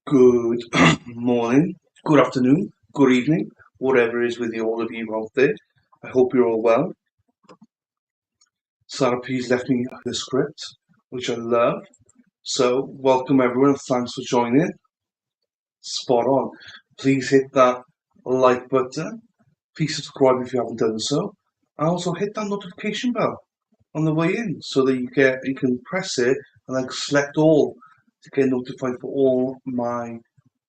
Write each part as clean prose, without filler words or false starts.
Good morning, good afternoon, good evening, whatever it is with you, all of you out there. I hope you're all well. Sarah P's left me the script, which I love. So, welcome everyone. Thanks for joining. Spot on. Please hit that like button. Please subscribe if you haven't done so. And also hit that notification bell on the way in so that you can press it and then select all to get notified for all my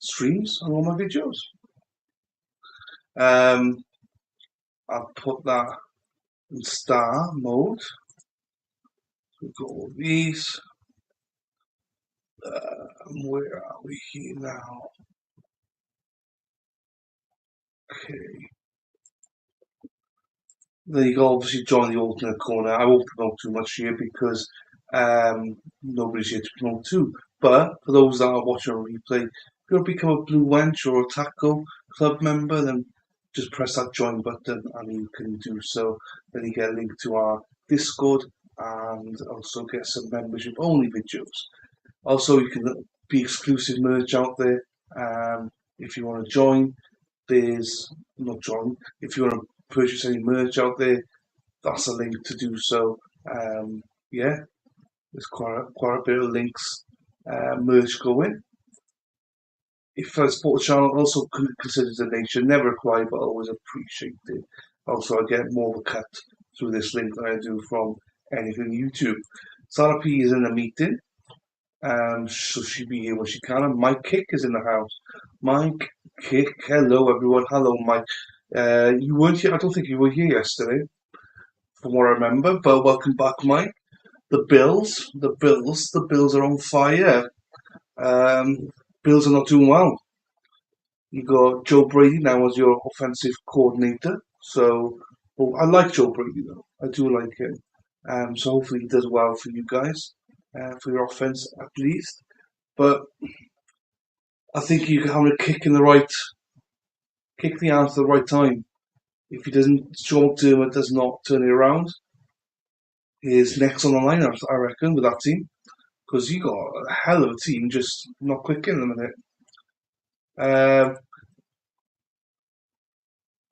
streams and all my videos. Um, I'll put that in star mode. We've got all these. Where are we here now? Okay. Then you can obviously join the alternate corner. I won't promote too much here because nobody's here to promote too. But for those that are watching a replay, if you want to become a Blue Wench or a Taco Club member, then just press that join button and you can do so. Then you get a link to our Discord and also get some membership only videos. Also, you can be exclusive merch out there. If you want to join, there's not join. If you want to purchase any merch out there, that's a link to do so. Yeah, there's quite a bit of links, merch going. If I support the channel, also consider donation. Never required, but always appreciated. Also, I get more of a cut through this link than I do from anything YouTube. Sarah P is in a meeting. So she'll be here when she can. And Mike Kick is in the house. Mike Kick, hello everyone. Hello, Mike. You weren't here. I don't think you were here yesterday, from what I remember. But welcome back, Mike. The Bills are on fire. Um, Bills are not doing well. You got Joe Brady now as your offensive coordinator. So, well, I like Joe Brady though. I do like him. So hopefully he does well for you guys, for your offense at least. But I think you have a kick the arm at the right time. If he doesn't, Sean McDermott does not turn it around, his next on the line, I reckon, with that team. Because you got a hell of a team, just not clicking in a minute.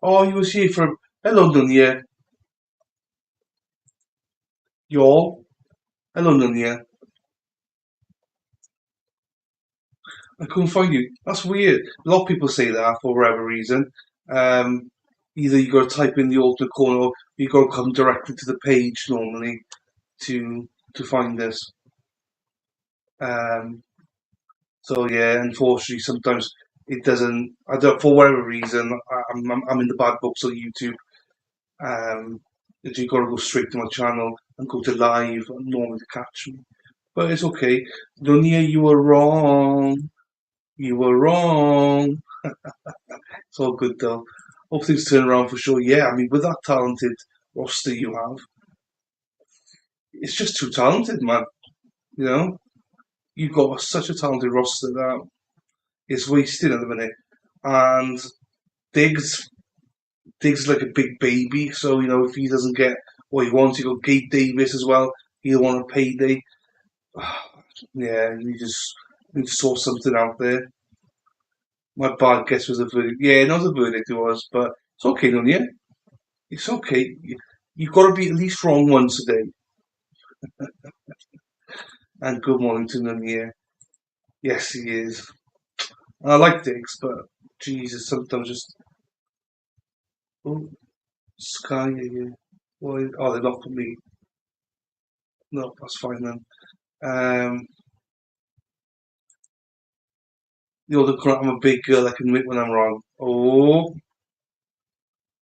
Oh, he was here for hello Nunya, y'all. Hello Nunya. I couldn't find you. That's weird. A lot of people say that for whatever reason. Um, Either you got to type in the alternate corner, or you got to come directly to the page normally to find this. Um, So yeah, unfortunately, sometimes it doesn't. I don't for whatever reason. I'm in the bad books of YouTube. Um, that you got to go straight to my channel and go to live normally to catch me. But it's okay. Dunya, you were wrong. You were wrong. It's all good though. Hope things turn around for sure. Yeah, I mean, with that talented roster you have, it's just too talented, man. You know, you've got such a talented roster that it's wasted at the minute. And Diggs Diggs is like a big baby, so if he doesn't get what he wants, you got Gabe Davis as well. He'll want a payday. Yeah, you just need to sort something out there. My bad guess was a verdict. Yeah, not a verdict it was, but it's okay, no, yeah, it's okay. You've got to be at least wrong once a day. And good morning to them, yeah. Yes, he is. I like Diggs, but Jesus, sometimes just oh, Sky, yeah. Well, oh, they're not for me. No, that's fine then. Um, I'm a big girl. I can admit when I'm wrong. Oh,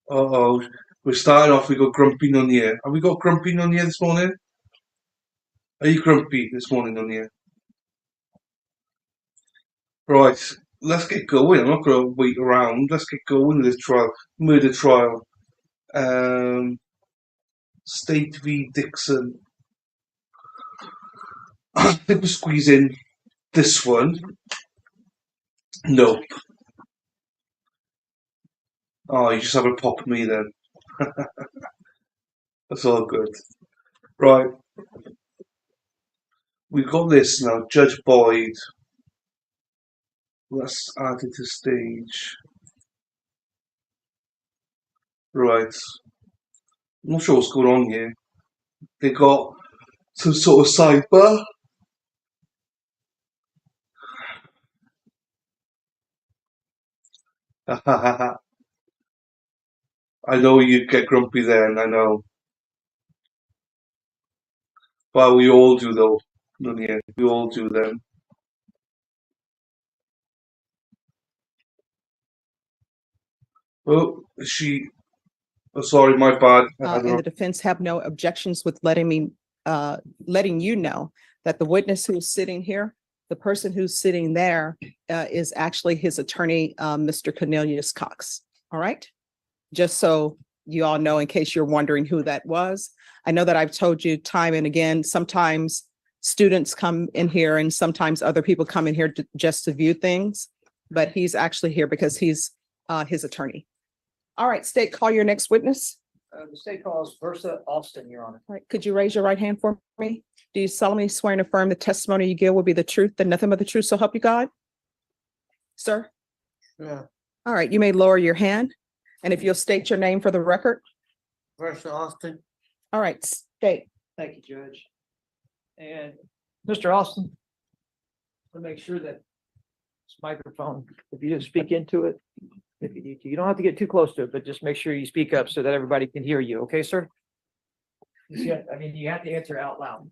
oh. We're starting off. We got Grumpy Nunya. Have we got Grumpy Nunya this morning? Are you grumpy this morning, Nunya? Right. Let's get going. I'm not going to wait around. Let's get going with this trial. Murder trial. Um, State v Dixon. I think we're squeezing this one. No. Oh, you just have a pop at me then. That's all good. Right. We've got this now. Judge Boyd. Let's add it to stage. Right. I'm not sure what's going on here. They got some sort of sidebar. I know you get grumpy then, I know. Well, we all do though, don't you? We all do then. Oh, oh, sorry, my bad. I don't And know. the defense have no objections with letting you know that the witness who's sitting here, the person who's sitting there, is actually his attorney, Mr. Cornelius Cox. All right? Just so you all know, in case you're wondering who that was. I know that I've told you time and again, sometimes students come in here and sometimes other people come in here just to view things, but he's actually here because he's his attorney. All right, state, call your next witness. The state calls Versa Austin, Your Honor. All right, could you raise your right hand for me? Do you solemnly swear and affirm the testimony you give will be the truth and nothing but the truth, so help you God? Sir? Yeah. All right, you may lower your hand. And if you'll state your name for the record. Versa Austin. All right, state. Thank you, Judge. And Mr. Austin, to make sure that this microphone, if you just speak into it, if you need to, you don't have to get too close to it, but just make sure you speak up so that everybody can hear you. Okay, sir? I mean, you have to answer out loud.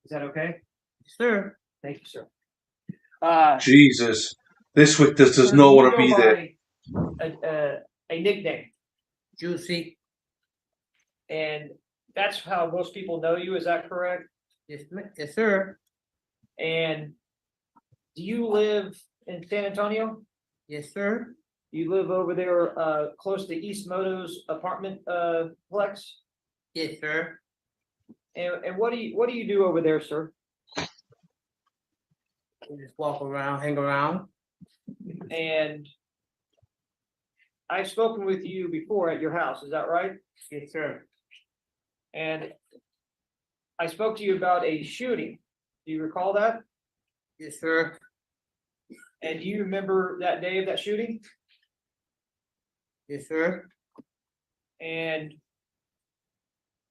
Is that okay? Sir. Thank you, sir. Jesus, this witness does sir, not you want to go be there. by a nickname, Juicy. And that's how most people know you, is that correct? Yes, yes, sir. And do you live in San Antonio? Yes, sir. You live over there, close to East Moto's apartment, plex? Yes, sir. And what do you do over there, sir? We just walk around, hang around. And I've spoken with you before at your house, is that right? Yes, sir. And I spoke to you about a shooting. Do you recall that? Yes, sir. And do you remember that day of that shooting? Yes, sir. And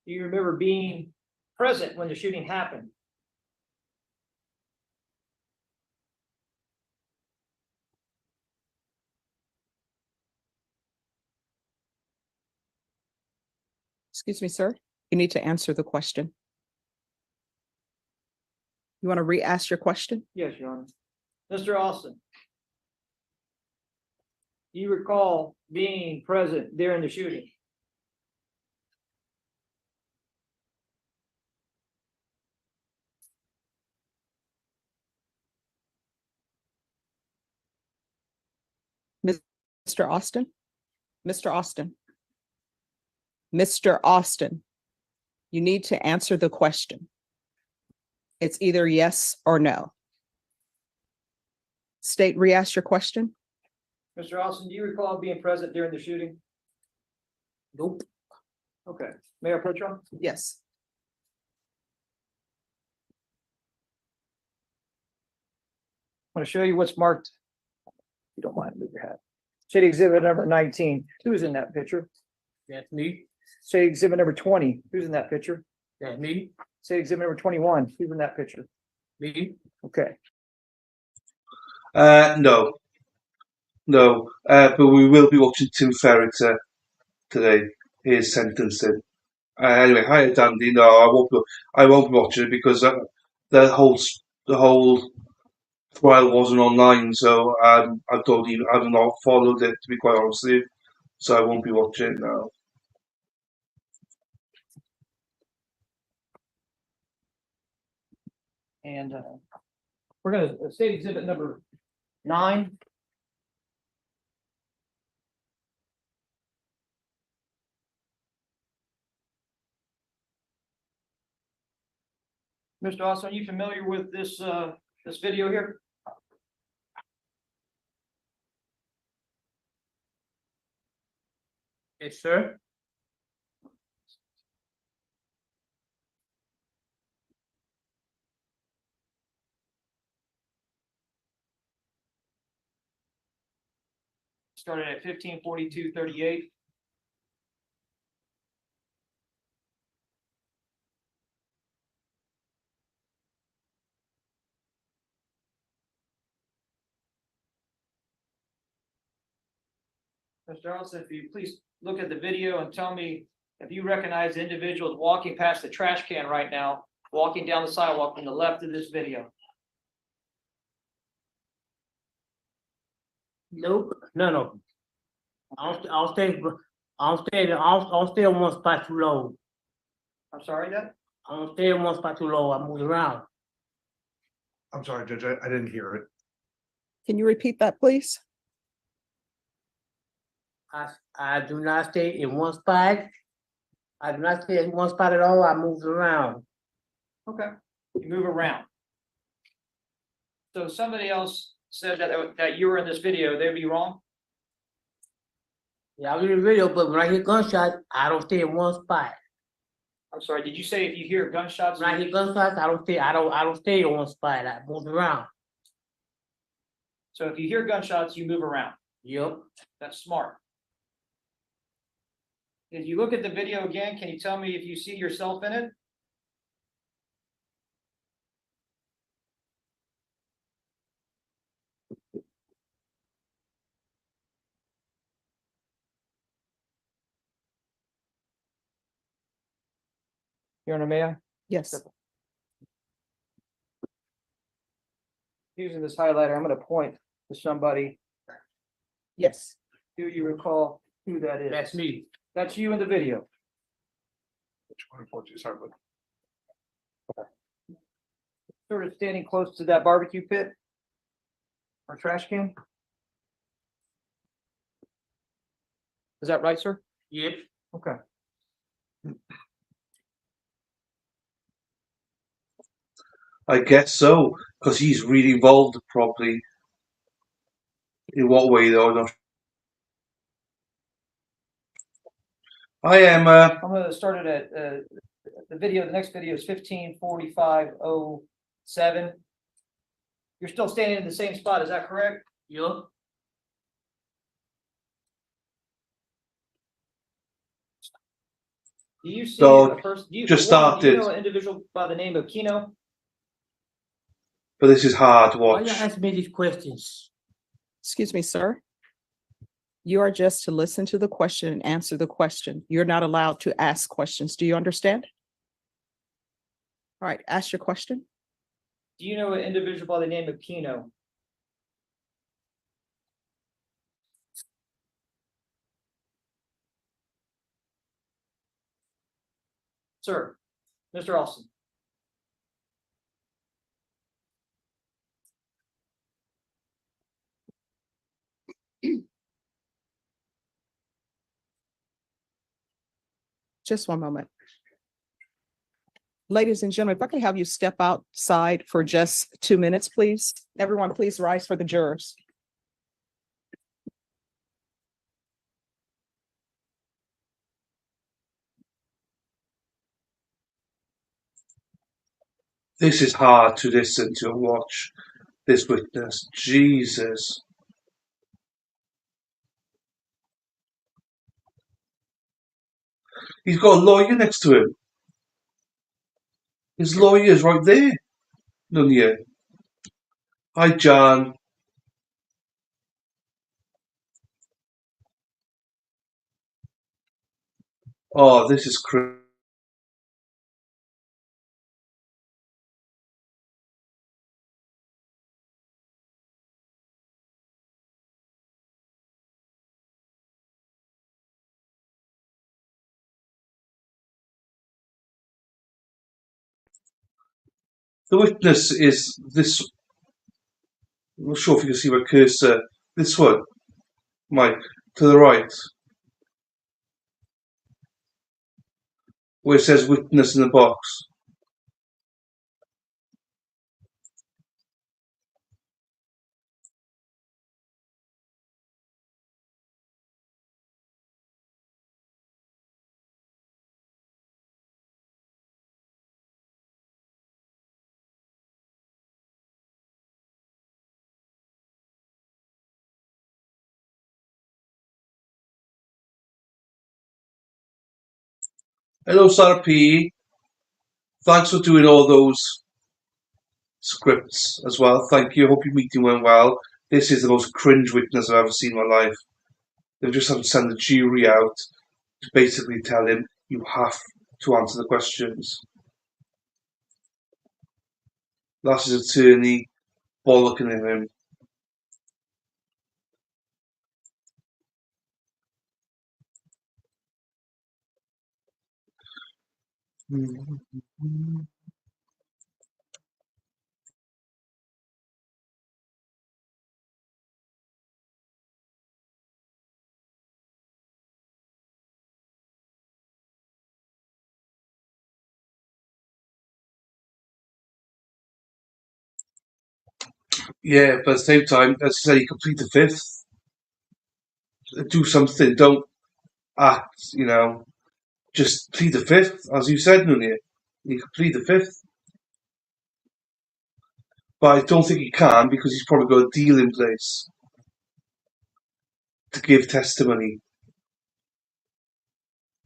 do you remember being present when the shooting happened? Excuse me, sir. You need to answer the question. You want to re-ask your question? Yes, Your Honor. Mr. Austin, do you recall being present during the shooting? Mr. Austin? Mr. Austin? Mr. Austin, you need to answer the question. It's either yes or no. State, re-ask your question. Mr. Austin, do you recall being present during the shooting? Nope. Okay. Mayor Proton? Yes. I want to show you what's marked. If you don't mind, move your hat. State exhibit number 19. Who's in that picture? That's me. State exhibit number 20. Who's in that picture? That's me. State exhibit number 21. Who's in that picture? Me. Okay. No, but we will be watching Tim Ferritter today. His sentencing. Anyway, hi Dandy. No, I won't be watching it because the whole trial wasn't online, so I don't even I've not followed it to be quite honest with you. So I won't be watching it now. And we're going to state exhibit number 9. Mr. Austin, are you familiar with this this video here? Yes, sir. started at 15:42:38. Mr. Allison, if you please look at the video and tell me if you recognize the individuals walking past the trash can right now, walking down the sidewalk on the left of this video. Nope, none of them. I'll stay in one spot too long. I'm sorry, Dad? I'll stay in one spot too long. I move around. I'm sorry, Judge, I didn't hear it. Can you repeat that, please? I do not stay in one spot. I do not stay in one spot at all. I move around. Okay, you move around. So somebody else said that you were in this video, they'd be wrong? Yeah, I was in the video, but when I hear gunshots, I don't stay in one spot. I'm sorry, did you say if you hear gunshots? When I hear gunshots, I don't stay in one spot. I move around. So if you hear gunshots, you move around. Yep. That's smart. If you look at the video again, can you tell me if you see yourself in it? You're on Maya? Yes. Using this highlighter, I'm gonna point to somebody. Yes. Do you recall who that is? That's me. That's you in the video. Sorry, but Sort of standing close to that barbecue pit or trash can. Is that right, sir? Yep. Okay. I guess so, because he's really involved properly. In what way, though? I'm not. I am. I'm gonna start it at the video. The next video is 15:45:07. You're still standing in the same spot. Is that correct? Yep. Do you see So, a person? Do you, just for one, do you started. know an individual by the name of Kino? But this is hard to Why watch. you ask me these questions? Excuse me, sir. You are just to listen to the question and answer the question. You're not allowed to ask questions. Do you understand? All right, ask your question. Do you know an individual by the name of Kino? Sir, Mr. Austin. Just one moment. Ladies and gentlemen, if I could have you step outside for just 2 minutes, please. Everyone, please rise for the jurors. This is hard to listen to and watch. This witness, Jesus. He's got a lawyer next to him. His lawyer's right there. None yet. Hi, John. Oh, this is crazy. The witness is this. I'm not sure if you can see my cursor. This one, Mike, to the right, where it says witness in the box. Hello, Sarah P. Thanks for doing all those scripts as well. Thank you. Hope your meeting went well. This is the most cringe witness I've ever seen in my life. They've just had to send the jury out to basically tell him you have to answer the questions. That's his attorney bollocking at him. Yeah, but at the same time, as I say, you complete the fifth. Do something. Don't act, just plead the fifth, as you said, Nunia. You can plead the fifth. But I don't think he can because he's probably got a deal in place to give testimony.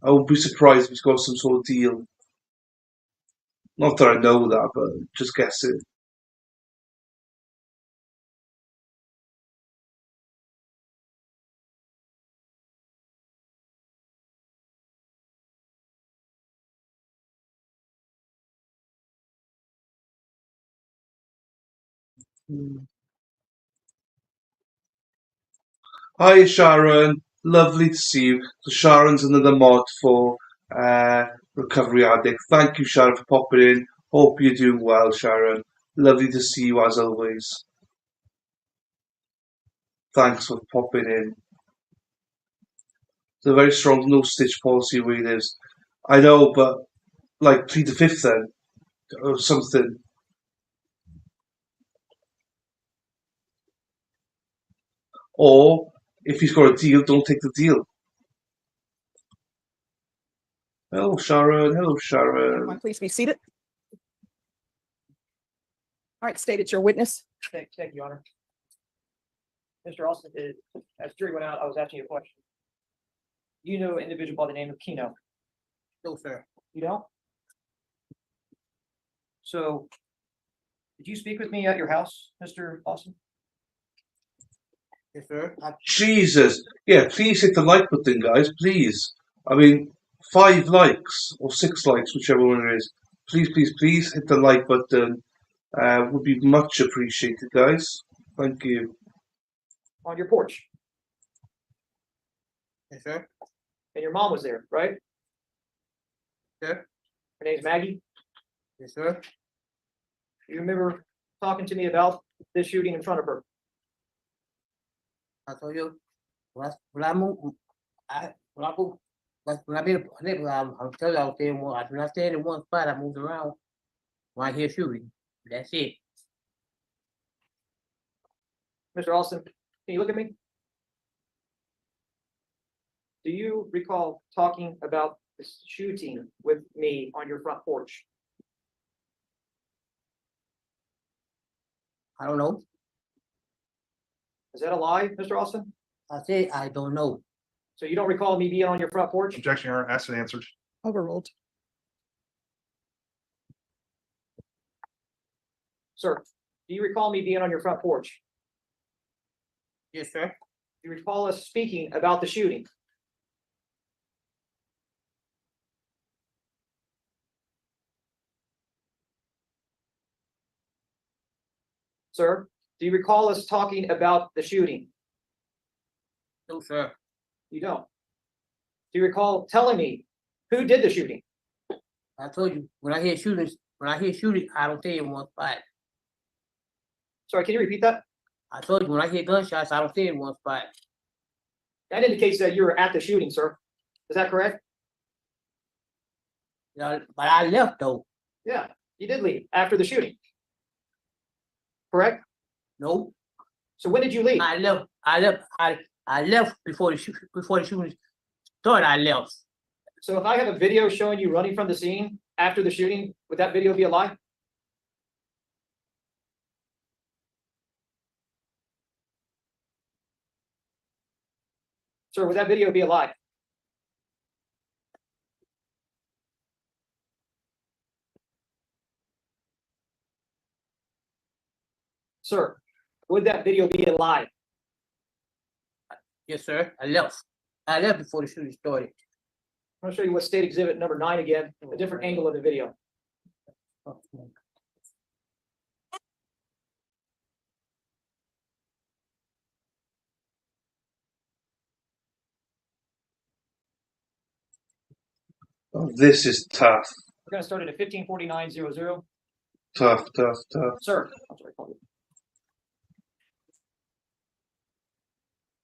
I won't be surprised if he's got some sort of deal. Not that I know that, but just guessing. Hi, Sharon. Lovely to see you. So Sharon's another mod for Recovery Addict. Thank you, Sharon, for popping in. Hope you're doing well, Sharon. Lovely to see you as always. Thanks for popping in. It's a very strong no stitch policy where he lives. I know, but like plead the fifth then, or something. Or if he's got a deal, don't take the deal. Hello, Sharon. Hello, Sharon. Everyone, please be seated. All right, state it's your witness. Thank you, Your Honor. Mr. Austin, as jury went out, I was asking you a question. You know an individual by the name of Keno? No, sir. You don't? So, did you speak with me at your house, Mr. Austin? Yes, sir. Jesus. Yeah, please hit the like button, guys. Please. I mean, 5 likes or 6 likes, whichever one it is. Please, please, please hit the like button. Would be much appreciated, guys. Thank you. On your porch, Yes, sir. and your mom was there, right? Sir. Her name's Maggie. Yes, sir. You remember talking to me about this shooting in front of her? I told you, when I move, when I move, but when I be a neighbor, I'm telling you, I was staying I do not stay in one spot, I moved around when I hear shooting. That's it. Mr. Austin, can you look at me? Do you recall talking about this shooting with me on your front porch? I don't know. Is that a lie, Mr. Austin? I said, I don't know. So you don't recall me being on your front porch? Objection, Your Honor, asked and answered. Overruled. Sir, do you recall me being on your front porch? Yes, sir. Do you recall us speaking about the shooting? Sir, do you recall us talking about the shooting? No, sir. You don't. Do you recall telling me who did the shooting? I told you, when I hear shootings, I don't stay in one spot. Sorry, can you repeat that? I told you, when I hear gunshots, I don't stay in one spot. That indicates that you were at the shooting, sir. Is that correct? But I left though. Yeah, you did leave after the shooting. Correct? No, So when did you leave? I left before the shooting started. I left. So if I have a video showing you running from the scene after the shooting, would that video be a lie? Sir, would that video be a lie? Sir, would that video be a lie? Yes, sir. I left. I left before the shooting started. I'm gonna show you what state exhibit number 9 again, a different angle of the video. Oh, this is tough. We're gonna start it at 15:49:00. Tough. Sir, I'm sorry, call you.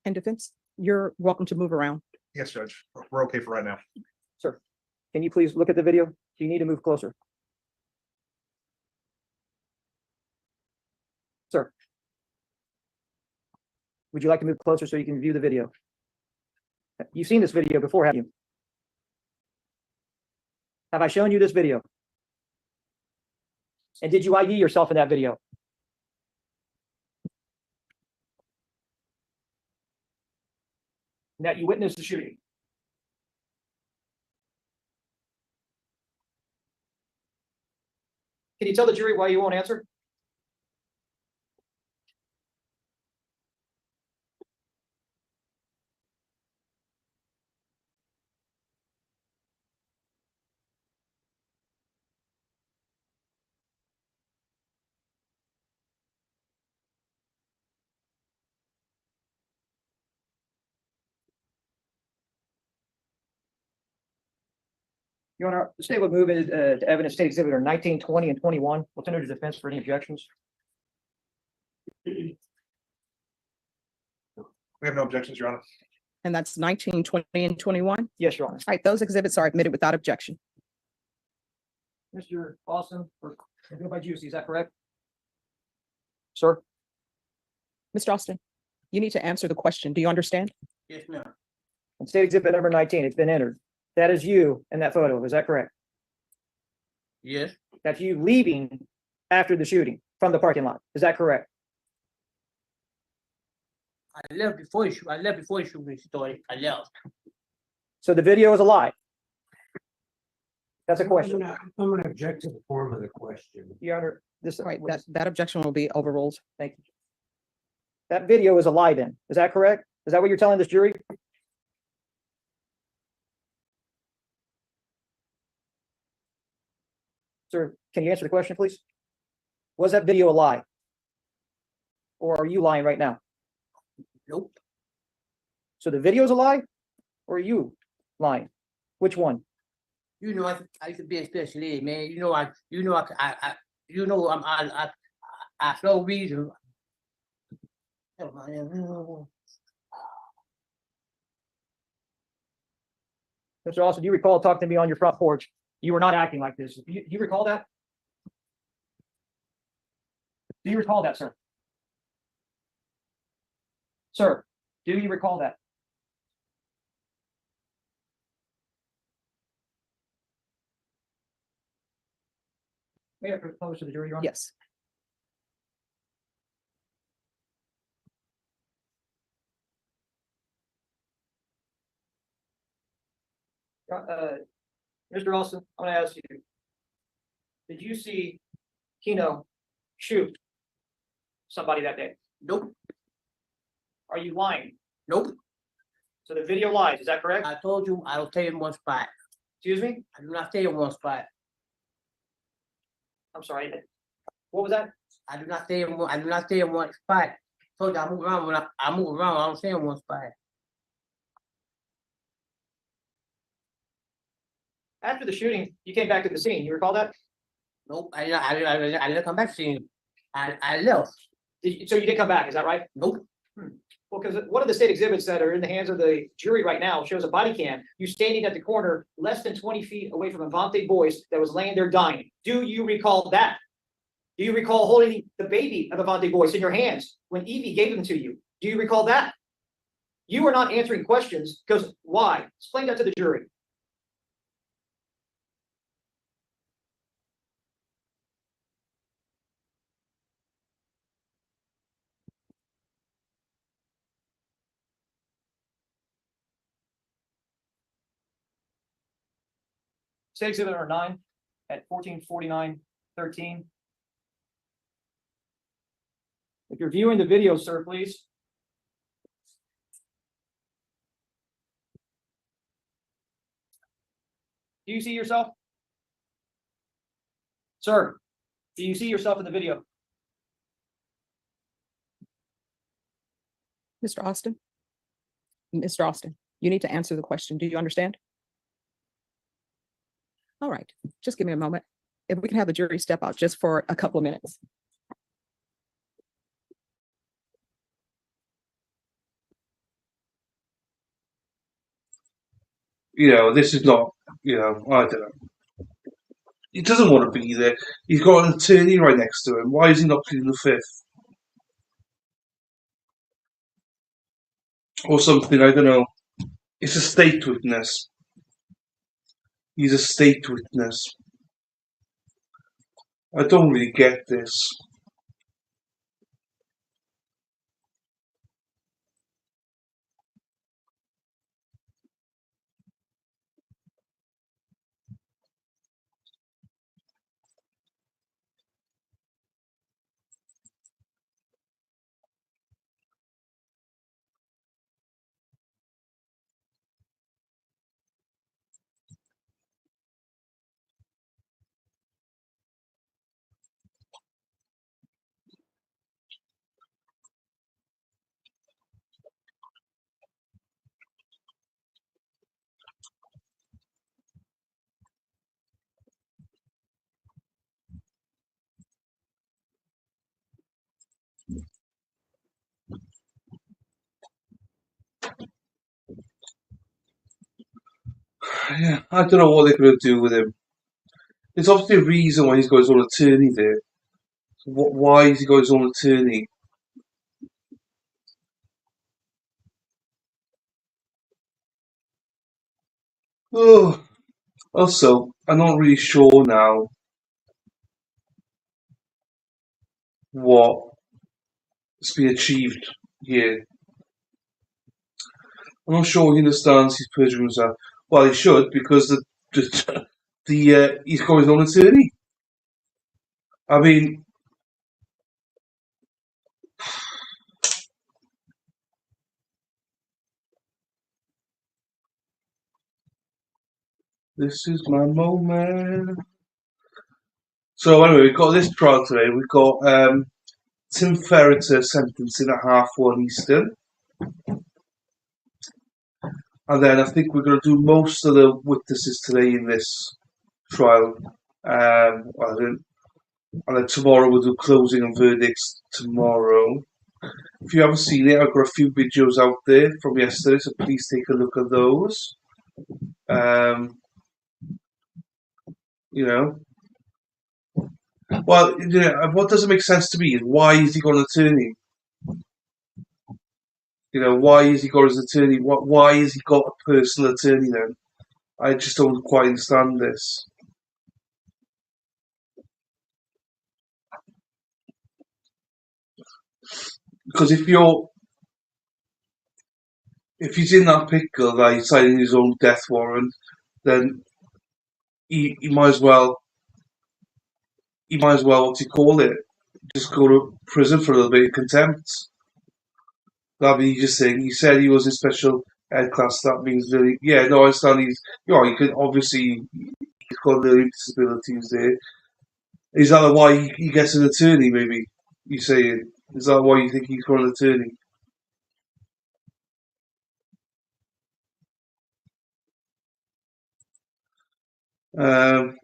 And defense, you're welcome to move around. Yes, Judge. We're okay for right now. Sir, can you please look at the video? Do you need to move closer? Sir. Would you like to move closer so you can view the video? You've seen this video before, have you? Have I shown you this video? And did you ID yourself in that video? That you witnessed the shooting? Can you tell the jury why you won't answer? Your Honor, the state would move it to evidence state exhibitor 19, 20, and 21. We'll tender to defense for any objections. We have no objections, Your Honor. And that's 19, 20, and 21. All Yes, Your Honor. right, those exhibits are admitted without objection. Mr. Austin, or go by Juicy, is that correct? Sir? Mr. Austin, you need to answer the question. Do you understand? Yes, ma'am. And state exhibit number 19, it's been entered. That is you in that photo, is that correct? Yes. That's you leaving after the shooting from the parking lot, is that correct? I left before the shoot. I left before the shooting started. I left. So the video is a lie? That's a question. I'm gonna object to the form of the question. Your Honor, this, All right, that objection will be overruled. thank you. That video is a lie then, is that correct? Is that what you're telling this jury? Sir, can you answer the question, please? Was that video a lie? Or are you lying right now? Nope. So the video is a lie? Or are you lying? Which one? You know, I used to be a special ed, man. You know, I flow reason. Mr. Austin, do you recall talking to me on your front porch? You were not acting like this. Do you recall that? Do you recall that, sir? Sir, do you recall that? May I propose to the jury, Your Honor? Yes. Mr. Austin, I'm gonna ask you. Did you see Keno shoot somebody that day? Nope. Are you lying? Nope. So the video lies, is that correct? I told you I don't stay in one spot. Excuse me? I do not stay in one spot. I'm sorry. What was that? I do not stay in one. I do not stay in one spot. Told you I move around. When I move around, I don't stay in one spot. After the shooting, you came back to the scene. You recall that? Nope. I didn't come back to see him. I left. So you didn't come back, is that right? Nope. Well, because one of the state exhibits that are in the hands of the jury right now shows a body cam. You standing at the corner, less than 20 feet away from Avante Boyce that was laying there dying. Do you recall that? Do you recall holding the baby of Avante Boyce in your hands when Evie gave them to you? Do you recall that? You are not answering questions because why? Explain that to the jury. State exhibit number 9 at 14:49:13. If you're viewing the video, sir, please. Do you see yourself? Sir, do you see yourself in the video? Mr. Austin? Mr. Austin, you need to answer the question. Do you understand? All right, just give me a moment. If we can have the jury step out just for a couple of minutes. This is not, I don't know. He doesn't want to be there. He's got an attorney right next to him. Why is he not pleading the fifth? Or something, I don't know. It's a state witness. He's a state witness. I don't really get this. Yeah, I don't know what they're going to do with him. There's obviously a reason why he's got his own attorney there. Why has he got his own attorney? Oh, also, I'm not really sure now what's been achieved here. I'm not sure he understands he's perjuring himself. Well, he should, because he's got his own attorney. I mean, this is my moment. So anyway, we've got this trial today. We've got Tim Ferreter sentencing at 1:30 Eastern. And then I think we're going to do most of the witnesses today in this trial. And then tomorrow we'll do closing and verdicts tomorrow. If you haven't seen it, I've got a few videos out there from yesterday, so please take a look at those. Well, what doesn't make sense to me is, why is he got an attorney? Why has he got his attorney? Why has he got a personal attorney then? I just don't quite understand this. Because if he's in that pickle that he's signing his own death warrant, then he might as well what do you call it? Just go to prison for a little bit in contempt. That'd be just saying he said he was in special ed class. That means really, yeah. No, I understand. He could obviously, he's got learning disabilities there. Is that why he gets an attorney? Maybe you saying, is that why you think he's got an attorney? Um,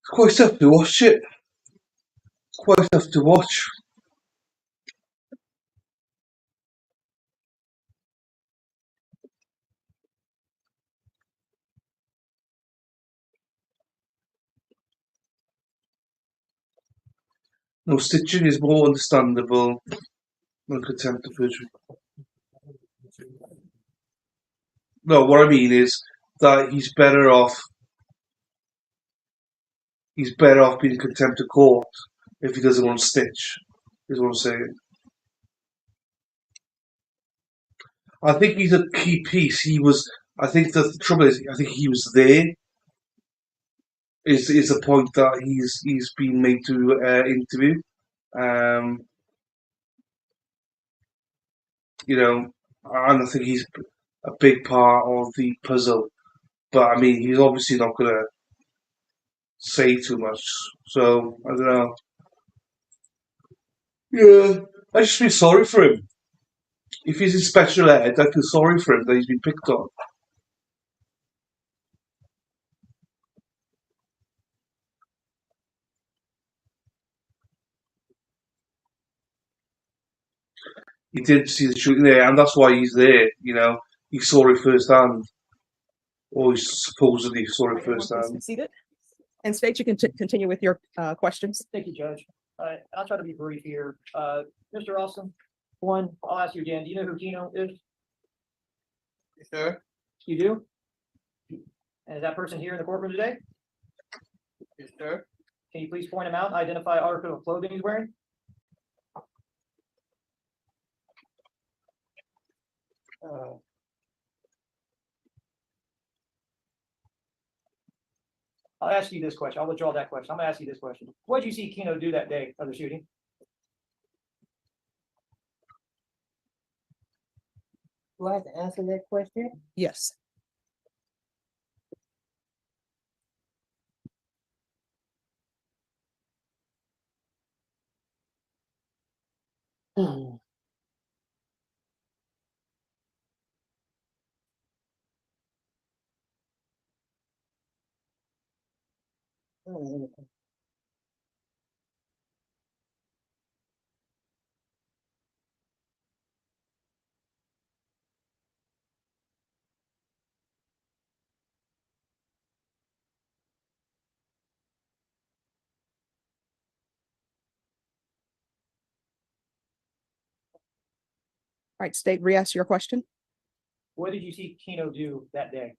it's quite tough to watch it. It's quite tough to watch. No, stitching is more understandable than contempt of perjury. No, what I mean is that he's better off being contempt of court if he doesn't want to stitch, is what I'm saying. I think he's a key piece. He was. I think the trouble is, I think he was there. Is the point that he's been made to interview. Um, you know, and I think he's a big part of the puzzle. But I mean, he's obviously not going to say too much. So I don't know. Yeah, I just feel sorry for him. If he's in special ed, I feel sorry for him that he's been picked on. He did see the shooting there, and that's why he's there. He saw it firsthand, or he supposedly saw it Everyone please firsthand. be seated. And state you can continue with your questions. Thank you, Judge. I'll try to be brief here. Mr. Austin, one, I'll ask you again. Do you know who Keno is? Yes, sir. You do? And is that person here in the courtroom today? Yes, sir. Can you please point him out and identify article of clothing he's wearing? Uh, I'll ask you this question. I'll withdraw that question. I'm gonna ask you this question. What did you see Keno do that day of the shooting? do I have to answer that question? Yes. All right, state, re-ask your question. What did you see Keno do that day?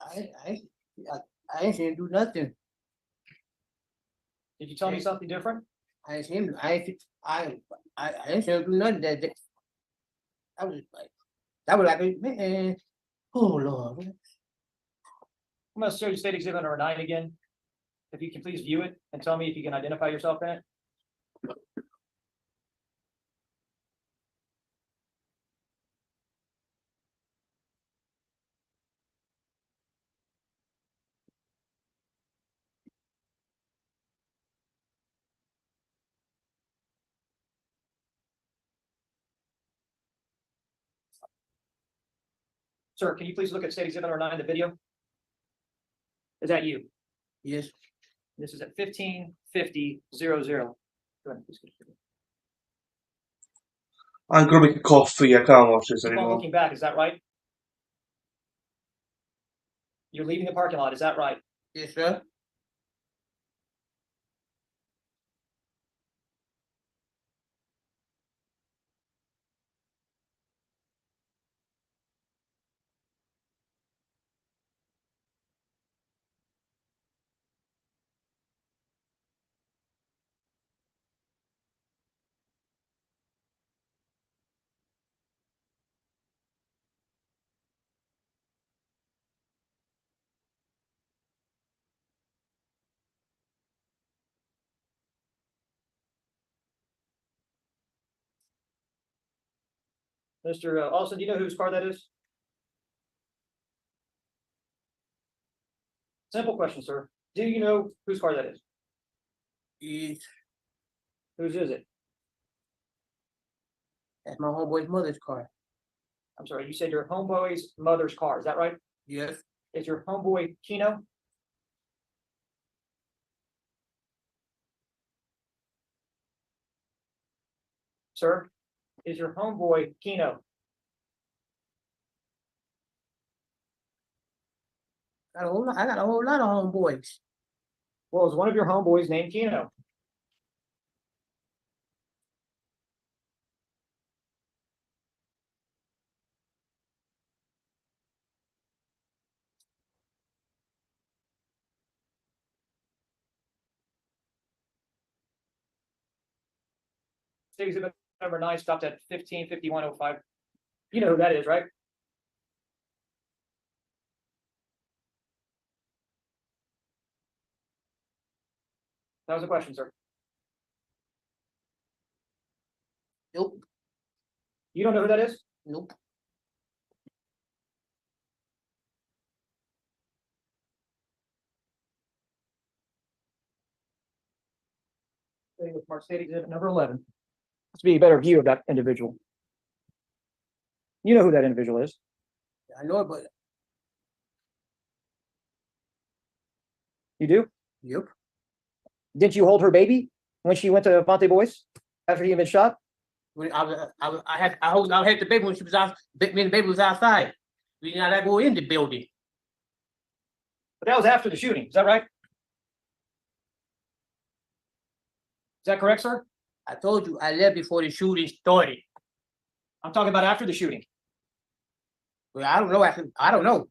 I ain't seen him do nothing. Did you tell me something different? I ain't seen him. I ain't seen him do nothing that day. I was like, man. Oh Lord. I'm gonna show you state exhibit number 9 again. If you can please view it and tell me if you can identify yourself in it. Sir, can you please look at state exhibit number 9, the video? Is that you? Yes. This is at 15:50:00. Go ahead, please. I'm gonna make a coffee. I can't watch this Keep on anymore. looking back, is that right? You're leaving the parking lot, is that right? Yes, sir. Mr. Austin, do you know whose car that is? Simple question, sir. Do you know whose car that is? Yes. Whose is it? That's my homeboy's mother's car. I'm sorry, you said your homeboy's mother's car, is that right? Yes. Is your homeboy Keno? Sir, is your homeboy Keno? I got a whole lot of homeboys. Well, is one of your homeboys named Keno? State exhibit Number 9 stopped at 155105. You know who that is, right? That was a question, sir. Nope, You don't know who that is? nope. With Mark State Exhibit number 11. Let's be a better view of that individual. You know who that individual is. I know it, but You do? yep. Didn't you hold her baby when she went to Fonte Boys after he had been shot? When I had the baby when she was out, when the baby was outside. We did not go in the building. But that was after the shooting. Is that right? Is that correct, sir? I told you, I left before the shooting started. I'm talking about after the shooting. Well, I don't know, I don't know.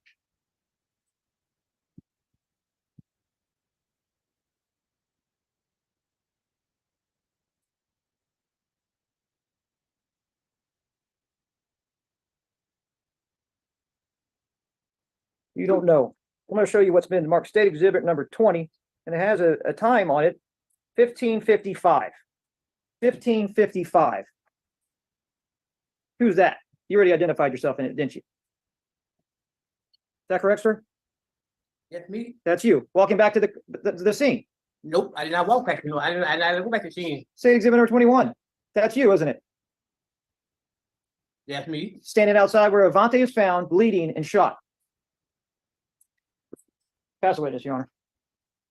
You don't know. I'm going to show you what's been marked State Exhibit number 20, and it has a time on it, 1555. 1555. Who's that? You already identified yourself in it, didn't you? Is that correct, sir? That's me? That's you, walking back to the scene. Nope, I did not walk back. No, I didn't go back to scene. State Exhibit number 21. That's you, isn't it? That's me. Standing outside where Avante is found, bleeding and shot. Pass the witness, Your Honor.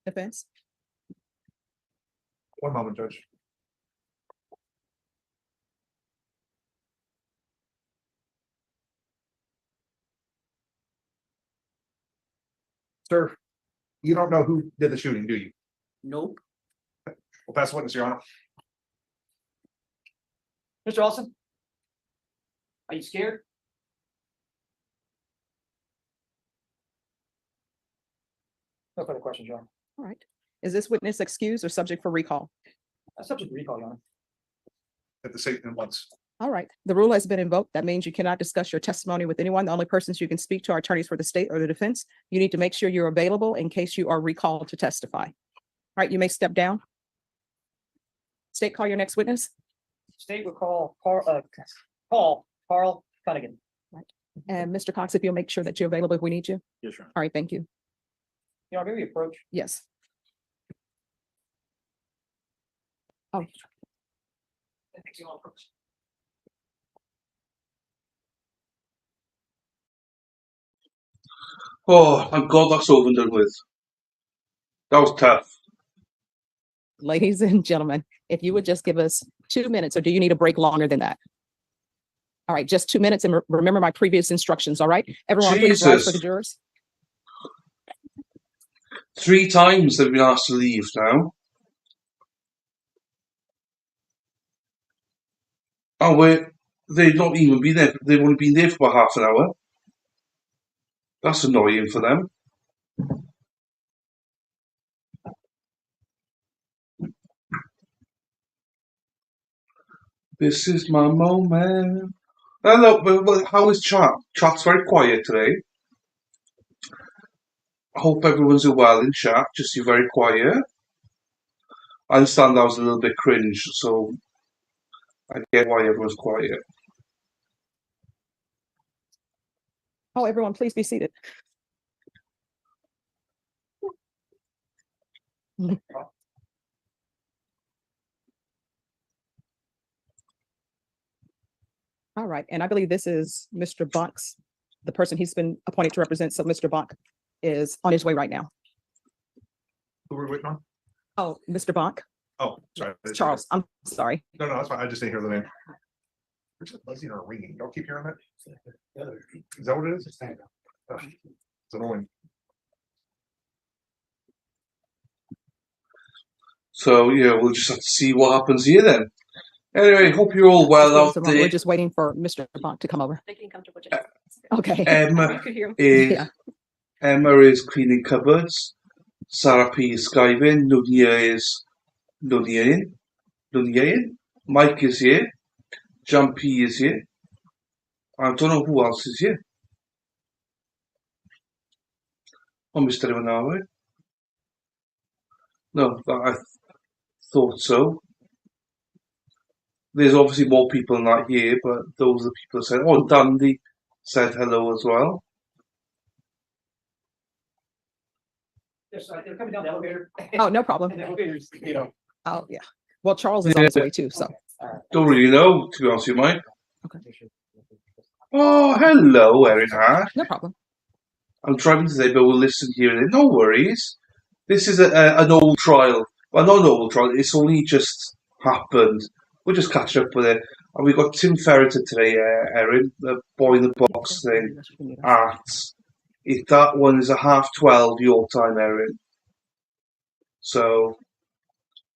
Defense. One moment, Judge. Sir, you don't know who did the shooting, do you? Nope. We'll pass the witness, Your Honor. Mr. Olson? Are you scared? No further questions, Your Honor. All right. Is this witness excused or subject for recall? Subject to recall, Your Honor. At the statement once. All right. The rule has been invoked. That means you cannot discuss your testimony with anyone. The only persons you can speak to are attorneys for the state or the defense. You need to make sure you're available in case you are recalled to testify. All right, you may step down. State, call your next witness. State will call Carl Cunningham. And Mr. Cox, if you'll make sure that you're available if we need you. Yes, Your Honor. All right, thank you. You know, maybe approach. Yes. Oh, Thanks, you all approach. Oh, thank God that's over and done with. That was tough. ladies and gentlemen, if you would just give us 2 minutes, or do you need a break longer than that? All right, just 2 minutes, and remember my previous instructions, all right? Everyone, please rise for the Jesus. jurors. 3 times they've been asked to leave now. And they've not even been there. They've only been there for about half an hour. That's annoying for them. This is my moment. Hello, but how is chat? Chat's very quiet today. I hope everyone's doing well in chat. Just you're very quiet. I understand that was a little bit cringe, so I get why everyone's quiet. Oh, everyone, please be seated. All right, and I believe this is Mr. Bonk's, the person he's been appointed to represent. So Mr. Bonk is on his way right now. Who are we waiting on? Oh, Mr. Bonk, Oh, sorry. Charles, I'm sorry. No, that's fine. I just didn't hear the name. We're just buzzing or ringing. Y'all keep hearing that? Is that what it is? Ugh, it's annoying. So yeah, we'll just have to see what happens here then. Anyway, hope you're all well Just out Mr. Bonk, We're there. just waiting for Mr. Bonk to come over. Okay. Emma Yeah. is Emma is cleaning cupboards. Sarah P is skiving. Nunia is Nuniaing. Mike is here. John P is here. I don't know who else is here. Oh, Mr. Ivanovic. No, I thought so. There's obviously more people not here, but those are the people that said. Oh, Dandy said hello as well. Yes, they're coming down the elevator. Oh, no problem. And the elevator's, you know. Oh, yeah. Well, Charles is on his way too, so. Don't really know, to be honest with you, Mike. Okay. Oh, hello, Erin Hart. No problem. I'm driving today, but we'll listen here and there. No worries. This is an old trial. Well, not an old trial. It's only just happened. We'll just catch up with it. And we've got Tim Ferreter today, Erin, the boy in the box thing. That one is a 12:30 your time, Erin. So,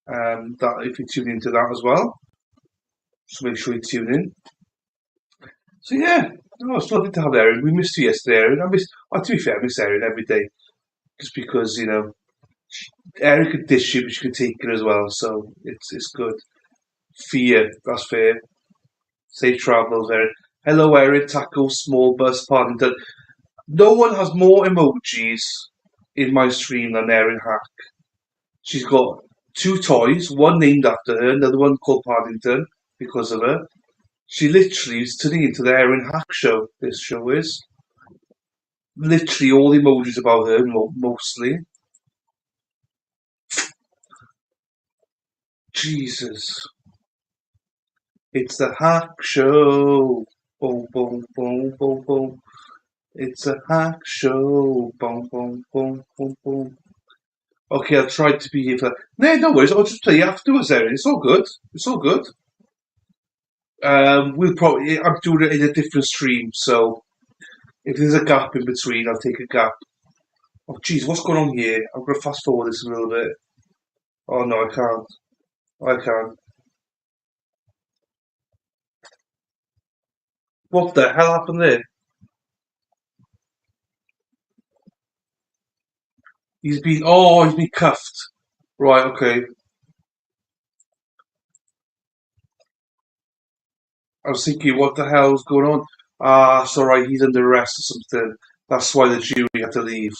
that if you tune into that as well, so make sure you tune in. So yeah, it's lovely to have Erin. We missed you yesterday, Erin. To be fair, I miss Erin every day, just because Erin could dish you, but she could take it as well. So it's good. Fear, that's fair. Safe travels, Erin. Hello, Erin. Taco, small bus, Paddington. No one has more emojis in my stream than Erin Hack. She's got 2 toys, one named after her, another one called Paddington because of her. She literally is turning into the Erin Hack show. This show is literally all the emojis about her, mostly. Jesus, it's the Hack show. Boom, boom, boom, boom, boom. It's a Hack show. Boom, boom, boom, boom, boom. Okay, I'll try to be here for. No worries. I'll just play afterwards, Erin. It's all good. It's all good. We'll probably. I'm doing it in a different stream, so if there's a gap in between, I'll take a gap. Oh, geez, what's going on here? I'm going to fast forward this a little bit. Oh, no, I can't. I can't. What the hell happened there? He's been cuffed. Right, okay. I was thinking, what the hell's going on? Ah, it's alright, he's under arrest or something. That's why the jury had to leave.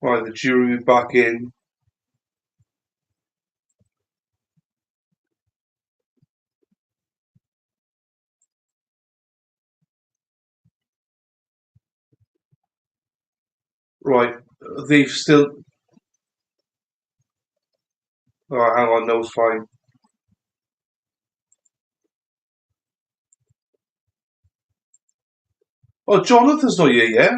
Right, the jury back in. Right, they've still. Oh, hang on, no, it's fine. Oh, Jonathan's not here yet.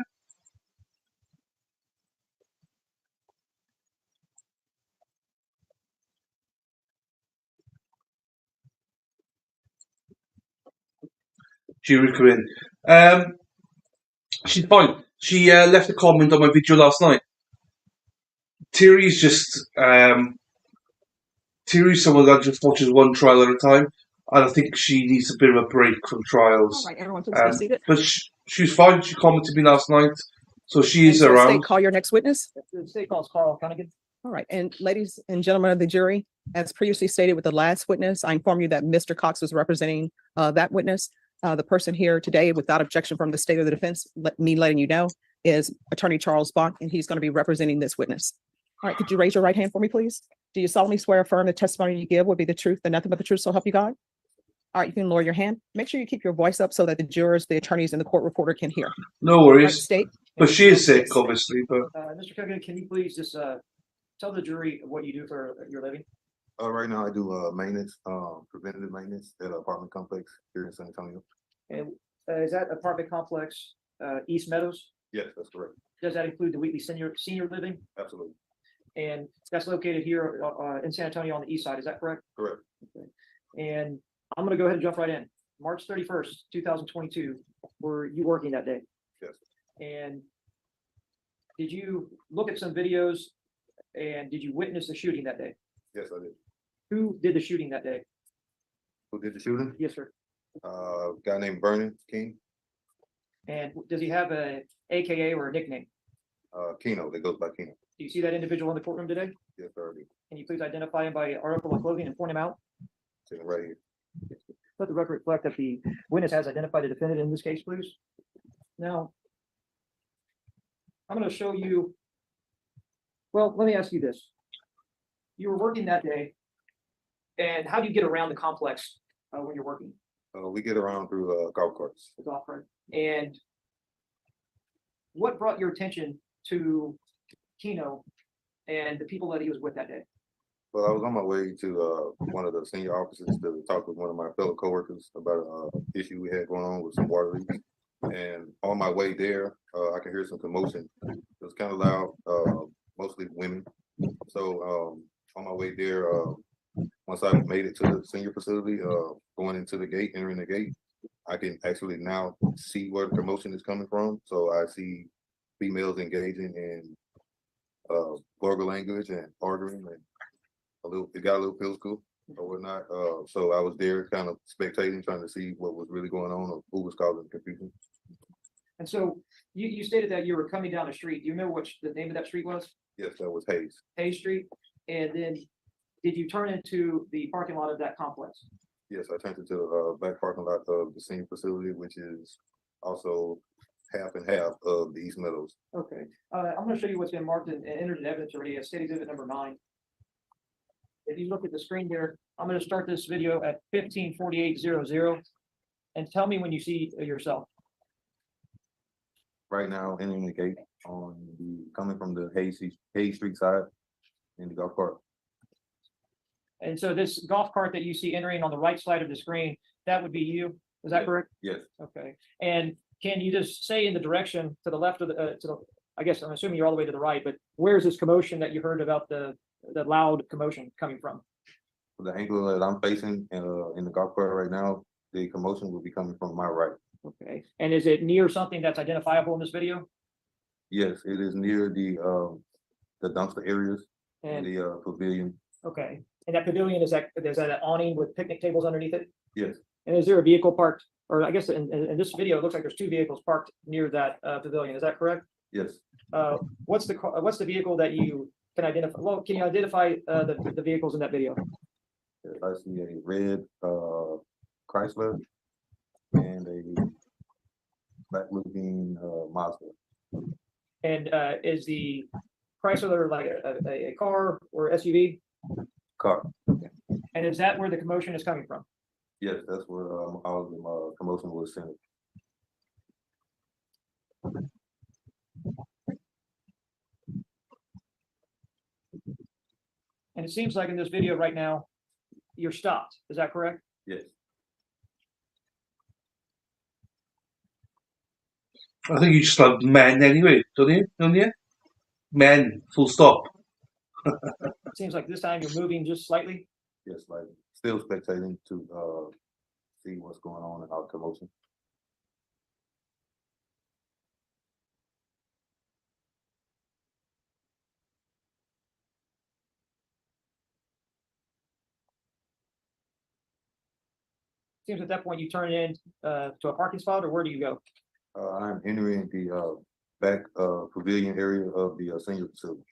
Jury come in. She's fine. She left a comment on my video last night. Terry's someone that just watches one trial at a time, and I think she needs a bit of a break from All trials. right, everyone, please be seated. But she's fine. She commented me last night, so she And is so state, around. call your next witness. The state calls Carl Cunningham. All right, and ladies and gentlemen of the jury, as previously stated with the last witness, I inform you that Mr. Cox was representing that witness. The person here today, without objection from the state of the defense, letting you know, is Attorney Charles Bach, and he's going to be representing this witness. All right, could you raise your right hand for me, please? Do you solemnly swear or affirm the testimony you give will be the truth and nothing but the truth, so help you God? All right, you can lower your hand. Make sure you keep your voice up so that the jurors, the attorneys, and the court reporter can hear. No All right, worries. state. But she is sick, obviously. But Mr. Cunningham, can you please just tell the jury what you do for your living? Right now I do maintenance, preventative maintenance at an apartment complex here in San Antonio. And is that apartment complex East Meadows? Yes, that's correct. Does that include the Wheatley senior living? Absolutely. And that's located here in San Antonio on the east side, is that correct? Correct. Okay. And I'm gonna go ahead and jump right in. March 31st, 2022, were you working that day? Yes. And did you look at some videos and did you witness the shooting that day? Yes, I did. Who did the shooting that day? Who did the shooting? Yes, sir. Guy named Vernon King. And does he have a AKA or a nickname? Keno, that goes by Keno. Do you see that individual in the courtroom today? Yes, sir. Can you please identify him by article of clothing and point him out? Sitting right here. Let the record reflect that the witness has identified the defendant in this case, please. Now, I'm going to show you. Well, let me ask you this. You were working that day, and how do you get around the complex when you're working? We get around through golf carts. The golf cart? And what brought your attention to Keno and the people that he was with that day? Well, I was on my way to one of the senior officers to talk with one of my fellow coworkers about an issue we had going on with some water leaks. And on my way there, I could hear some commotion. It was kind of loud, mostly women. So on my way there, once I made it to the senior facility, going into the gate, entering the gate, I can actually now see where the commotion is coming from. So I see females engaging in vulgar language and arguing, and it got a little physical or whatnot. So I was there kind of spectating, trying to see what was really going on or who was causing the confusion. And so you stated that you were coming down the street. Do you remember what the name of that street was? Yes, that was Hayes. Hayes Street. And then did you turn into the parking lot of that complex? Yes, I turned into the back parking lot of the senior facility, which is also half and half of the East Meadows. Okay. I'm going to show you what's been marked and entered in evidence already as state exhibit number 9. If you look at the screen here, I'm going to start this video at 15:48:00 and tell me when you see yourself. Right now, entering the gate coming from the Hayes Street side in the golf cart. And so this golf cart that you see entering on the right side of the screen, that would be you. Is that correct? Yes. Okay. And can you just say in the direction to the left of I guess I'm assuming you're all the way to the right, but where's this commotion that you heard about the loud commotion coming from? The angle that I'm facing in the golf cart right now, the commotion will be coming from my right. Okay. And is it near something that's identifiable in this video? Yes, it is near the dumpster areas and And the pavilion. okay. And that pavilion, is that an awning with picnic tables underneath it? Yes, And is there a vehicle parked, or I guess in this video, it looks like there's 2 vehicles parked near that pavilion. Is that correct? yes. What's the vehicle that you can identify? Well, can you identify the vehicles in that video? I see a red Chrysler and a black looking Mazda And is the Chrysler like a car or SUV? car. And is that where the commotion is coming from? Yes, that's where all of the commotion was centered. And it seems like in this video right now, you're stopped. Is that correct? Yes. I think you just like men anyway, don't you? Don't you? Men, full stop. It seems like this time you're moving just slightly. Yes, like still spectating to see what's going on in our commotion. Seems at that point you turn in to a parking spot, or where do you go? I'm entering the back pavilion area of the senior facility.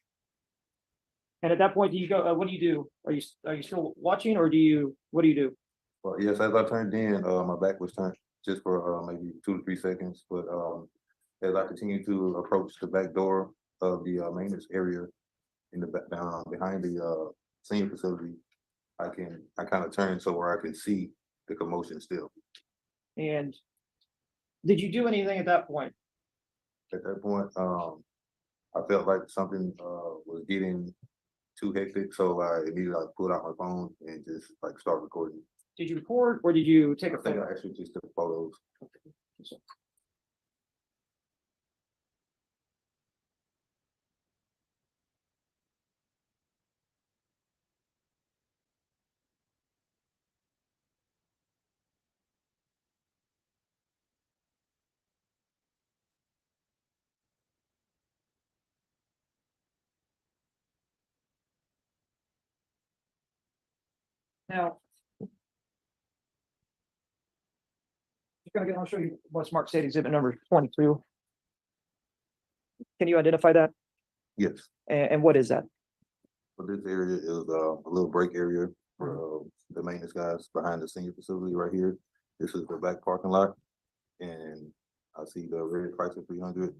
And at that point, do you go? What do you do? Are you still watching, or what do you do? Well, yes, as I turned in, my back was turned just for maybe 2 to 3 seconds. But as I continue to approach the back door of the maintenance area in the back behind the senior facility, I kind of turn so where I can see the commotion still. And did you do anything at that point? At that point, I felt like something was getting too hectic, so I immediately pulled out my phone and just start recording. Did you record, or did you take a I think photo? I actually just took photos. Now, I'll show you what's marked state exhibit number 22. Can you identify that? Yes. And what is that? But this area is a little break area for the maintenance guys behind the senior facility right here. This is the back parking lot. And I see the red Chrysler 300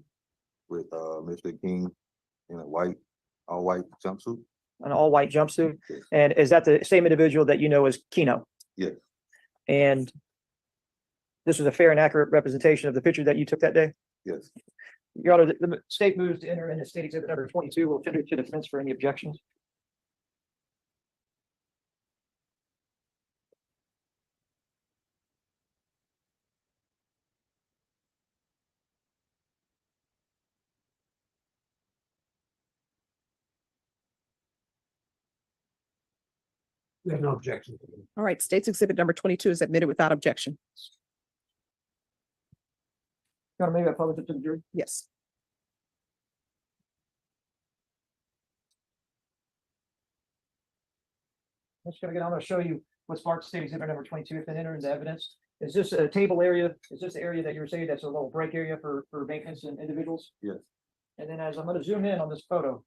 with Mr. King in a all white jumpsuit. An all-white jumpsuit? Yes. And is that the same individual that you know as Keno? Yes. And this was a fair and accurate representation of the picture that you took that day? Yes. Your Honor, the state moves to enter into state exhibit number 22. Will tender to defense for any objections. We have no objection. All right, State's Exhibit number 22 is admitted without objection. Your Honor, maybe I publish it to the jury. Yes. I'm going to show you what's marked state exhibit number 22 if it enter into evidence. Is this a table area? Is this the area that you were saying that's a little break area for maintenance and individuals? Yes. And then as I'm going to zoom in on this photo.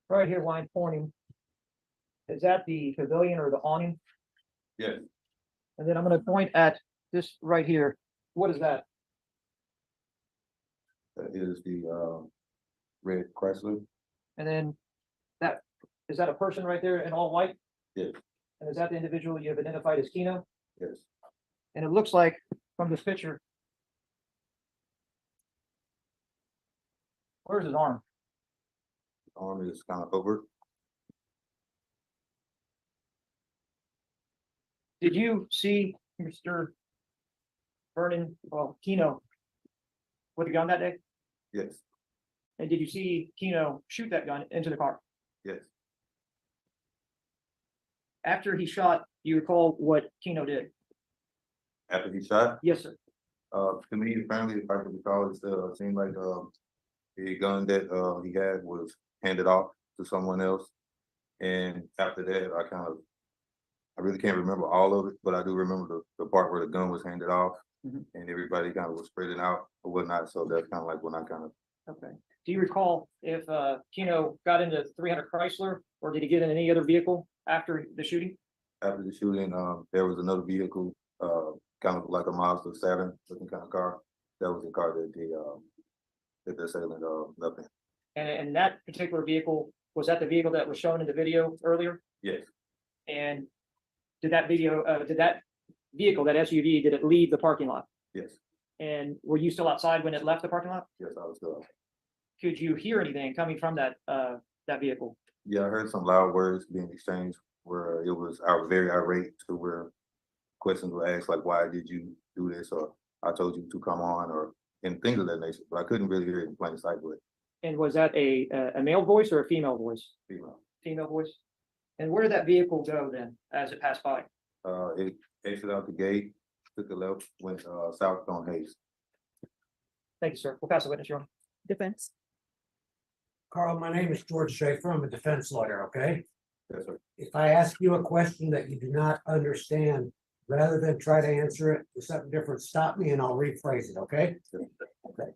Right here, line pointing. Is that the pavilion or the awning? Yes. And then I'm going to point at this right here. What is that? That is the red Chrysler. And then is that a person right there in all white? Yes. And is that the individual you have identified as Keno? Yes. And it looks like from this picture. Where's his arm? The arm is kind of over. Did you see Mr. Vernon, Keno with a gun that day? Yes. And did you see Keno shoot that gun into the car? Yes. After he shot, you recall what Keno did? After he shot, Yes, sir. to me, apparently, if I could recall, it seemed like the gun that he had was handed off to someone else. And after that, I really can't remember all of it, but I do remember the part where the gun was handed off. Mhm. And everybody kind of was spreading out or whatnot. So that's kind of like when I kind of, Okay. Do you recall if Keno got into 300 Chrysler or did he get in any other vehicle after the shooting? after the shooting, there was another vehicle, kind of like a Mazda 7 looking kind of car. That was the car that the assailant left in. And that particular vehicle, was that the vehicle that was shown in the video earlier? Yes. And did that vehicle, that SUV, did it leave the parking lot? Yes. And were you still outside when it left the parking lot? Yes, I was still out. Could you hear anything coming from that vehicle? Yeah, I heard some loud words being exchanged where I was very irate to where questions were asked like, why did you do this? Or I told you to come on, or and things of that nature, but I couldn't really hear it in plain sight with And was that a male voice or a female voice? female. Female voice? And where did that vehicle go then as it passed by? It exited out the gate, took a left, went south on Hayes. Thank you, sir. We'll pass the witness, Your Honor. Defense. Carl, my name is George Schaefer. I'm a defense lawyer, okay? Yes, sir. If I ask you a question that you do not understand, rather than try to answer it with something different, stop me and I'll rephrase it, okay? Okay.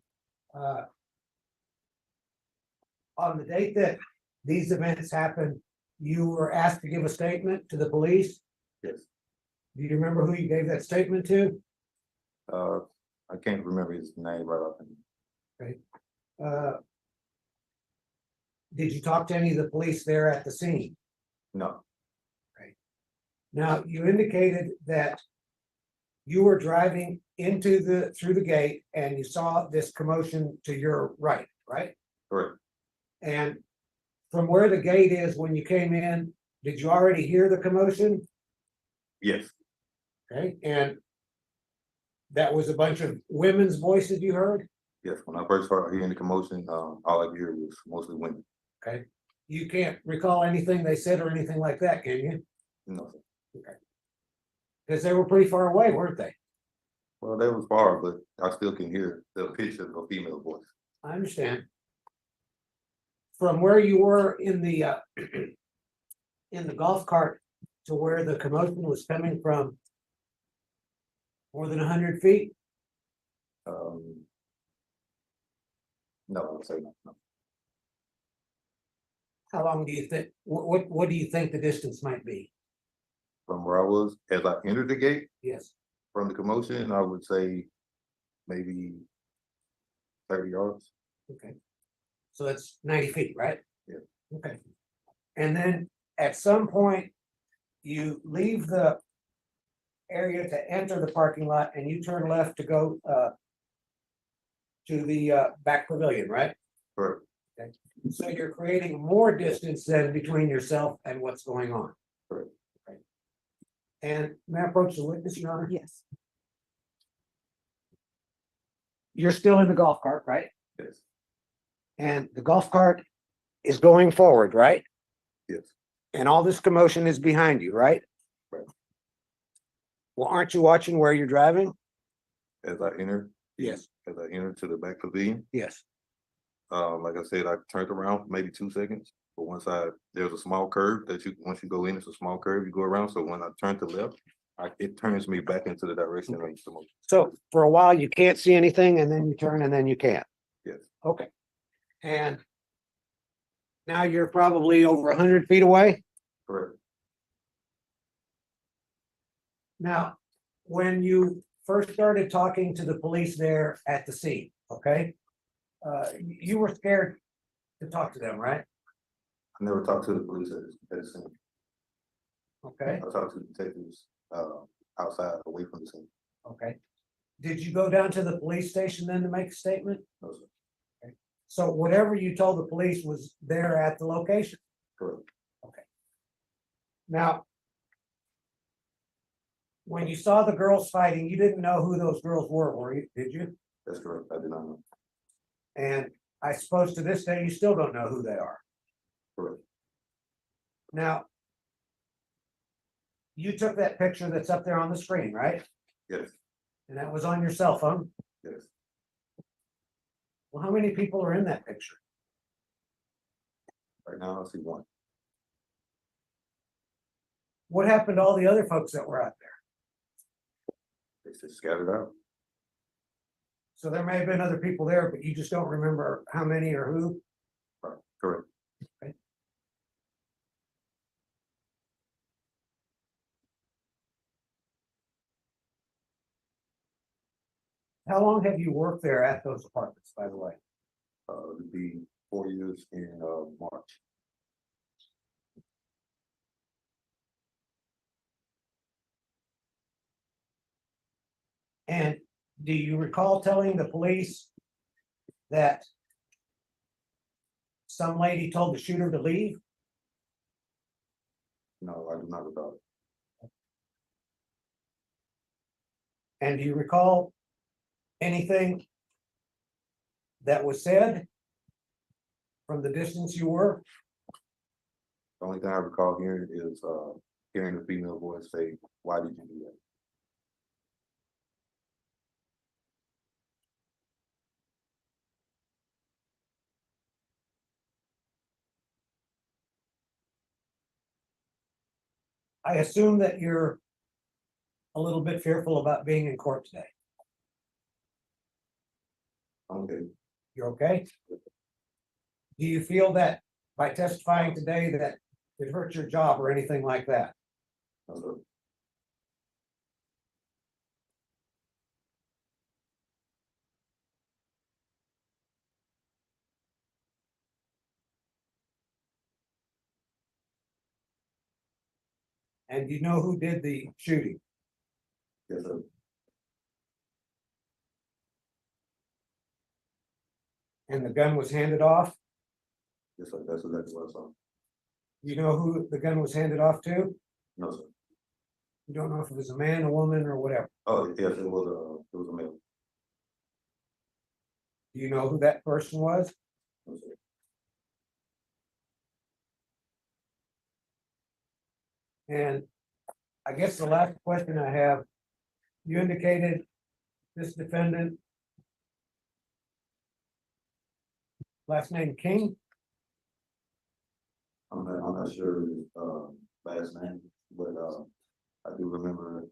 On the date that these events happened, you were asked to give a statement to the police. Yes. Do you remember who you gave that statement to? I can't remember his name right off. Did you talk to any of the police there at the scene? No. Now, you indicated that you were driving through the gate and you saw this commotion to your right, right? Correct. And from where the gate is when you came in, did you already hear the commotion? Yes. Okay, and that was a bunch of women's voices you heard? Yes. When I first started hearing the commotion, all I could hear was mostly women. Okay, you can't recall anything they said or anything like that, can you? No, sir. Because they were pretty far away, weren't they? Well, they was far, but I still can hear the pitch of a female voice. I understand. from where you were in the in the golf cart to where the commotion was coming from more than 100 feet? No, I would say no. How long do you think, what do you think the distance might be? From where I was, as I entered the gate Yes, from the commotion, I would say maybe 30 yards. okay. So that's 90 feet, right? Yeah. Okay. And then at some point, you leave the area to enter the parking lot and you turn left to go to the back pavilion, right? Correct. So you're creating more distance than between yourself and what's going on. Correct. Okay. And may I approach the witness, Your Honor? Yes. You're still in the golf cart, right? Yes. And the golf cart is going forward, right? Yes. And all this commotion is behind you, right? Right. Well, aren't you watching where you're driving? As I entered, Yes. as I entered to the back pavilion, Yes. like I said, I turned around maybe 2 seconds. But there's a small curve that once you go in, it's a small curve you go around. So when I turn to left, it turns me back into the direction of the motion. So for a while, you can't see anything and then you turn and then you can't. Yes. Okay. And now you're probably over 100 feet away. Correct. Now, when you first started talking to the police there at the scene, okay? You were scared to talk to them, right? I never talked to the police at the scene. Okay, I talked to the detectives outside, away from the scene. okay. Did you go down to the police station then to make a statement? No, sir. So whatever you told the police was there at the location. Correct. Now, when you saw the girls fighting, you didn't know who those girls were you? Did you? That's correct. I did not know. And I suppose to this day, you still don't know who they are. Correct. Now, you took that picture that's up there on the screen, right? Yes. And that was on your cell phone. Yes. Well, how many people are in that picture? Right now, I see one. What happened to all the other folks that were out there? They just scattered out. So there may have been other people there, but you just don't remember how many or who? Right. Correct. How long have you worked there at those apartments, by the way? It'll be 4 years in March. And do you recall telling the police that some lady told the shooter to leave? No, I do not recall it. And do you recall anything that was said from the distance you were? The only thing I recall hearing is hearing the female voice say, "Why did you do that?" I assume that you're a little bit fearful about being in court today. Okay. You're okay? Do you feel that by testifying today that it hurt your job or anything like that? No, sir. And you know who did the shooting? Yes, sir. And the gun was handed off? Yes, sir. That's exactly what I saw. You know who the gun was handed off to? No, sir. You don't know if it was a man, a woman, or whatever. Oh, yes, it was a male. Do you know who that person was? No, sir. And I guess the last question I have, you indicated this defendant, last name King? I'm not sure his, last name, but, I do remember,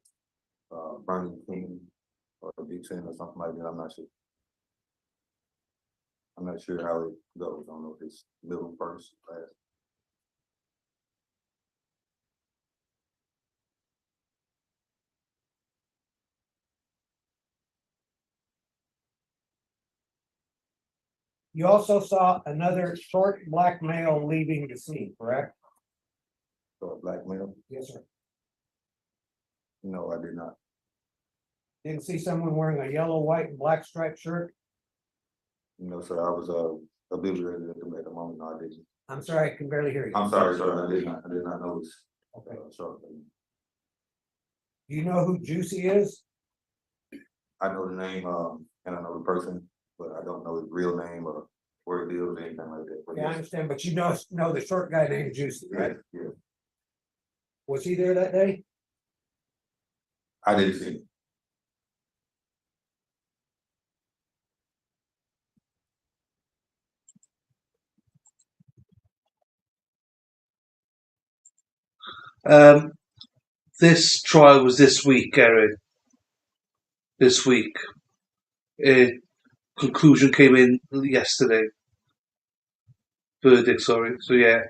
Vernon King or Dixon or something like that, I'm not sure. I'm not sure how it goes, I don't know if it's middle, first, last. You also saw another short black male leaving the scene, correct? So black male, Yes, sir. no, I did not. Didn't see someone wearing a yellow, white, and black striped shirt? No, sir, I was, oblivious at the moment, no, I didn't. I'm sorry, I can barely hear you. I'm sorry, sir, I did not notice. Okay. Sure. Do you know who Juicy is? I know the name, and I know the person, but I don't know his real name or where he lives, anything like that. But Yeah, I yes, understand, but you know the short guy named Juicy, right? yeah, yeah, Was he there that day? I didn't see him. This trial was this week, Eric. This week. Conclusion came in yesterday. Verdict, sorry. So yeah,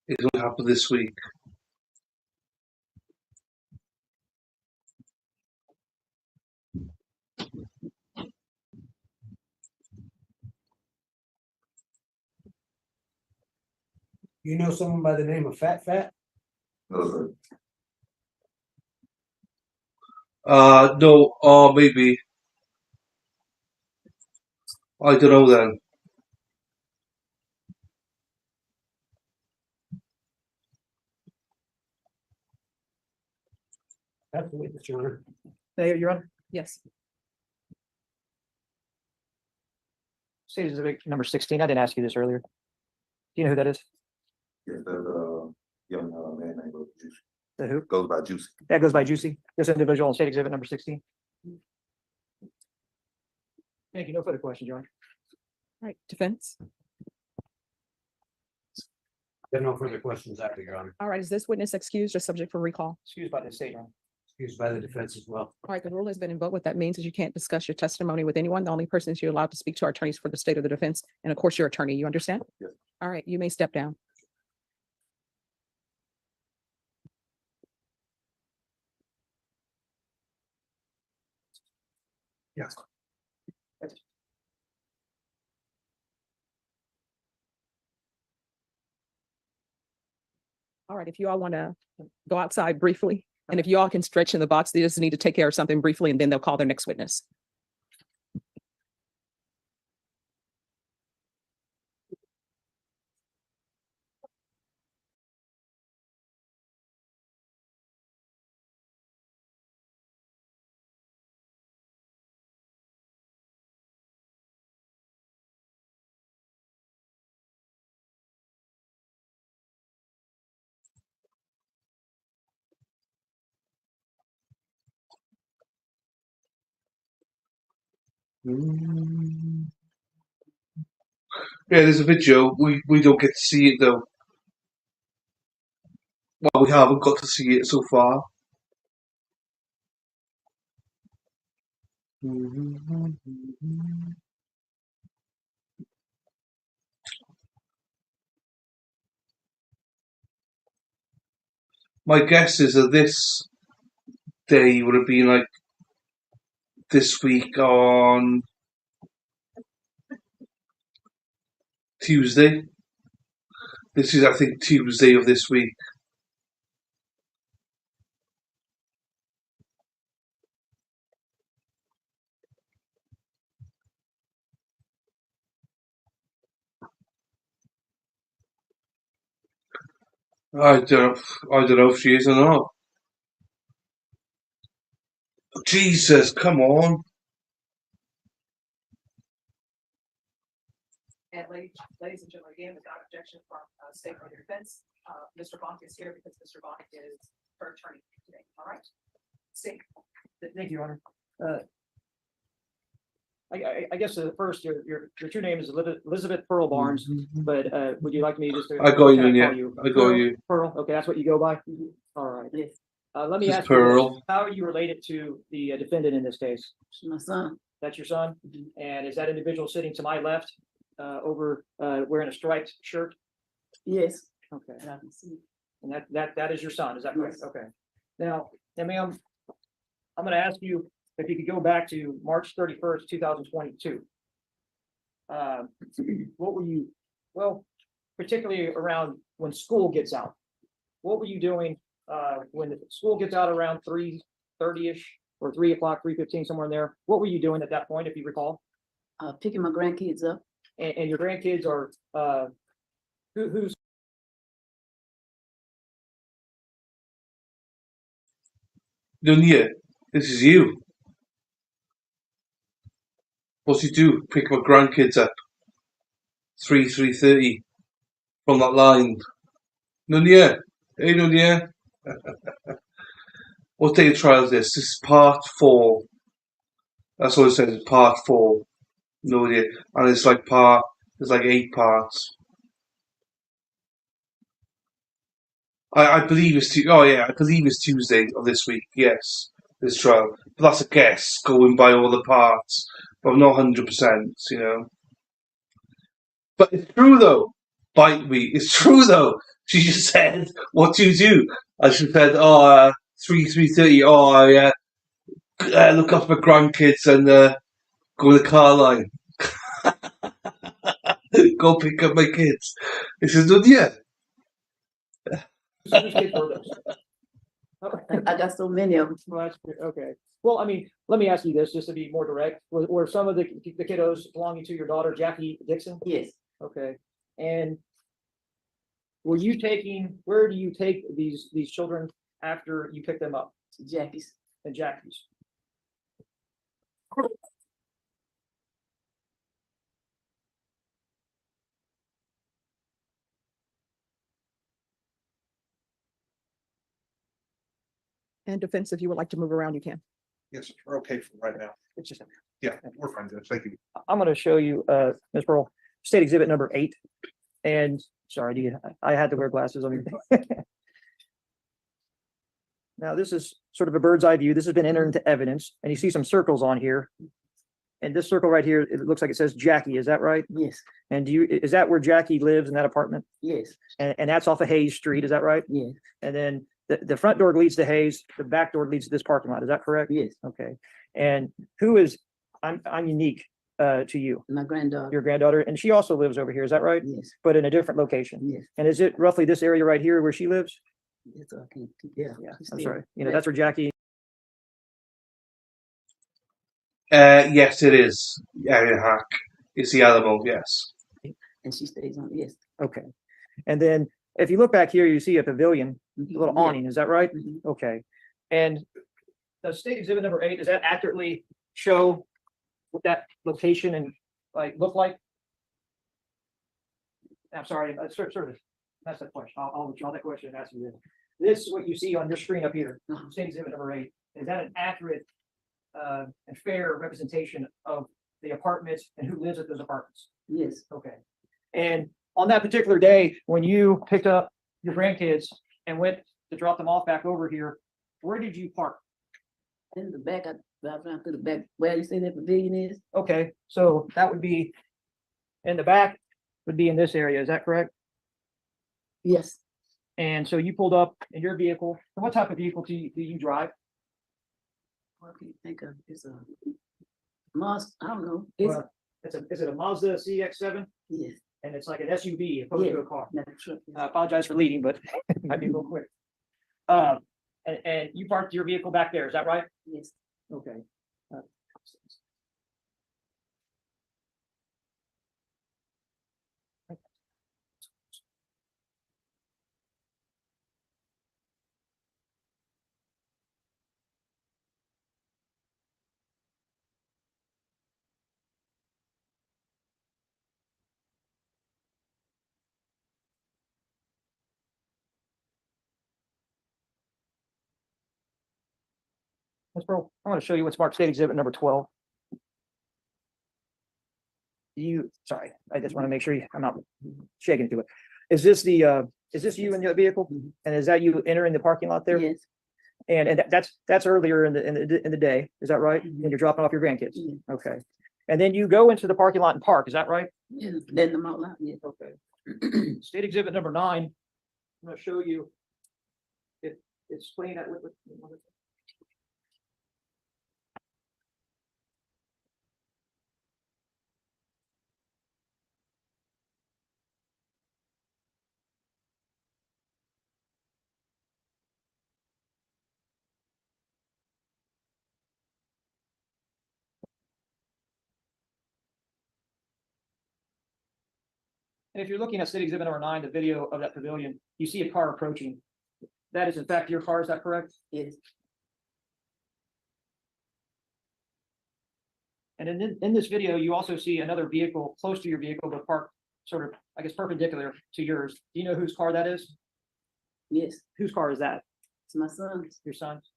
it's going to happen this week. You know someone by the name of Fat Fat? No, sir. No, or maybe. I don't know then. That's the witness, Your Honor. Your Honor, Yes. state exhibit number 16. I didn't ask you this earlier. Do you know who that is? Yes, there's a young man named Juicy. The who? Goes by Juicy. That goes by Juicy. This individual on state exhibit number 16. Thank you. No further questions, Your Honor. All right, defense. There are no further questions after, Your Honor. All right, is this witness excused or subject for recall? Excused by the state, Your Honor. Excused by the defense as well. All right, the rule has been invoked. What that means is you can't discuss your testimony with anyone. The only persons you're allowed to speak to are attorneys for the state of the defense, and of course, your attorney. You understand? Yes. All right, you may step down. Yes. All right, if you all want to go outside briefly, and if you all can stretch in the box, they just need to take care of something briefly, and then they'll call their next witness. Yeah, there's a video. We don't get to see it though. Well, we haven't got to see it so far. My guess is that this day would have been like this week on Tuesday. This is, I think, Tuesday of this week. I don't know if she is or not. Jesus, come on. And ladies and gentlemen, again, without objection from state or defense, Mr. Bonk is here because Mr. Bonk is her attorney today. All right. See. Thank you, Your Honor. I guess first, your true name is Elizabeth Pearl Barnes, but would you like me just to? I got you, can yeah. call you I got Pearl? you. Pearl, okay, that's what you go by? All right. Yes, Let me This is ask you this. Pearl. How are you related to the defendant in this case? it's my son. That's your son? And is that individual sitting to my left, over, wearing a striped shirt? Yes. Okay. And I can see. And that is your son, is that correct? Yes. Okay. Now, ma'am, I'm gonna ask you if you could go back to March 31st, 2022. What were you, well, particularly around when school gets out, what were you doing, when the school gets out around 3:30-ish or 3 o'clock, 3:15, somewhere in there? What were you doing at that point, if you recall? Picking my grandkids up. And your grandkids are, who's Dunya, this is you. What do you do? Pick my grandkids up. 3:30 from that line. Dunya, hey Dunya. What day of trial is this? This is part 4. That's what it says. Part 4. No idea. And it's like there's like 8 parts. I believe it's I believe it's Tuesday of this week. Yes, this trial. But that's a guess going by all the parts. But I'm not 100%. You know. But it's true though. Bite me. It's true though. She just said, "What do you do?" And she said, "Oh, 3:30. Oh, I look after my grandkids and go to the car line. Go pick up my kids." He says, "Yeah." whose kids were those? I got so many of them. Well, that's good. Okay. Well, I mean, let me ask you this, just to be more direct. Were some of the kiddos belonging to your daughter, Jackie Dixon? Yes. Okay. And where do you take these children after you pick them up? Jackie's. And Jackie's? And defense, if you would like to move around, you can. Yes, we're okay for right now. It's just, Yeah, we're fine, Judge. Thank you. I'm gonna show you, Ms. Pearl, state exhibit number 8. And sorry, I had to wear glasses on me. Now, this is sort of a bird's eye view. This has been entered into evidence, and you see some circles on here. And this circle right here, it looks like it says Jackie, is that right? Yes. And is that where Jackie lives in that apartment? Yes. And that's off of Hayes Street, is that right? Yes. And then the front door leads to Hayes, the back door leads to this parking lot, is that correct? Yes. Okay. And who is, I'm unique to you, My granddaughter. your granddaughter, and she also lives over here, is that right? Yes. But in a different location. Yes. And is it roughly this area right here where she lives? Yes, I can. Yeah. Yeah, she's I'm still- sorry. You know, that's where Jackie, Yes, it is. Area hack. It's the Alamo. Yes. And she stays on. Yes. okay. And then if you look back here, you see a pavilion, a little Yeah. awning, is that right? Mhm. Okay. And the state exhibit number 8, does that accurately show what that location and like look like? I'm sorry, sort of, that's the question. I'll withdraw that question and ask you this. This, what you see on your screen up here, Uh-huh. state exhibit number 8, is that an accurate and fair representation of the apartments and who lives at those apartments? Yes. Okay. And on that particular day, when you picked up your grandkids and went to drop them off back over here, where did you park? In the back, I drive around to the back. Where you say that pavilion is? Okay, so that would be in the back, would be in this area, is that correct? Yes. And so you pulled up in your vehicle. And what type of vehicle do you drive? What can you think of? It's a Must. I don't know. It's Well, is it a Mazda CX-7? yes. And it's like an SUV opposed to a car. Not a truck. I apologize for leading, but it might be real quick. And you parked your vehicle back there, is that right? Yes. Okay. Ms. Pearl, I want to show you what's marked state exhibit number 12. sorry, I just want to make sure I'm not shaking to it. Is this you in the vehicle? And is that you entering the parking lot there? Yes. And that's earlier in the day, is that right? Mhm. And you're dropping off your grandkids? Yeah. Okay. And then you go into the parking lot and park, is that right? Yeah, letting them all out, yeah. Okay. State exhibit number 9. I'm gonna show you. Explain that with. And if you're looking at state exhibit number 9, the video of that pavilion, you see a car approaching. That is in fact your car, is that correct? Yes. And in this video, you also see another vehicle close to your vehicle, but parked sort of, I guess, perpendicular to yours. Do you know whose car that is? Yes, Whose car is that? it's my son's. Your son's?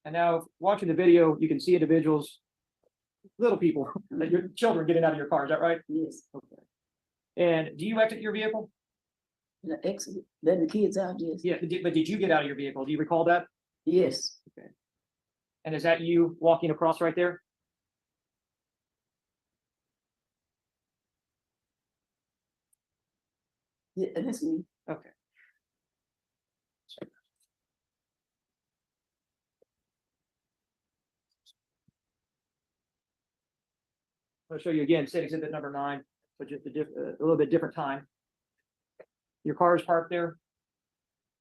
And now watching the video, you can see individuals, little people, that your children getting out of your car, is that right? Yes. Okay. And do you exit your vehicle? The exit, letting the kids out, yes. Yeah, but did you get out of your vehicle? Do you recall that? Yes, And is that you walking across right there? yeah, and that's me. Okay. I'll show you again, state exhibit number 9, but just a little bit different time. Your car is parked there.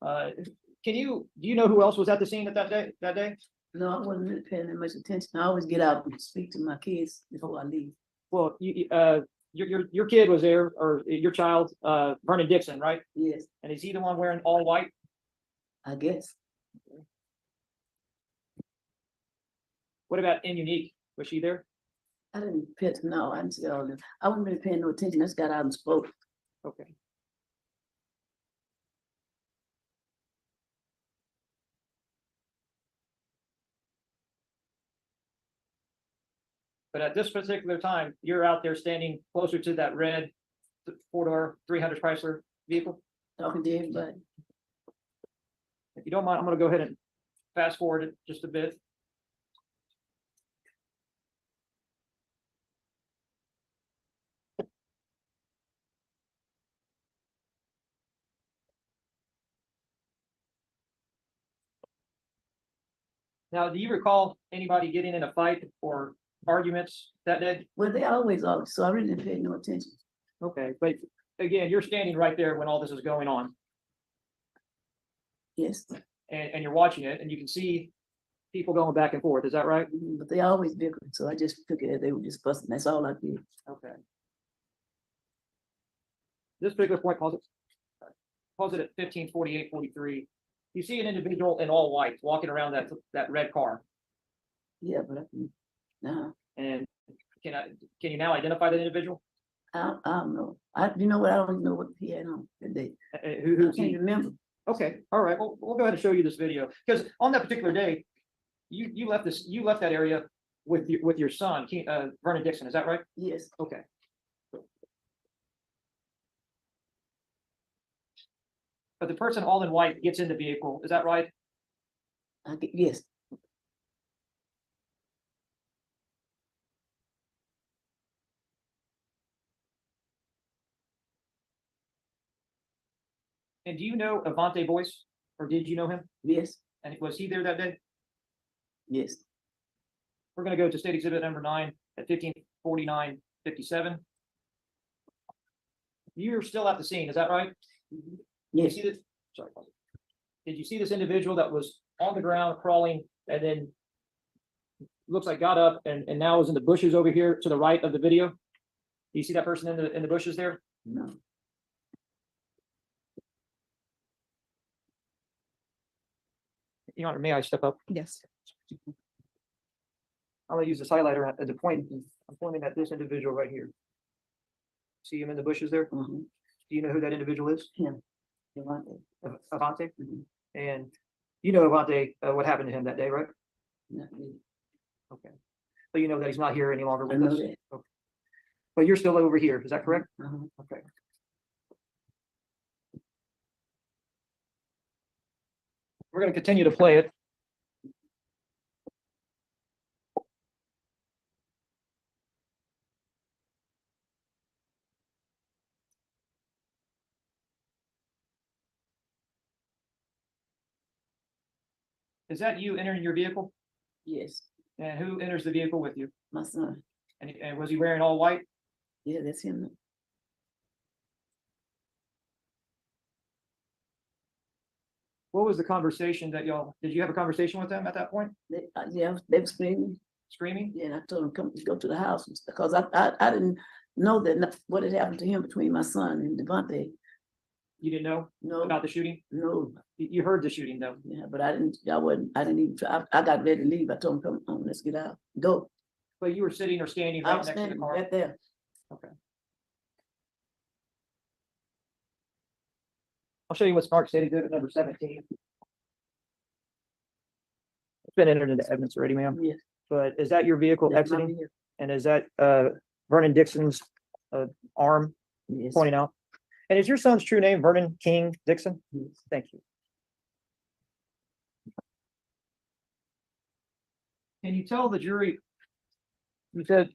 Do you know who else was at the scene at that day? No, I wasn't really paying that much attention. I always get out and speak to my kids before I leave. Well, your kid was there, or your child, Vernon Dixon, right? Yes, And is he the one wearing all white? I guess. What about in Unique? Was she there? I didn't pay, no, I didn't see all of them. I wasn't really paying no attention. I just got out and spoke. Okay. But at this particular time, you're out there standing closer to that red 4-door 300 Chrysler vehicle. Talking to everybody. If you don't mind, I'm gonna go ahead and fast forward it just a bit. Now, do you recall anybody getting in a fight or arguments that day? Well, they always are, so I really didn't pay no attention. Okay, but again, you're standing right there when all this is going on, Yes, and you're watching it, and you can see people going back and forth. Is that right? but they always bicker, so I just took it as they were just fussing. That's all I did. Okay. This particular point, pause it at 15:48:43. You see an individual in all white walking around that red car, Yeah, but I can, no, and can you now identify that individual? I don't know. You know what? I don't even know what he had on that day. I Who's can't he? remember. Okay, all right. Well, we'll go ahead and show you this video, because on that particular day, you left that area with your son, Vernon Dixon. Is that right? Yes, Okay. But the person all in white gets in the vehicle. Is that right? yes, And do you know Avante Boyce, or did you know him? yes, And was he there that day? yes, We're going to go to state exhibit number 9 at 15:49:57. You're still at the scene, is that right? Did you yes, see this? Sorry. Pause it. Did you see this individual that was on the ground crawling and then looks like got up and now is in the bushes over here to the right of the video? Do you see that person in the bushes there? no, Your Honor, may I step up? Yes. I'm gonna use this highlighter as a point. I'm pointing at this individual right here. See him in the bushes there? uh-huh, Do you know who that individual is? Devontae. Avante? Mhm. And you know Avante, what happened to him that day, right? Not really. Okay. But you know that he's not here any longer I with know us? that. Okay. But you're still over here, is that correct? Uh-huh. Okay. We're gonna continue to play it. Is that you entering your vehicle? Yes, And who enters the vehicle with you? my son. And was he wearing all white? Yeah, that's him. What was the conversation that y'all, did you have a conversation with them at that point? Yeah, they were screaming. Screaming? Yeah, and I told him, come, go to the house because I didn't know that what had happened to him between my son and Devontae. You didn't know No, about the shooting? no, You heard the shooting though. yeah, but I didn't even try. I got ready to leave. I told him, come on, let's get out, go. But you were sitting or standing I right was next to the standing car? right there. I'll show you what Smart State Exhibit number 17. It's been entered into evidence already, ma'am. Yes. But is that your vehicle That's my exiting? vehicle. And is that Vernon Dixon's arm Yes. pointing out? And is your son's true name Vernon King Dixon? Yes. Thank you. Can you tell the jury? You said,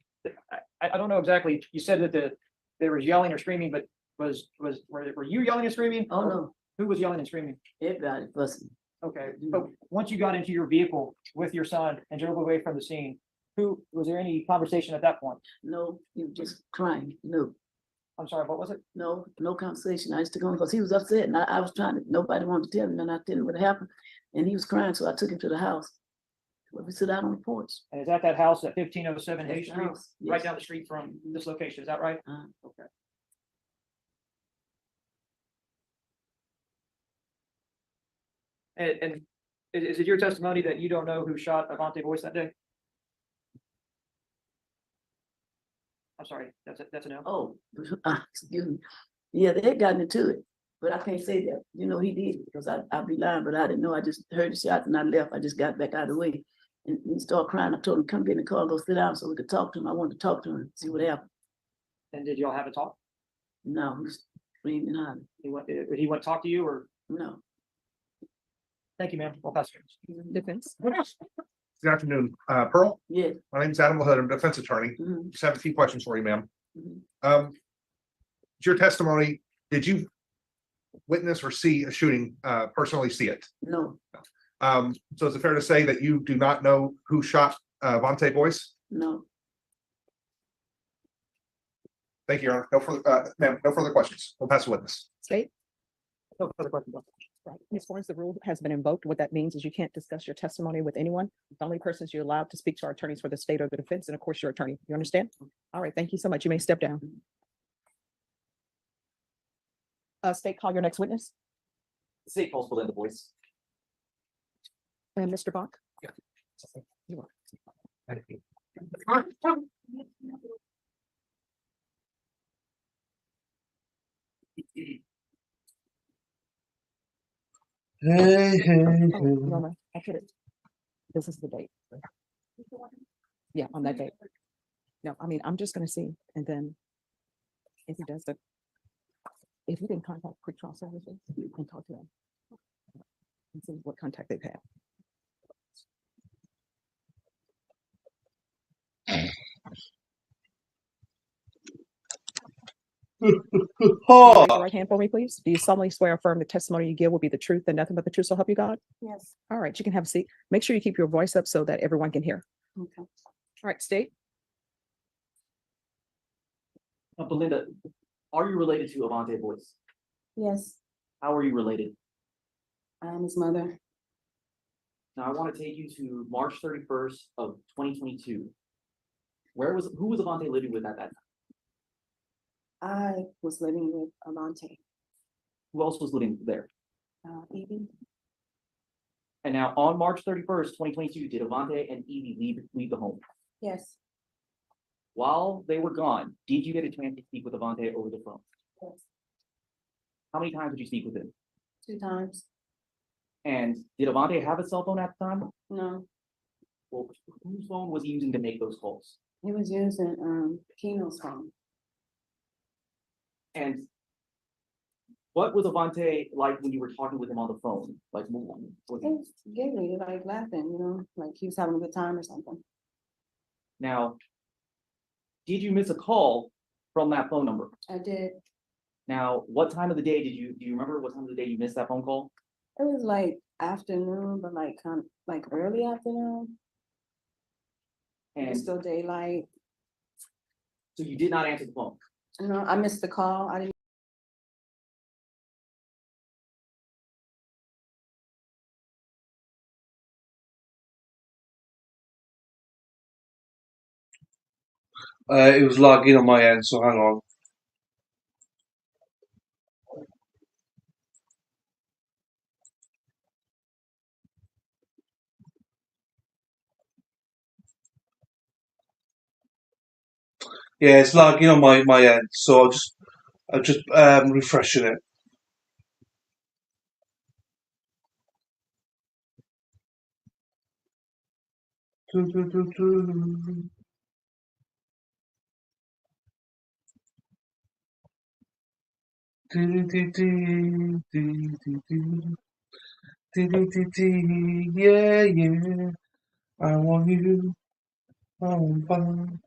I don't know exactly, you said that there was yelling or screaming, but were you yelling and screaming? Oh, Or no, Who was yelling and screaming? everybody fussing. Okay, but once you got into your vehicle with your son and drove away from the scene, was there any conversation at that point? No, he was just crying. No, I'm sorry, what was it? no conversation. I just took him because he was upset and I was trying to, nobody wanted to tell him and I didn't know what happened. And he was crying, so I took him to the house. Where we sit out on the porch. And is that house at 1507 That's Hay the Street, house, right yes. down the street from this location, is that right? Okay. And is it your testimony that you don't know who shot Avante Boyce that day? I'm sorry, that's a no. Oh, excuse me. Yeah, they had gotten into it, but I can't say that. You know, he did because I'd be lying, but I didn't know. I just heard the shots and I left. I just got back out of the way. And he started crying. I told him, come get in the car, go sit down so we could talk to him. I wanted to talk to him, see what happened. And did y'all have a talk? No, he's screaming hard. He went talk to you or? No. Thank you, ma'am. Well, pass it. Defense. Good afternoon, Pearl. Yeah. My name is Adam LaHood. I'm a defense attorney. Mhm, Just have a few questions for you, ma'am. mhm. Your testimony, did you witness or see a shooting, personally see it? No, So is it fair to say that you do not know who shot Avante Boyce? no. Thank you, Your Honor. No further, ma'am, no further questions. We'll pass the witness. State. No further questions. Right. As far as the rule has been invoked, what that means is you can't discuss your testimony with anyone. The only persons you're allowed to speak to are attorneys for the state or the defense, and of course, your attorney. You understand? All right, thank you so much. You may step down. State, call your next witness. State Constable in the voice. And Mr. Bach. You are. Hey, hey, Oh, hey. no, I put it. This is the date. Yeah, on that date. No, I mean, I'm just gonna see, and then if he does it, if he didn't contact quick trial services and talk to them and see what contact they've had. Can you raise your right hand for me, please? Do you solemnly swear or affirm the testimony you give will be the truth and nothing but the truth, so help you God? Yes. All right, you can have a seat. Make sure you keep your voice up so that everyone can hear. Okay. All right, state. Belinda, are you related to Avante Boyce? Yes, How are you related? I am his mother. Now I want to take you to March 31st of 2022. Who was Avante living with at that time? I was living with Alante, Who else was living there? Evie. And now on March 31st, 2022, did Avante and Evie leave the home? Yes. While they were gone, did you get a chance to speak with Avante over the phone? Yes. How many times did you speak with him? 2 times. And did Avante have a cell phone at the time? No. Well, whose phone was he using to make those calls? He was using, Keno's phone. And what was Avante like when you were talking with him on the phone? Like, was He he- was giggly, like laughing, you know, like he was having a good time or something. now, did you miss a call from that phone number? I did. Now, what time of the day do you remember what time of the day you missed that phone call? It was like afternoon, but like kind of like early afternoon. It was And still daylight. so you did not answer the phone. No, I missed the call. I didn't. It was lagging on my end, so hang on. Yeah, it's lagging on my end, so I'll just refreshing it. Do, do, do, do. Do, do, do, do, do, do, do. Do, do, do, do. Yeah, yeah. I want you. I want fun.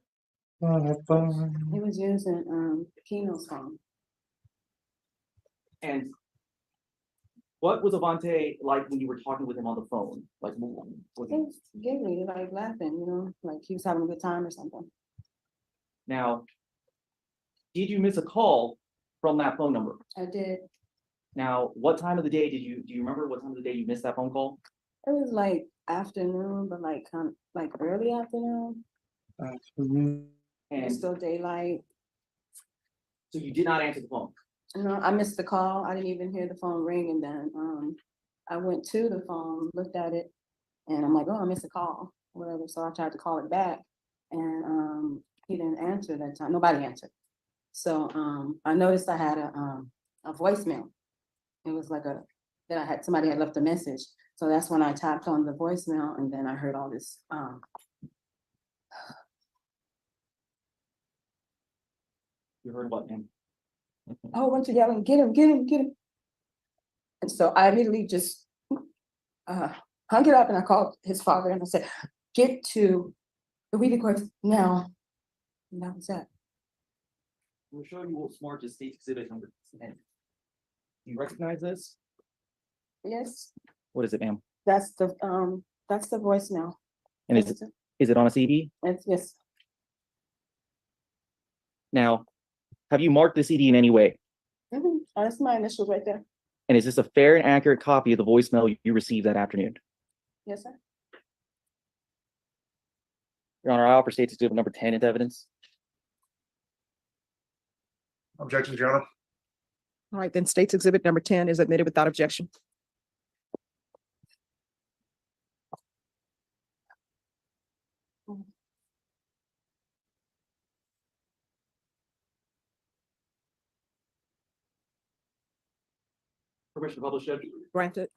He was using, Keno's phone. And what was Avante like when you were talking with him on the phone? Like, was He he- was giggly, like laughing, you know, like he was having a good time or something. now, did you miss a call from that phone number? I did. Now, what time of the day do you remember what time of the day you missed that phone call? It was like afternoon, but like kind of like early afternoon. It was And still daylight. so you did not answer the phone. No, I missed the call. I didn't even hear the phone ring, and then I went to the phone, looked at it, and I'm like, oh, I missed a call, whatever. So I tried to call it back, and he didn't answer that time. Nobody answered. So I noticed I had a voicemail. It was like that I had somebody had left a message. So that's when I tapped on the voicemail, and then I heard all this. You heard what, ma'am? A whole bunch of yelling, get him, get him, get him. And so I immediately just hung it up and I called his father and I said, get to the weed course now. And that was that. We'll show you what smart is state exhibit number 10. Do you recognize this? Yes, What is it, ma'am? that's the voicemail. And is it on a CD? It's yes, Now, have you marked the CD in any way? that's my initials right there. And is this a fair and accurate copy of the voicemail you received that afternoon? Yes, sir. Your Honor, I offer state exhibit number 10 into evidence. Objections, Your Honor. All right, then State's Exhibit number 10 is admitted without objection. Permission to publish, Judge? Granted.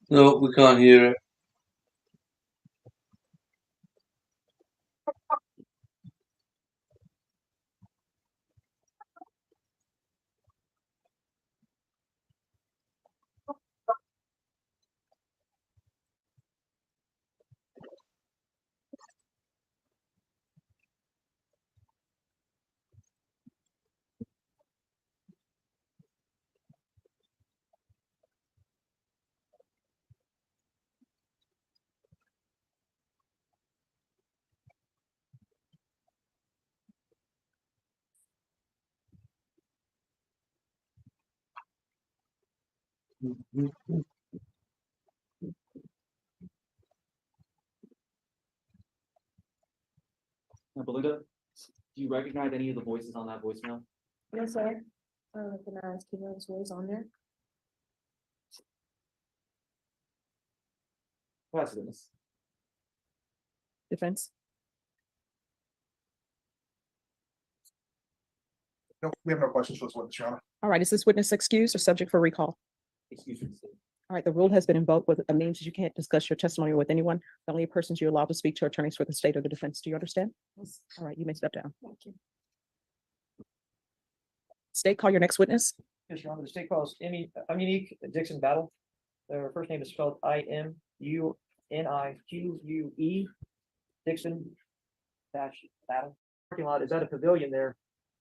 No, we can't hear it. Now, Belinda, do you recognize any of the voices on that voicemail? Yes, sir. I recognize Keno's voice on there. class witness. Defense? No, we have no questions for this witness, Your Honor. All right, is this witness excused or subject for recall? Excuse me. All right, the rule has been invoked with a means you can't discuss your testimony with anyone. The only persons you're allowed to speak to are attorneys for the state or the defense. Do you understand? Yes. All right, you may step down. Thank you. State, call your next witness. Yes, Your Honor, the state calls Dominique Dixon Battle. Their first name is spelled IMUNIQUE. Dixon dash Battle. Parking lot is at a pavilion there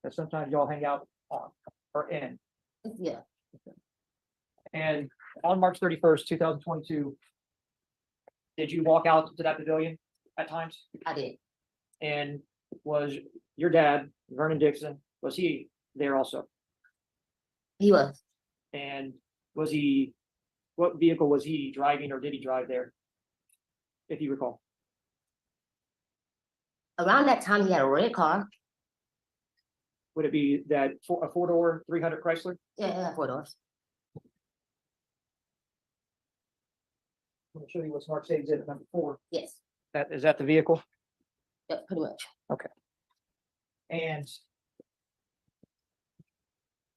that sometimes y'all hang out on or in. Yeah, And on March 31st, 2022, did you walk out to that pavilion at times? I did. And was your dad, Vernon Dixon, was he there also? He was. And was he, what vehicle was he driving or did he drive there? If you recall. Around that time, he had a red car. Would it be that a four-door 300 Chrysler? Yeah, 4 doors. I'm gonna show you what's marked exhibit number 4. Yes, That, is that the vehicle? yeah, pretty much. And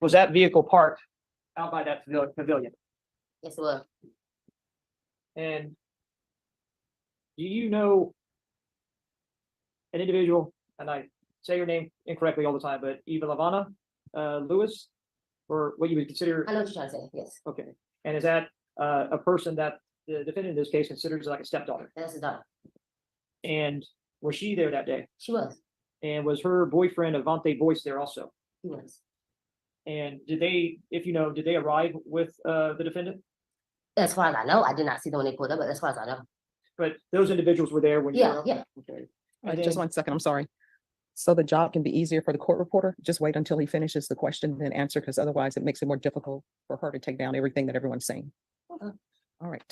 was that vehicle parked out by that pavilion? Yes, it was. And do you know an individual, and I say your name incorrectly all the time, but Eva Lavana Lewis, or what you would consider, I know what you're trying to say. Yes, okay. And is that a person that the defendant in this case considers like a stepdaughter? that's his daughter. And was she there that day? She was. And was her boyfriend Avante Boyce there also? He was. And did they, if you know, did they arrive with the defendant? As far as I know, I did not see them when they pulled up, but as far as I know. But those individuals were there when you Yeah, were. yeah. Okay. All And right, just then- 1 second, I'm sorry. So the job can be easier for the court reporter. Just wait until he finishes the question, then answer, because otherwise it makes it more difficult for her to take down everything that everyone's saying. Okay. All right,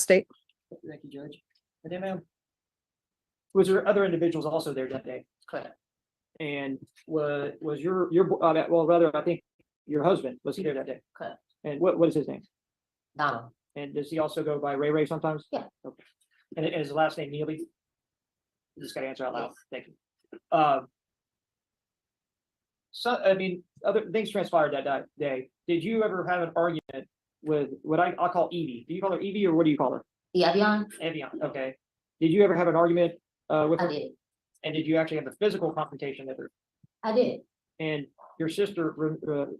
state. Thank you, Judge. And then, ma'am, was there other individuals also there that day? Correct. And was your, well, rather, I think your husband, was he there that day? Correct. And what is his name? Donald. And does he also go by Ray sometimes? Yeah. Okay. And is the last name Neely? You just gotta answer out loud. Yes. Thank you. So, I mean, other things transpired that day. Did you ever have an argument with what I'll call Evie? Do you call her Evie or what do you call her? Yeah, Evian, Evian, okay. Did you ever have an argument with I her? did. And did you actually have a physical confrontation with her? I did. And your sister,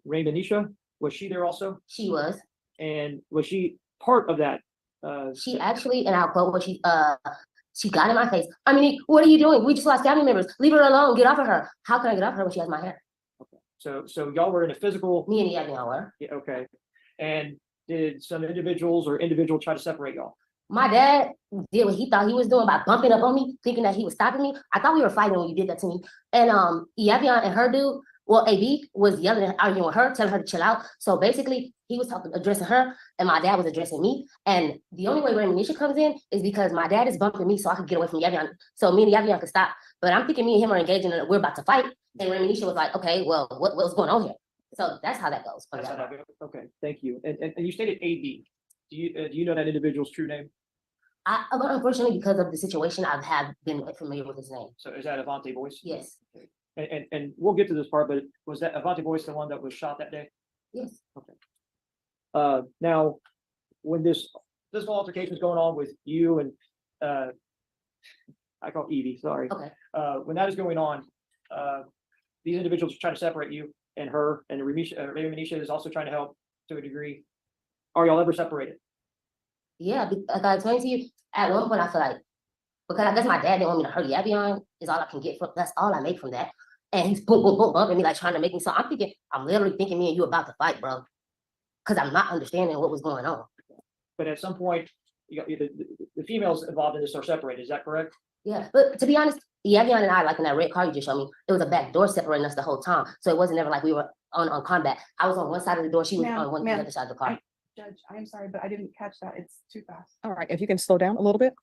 Raymanisha, was she there also? She was. And was she part of that? She actually, and I'll quote what she got in my face. I mean, what are you doing? We just lost family members. Leave her alone. Get off of her. How can I get off her when she has my hair? So y'all were in a physical, Me and Evian were. yeah, okay. And did some individuals try to separate y'all? My dad did what he thought he was doing by bumping up on me, thinking that he was stopping me. I thought we were fighting when you did that to me. And Evian and her dude, well, AB was yelling and arguing with her, telling her to chill out. So basically, he was addressing her, and my dad was addressing me. And the only way Raymanisha comes in is because my dad is bumping me, so I could get away from Evian. So me and Evian could stop. But I'm thinking me and him are engaging, and we're about to fight. And Raymanisha was like, "Okay, well, what's going on here?" So that's how that goes. That's how that goes. Okay, thank you. And you stated AB. Do you know that individual's true name? But unfortunately, because of the situation, I have been familiar with his name. So is that Avante Boyce? Yes, And we'll get to this part, but was that Avante Boyce the one that was shot that day? yes. Now, when this whole altercation is going on with you and I call Evie, sorry. Okay. When that is going on, these individuals are trying to separate you and her, and Raymanisha is also trying to help to a degree. Are y'all ever separated? Yeah, like I explained to you, at one point I feel like, because I guess my dad didn't want me to hurt Evian, is all I can get from, that's all I make from that. And he's boom, boom, boom, bumping me, like trying to make me, so I'm literally thinking me and you about to fight, bro. Cause I'm not understanding what was going on. But at some point, you got the females involved in this are separated, is that correct? Yeah, but to be honest, Evian and I, like in that red car you just showed me, it was a back door separating us the whole time. So it wasn't ever like we were on combat. I was on one side of the door, she was Ma'am, on the ma'am, other side of the car. Judge, I am sorry, but I didn't catch that. It's too fast. All right, if you can slow down a little bit.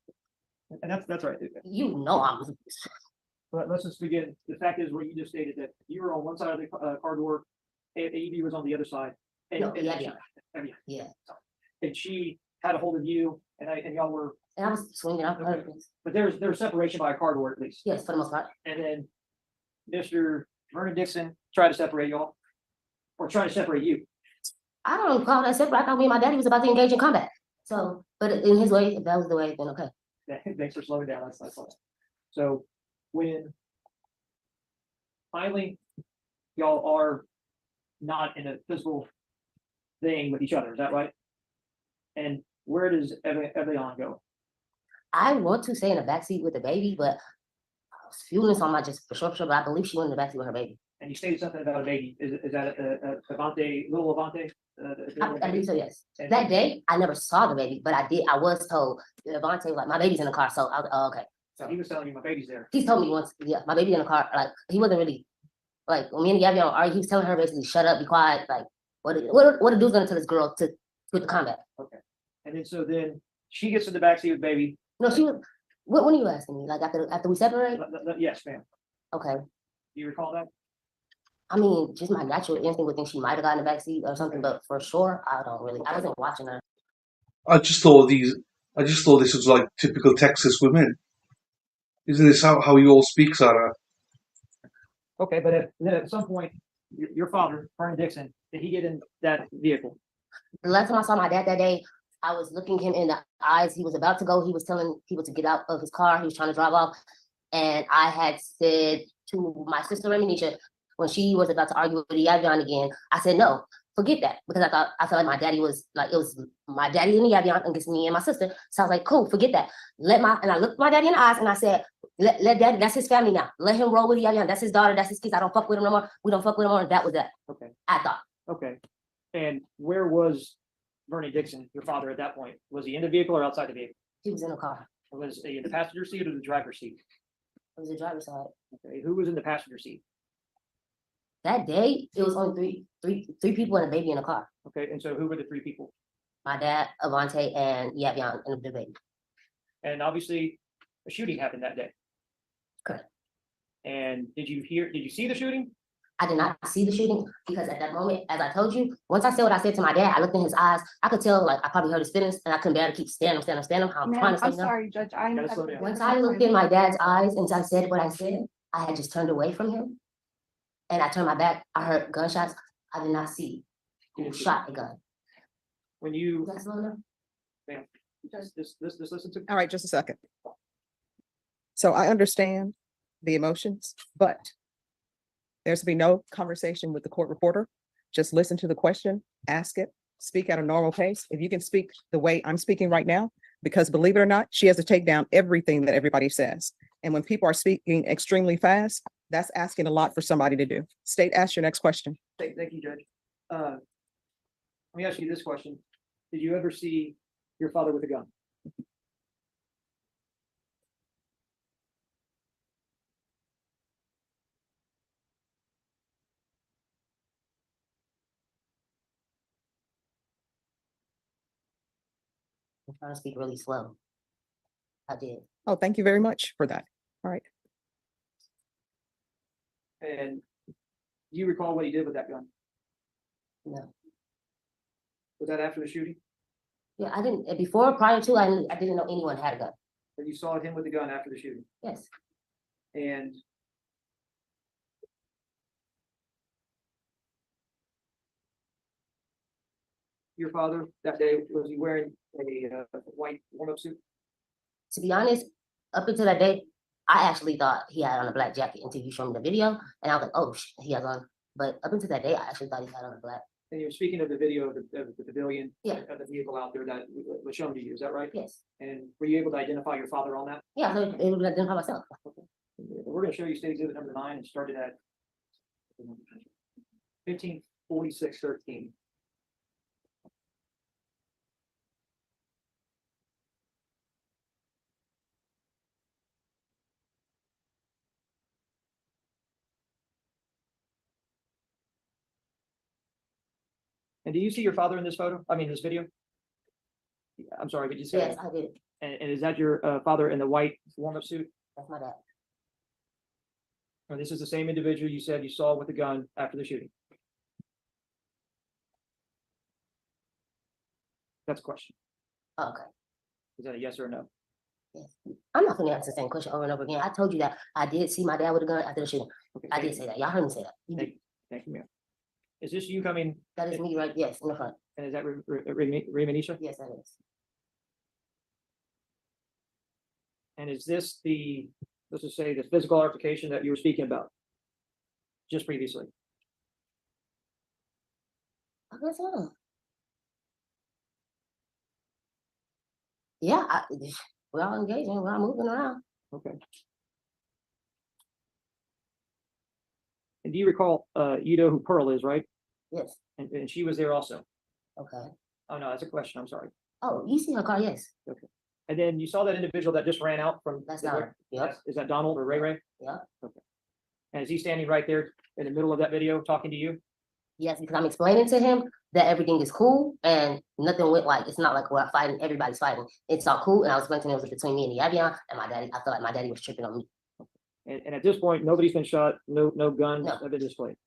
And that's right. You know I'm, But let's just begin. The fact is, where you just stated that you were on one side of the car door, and Evie was on the other side. No, And Evian. Yeah. and she had a hold of you, and y'all were And I was swinging out. Okay. But there's separation by a car door at least. Yes, for the most part. And then Mr. Vernon Dixon tried to separate y'all, or trying to separate you. I don't call that separate. I thought me and my daddy was about to engage in combat. So, but in his way, if that was the way, then okay. Thanks for slowing down. That's all. So when finally y'all are not in a physical thing with each other, is that right? And where does Evian go? I want to say in the backseat with the baby, but I was feeling something, I just for sure, but I believe she went in the backseat with her baby. And you stated something about a baby. Is that Avante, little Avante? I believe so, yes. That day, I never saw the baby, but I was told, Avante was like, my baby's in the car, so I was, oh, okay. So he was telling you my baby's there. He told me once, yeah, my baby's in the car, like, he wasn't really, like, when me and Gabby are, he was telling her basically, shut up, be quiet, like, what a dude's gonna tell this girl to quit the combat? Okay. And then she gets in the backseat with baby. No, she was, when are you asking me? Like, after we separate? Yes, ma'am. Okay. Do you recall that? I mean, just my natural instinct would think she might have gotten in the backseat or something, but for sure, I wasn't watching her. I just thought this was like typical Texas women. Isn't this how you all speak, Sarah? Okay, but at some point, your father, Vernon Dixon, did he get in that vehicle? The last time I saw my dad that day, I was looking him in the eyes. He was about to go. He was telling people to get out of his car. He was trying to drive off. And I had said to my sister, Reminisha, when she was about to argue with Yavion again, I said, no, forget that. Because I felt like my daddy was like, it was my daddy and Yavion against me and my sister. So I was like, cool, forget that. And I looked my daddy in the eyes and I said, let daddy, that's his family now. Let him roll with Yavion. That's his daughter, that's his kids. I don't fuck with him no more. We don't fuck with him no more. And that was that. Okay. I thought. Okay. And where was Vernon Dixon, your father, at that point? Was he in the vehicle or outside the vehicle? He was in the car. Was he in the passenger seat or the driver's seat? It was the driver's side. Okay. Who was in the passenger seat? That day, it was only three people and a baby in the car. Okay. And so who were the three people? My dad, Avante, and Yavion, and the baby. And obviously, a shooting happened that day. Correct. And did you see the shooting? I did not see the shooting because at that moment, as I told you, once I said what I said to my dad, I looked in his eyes. I could tell, like, I probably heard his feelings, and I couldn't bear to keep staring him. How I'm Ma'am, trying to say I'm no. sorry, Judge, Gotta slow down. Once I looked in my dad's eyes and I said what I said, I had just turned away from him. And I turned my back. I heard gunshots. I did not see who shot the gun. When you, That's slow enough? ma'am, just listen to. All right, just a second. So I understand the emotions, but there's to be no conversation with the court reporter. Just listen to the question, ask it, speak at a normal pace. If you can speak the way I'm speaking right now, because believe it or not, she has to take down everything that everybody says. And when people are speaking extremely fast, that's asking a lot for somebody to do. State, ask your next question. Thank you, Judge. Let me ask you this question. Did you ever see your father with a gun? I'm trying to speak really slow. I did. Oh, thank you very much for that. All right. And do you recall what he did with that gun? No. Was that after the shooting? Yeah, I didn't, prior to, I didn't know anyone had a gun. But you saw him with the gun after the shooting? Yes. And your father that day, was he wearing a white warm-up suit? To be honest, up until that day, I actually thought he had on a black jacket until you showed me the video. And I was like, oh, he has on. But up until that day, I actually thought he had on a black. And you're speaking of the video of the pavilion, Yeah. of the vehicle out there that was shown to you, is that right? Yes. And were you able to identify your father on that? Yeah, so it would identify myself. We're gonna show you state exhibit number 9 and started at 154613. And do you see your father in this photo? I mean, this video? I'm sorry, but you said. Yes, I did. And is that your father in the white warm-up suit? That's my dad. Or this is the same individual you said you saw with the gun after the shooting? That's a question. Oh, okay. Is that a yes or a no? I'm not gonna answer the same question over and over again. I told you that I did see my dad with a gun after the shooting. Okay, I thank did you. say that. Y'all heard me say that. Thank you, ma'am. Is this you coming, That is me right, yes, in the front. and is that Remanisha? Yes, that is. And is this the, let's just say, the physical altercation that you were speaking about? Just previously? I guess so. Yeah, we're all engaging, we're all moving around. Okay. And do you recall, you know who Pearl is, right? Yes, And she was there also? okay. Oh, no, that's a question, I'm sorry. Oh, you see her car, yes. Okay. And then you saw that individual that just ran out from. That's the- not her. Yep. Is that Donald or Ray Ray? Yeah. Okay. And is he standing right there in the middle of that video talking to you? Yes, because I'm explaining to him that everything is cool and nothing went like, it's not like we're fighting, everybody's fighting. It's all cool. And I was explaining to him it was between me and the Yavion and my daddy. I felt like my daddy was tripping on me. And at this point, nobody's been shot, no guns No. have been displayed.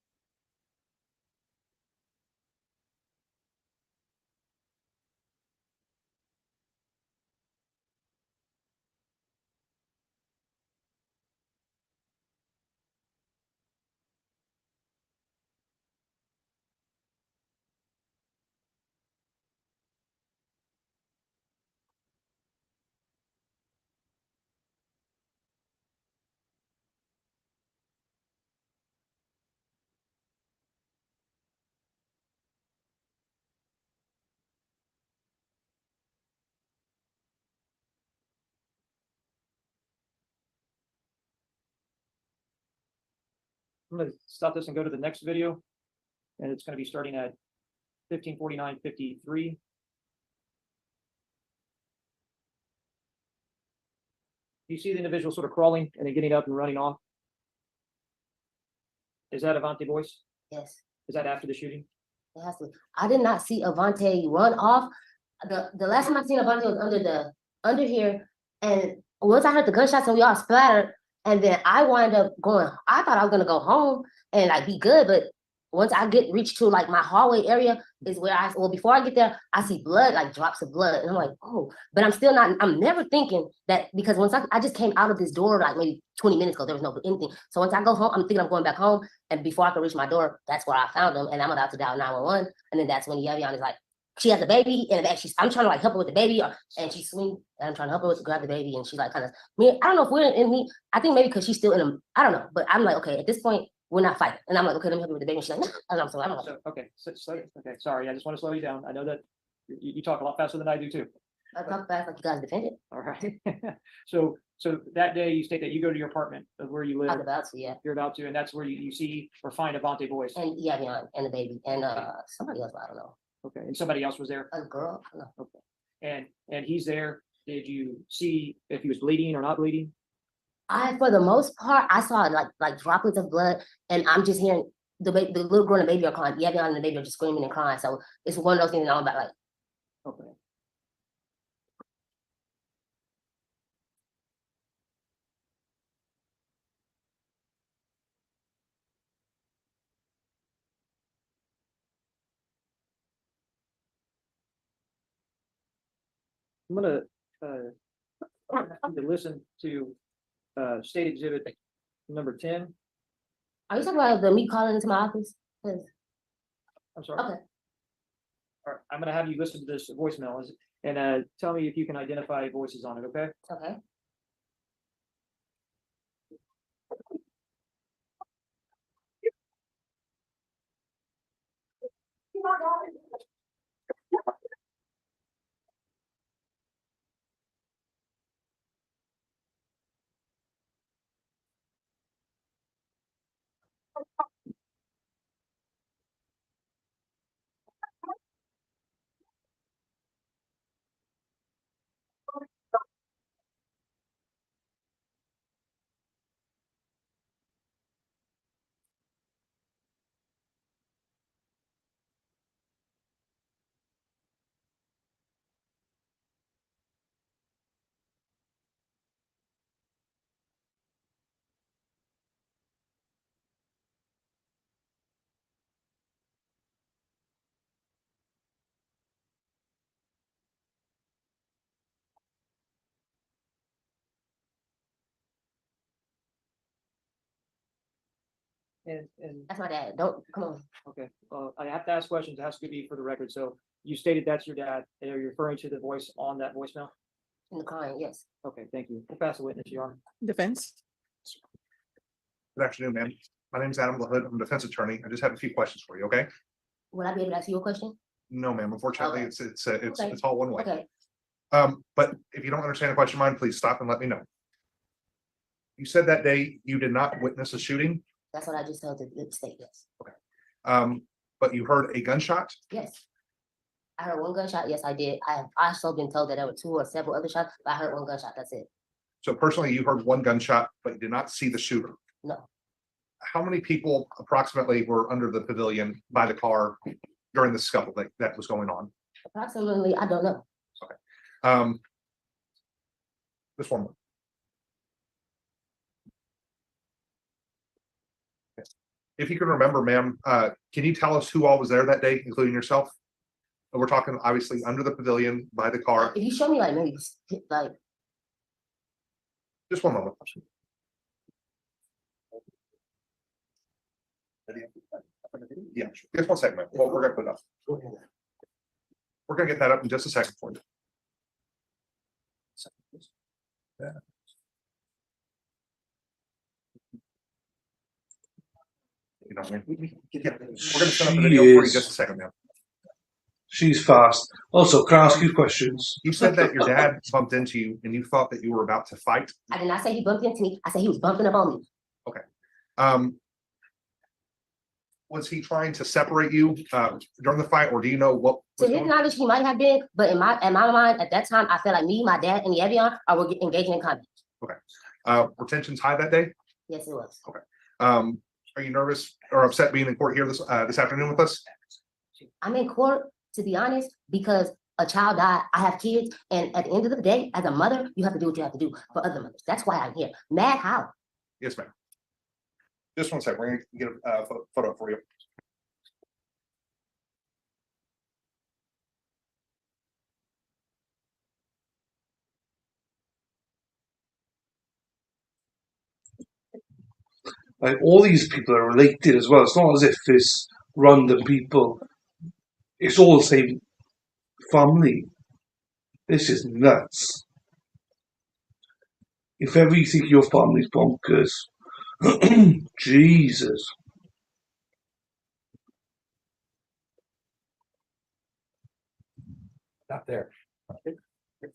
I'm gonna stop this and go to the next video. And it's gonna be starting at 15:49:53. You see the individual sort of crawling and then getting up and running off? Is that Avante Boyce? Yes, Is that after the shooting? it has to. I did not see Avante run off. The last time I seen Avante was under here. And once I heard the gunshots and we all splattered, and then I wind up going, I thought I was gonna go home and like be good, but once I reach to like my hallway area is where before I get there, I see blood, like drops of blood. And I'm like, oh, but I'm never thinking that because once I just came out of this door like maybe 20 minutes ago, there was no anything. So once I go home, I'm thinking I'm going back home. And before I could reach my door, that's where I found him. And I'm about to dial 911. And then that's when Yavion is like, she has a baby in the back. I'm trying to like help her with the baby, and she swings, and I'm trying to help her with to grab the baby, and she's like kind of I don't know if we're in me. I think maybe because she's still in them. I don't know, but I'm like, okay, at this point, we're not fighting. And I'm like, okay, let me help you with the baby. And she's like, no. And I'm so I'm like, Okay, okay, sorry, I just want to slow you down. I know that you talk a lot faster than I do too. I talk fast like you guys defended. All right. So that day you state that you go to your apartment of where you I was live, about to, yeah. you're about to, and that's where you see or find Avante Boyce. And Yavion and the baby and somebody else, I don't know. Okay, and somebody else was there? A girl, I don't know. Okay. And he's there. Did you see if he was bleeding or not bleeding? For the most part, I saw like droplets of blood, and I'm just hearing the little girl and the baby are crying. Yavion and the baby are just screaming and crying. So it's one of those things that I'm about like. Okay. I'm gonna listen to state exhibit number 10. Are you talking about me calling into my office? 'Cause- I'm sorry. okay. All right, I'm gonna have you listen to this voicemail and tell me if you can identify voices on it, okay? Okay. And, That's my dad. Don't, come on. okay, I have to ask questions. It has to be for the record. So you stated that's your dad, and are you referring to the voice on that voicemail? In the client, yes. Okay, thank you. We'll pass the witness, Your Honor. Defense? Good afternoon, ma'am. My name is Adam LaHood. I'm a defense attorney. I just have a few questions for you, okay? Would I be able to ask you a question? No, ma'am. Unfortunately, Okay. it's all one way. Okay, But if you don't understand the question of mine, please stop and let me know. You said that day you did not witness a shooting, that's what I just told the state, yes. but you heard a gunshot. Yes. I heard one gunshot, yes, I did. I have also been told that there were 2 or several other shots, but I heard one gunshot, that's it. So personally, you heard one gunshot, but you did not see the shooter. No. How many people approximately were under the pavilion by the car during the scuffle that was going on? Approximately, I don't know. This one more. If you can remember, ma'am, can you tell us who all was there that day, including yourself? And we're talking obviously under the pavilion by the car. If you show me like maybe like Just one moment. Yeah, just 1 second, ma'am. Well, we're gonna put it up. We're gonna get that up in just a second for you. Yeah. You know, we're gonna set up the video for you in just a second, ma'am. She's fast. Also, can I ask you questions? You said that your dad bumped into you and you thought that you were about to fight. I did not say he bumped into me. I said he was bumping up on me. Was he trying to separate you during the fight, or do you know what? To his knowledge, he might have been, but in my mind at that time, I felt like me, my dad, and the Evian are engaging in combat. Were tensions high that day? Yes, it was. Are you nervous or upset being in court here this afternoon with us? I'm in court, to be honest, because a child died. I have kids, and at the end of the day, as a mother, you have to do what you have to do for other mothers. That's why I'm here. Mad how? Yes, ma'am. Just 1 second. We're gonna get a photo for you. Like all these people are related as well. It's not as if it's random people. It's all the same family. This is nuts. If ever you think your family's bonkers, Jesus. Not there.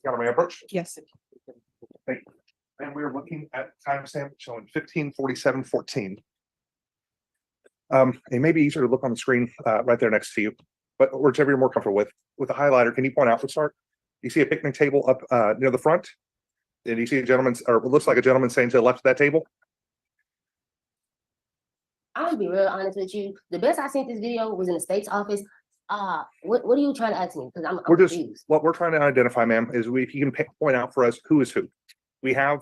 Got my approach? Yes. Thank you. And we're looking at timestamp showing 15:47:14. It may be easier to look on the screen right there next to you, but whichever you're more comfortable with. With the highlighter, can you point out to start? You see a picnic table up near the front? And you see a gentleman, or it looks like a gentleman saying to the left of that table? I'm gonna be real honest with you. The best I seen this video was in the state's office. What are you trying to ask me? Because I'm We're just, confused. what we're trying to identify, ma'am, is if you can point out for us who is who. We have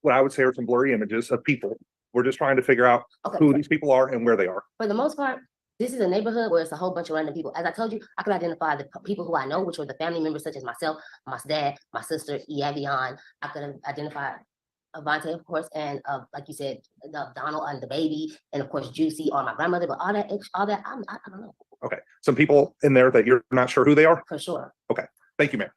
what I would say are some blurry images of people. We're just trying to figure out Okay. who these people are and where they are. For the most part, this is a neighborhood where it's a whole bunch of random people. As I told you, I can identify the people who I know, which were the family members such as myself, my dad, my sister, Evian. I could identify Avante, of course, and like you said, Donald and the baby, and of course Juicy or my grandmother. But all that, I don't know Okay, some people in there that you're not sure who they are? for sure. Thank you, ma'am.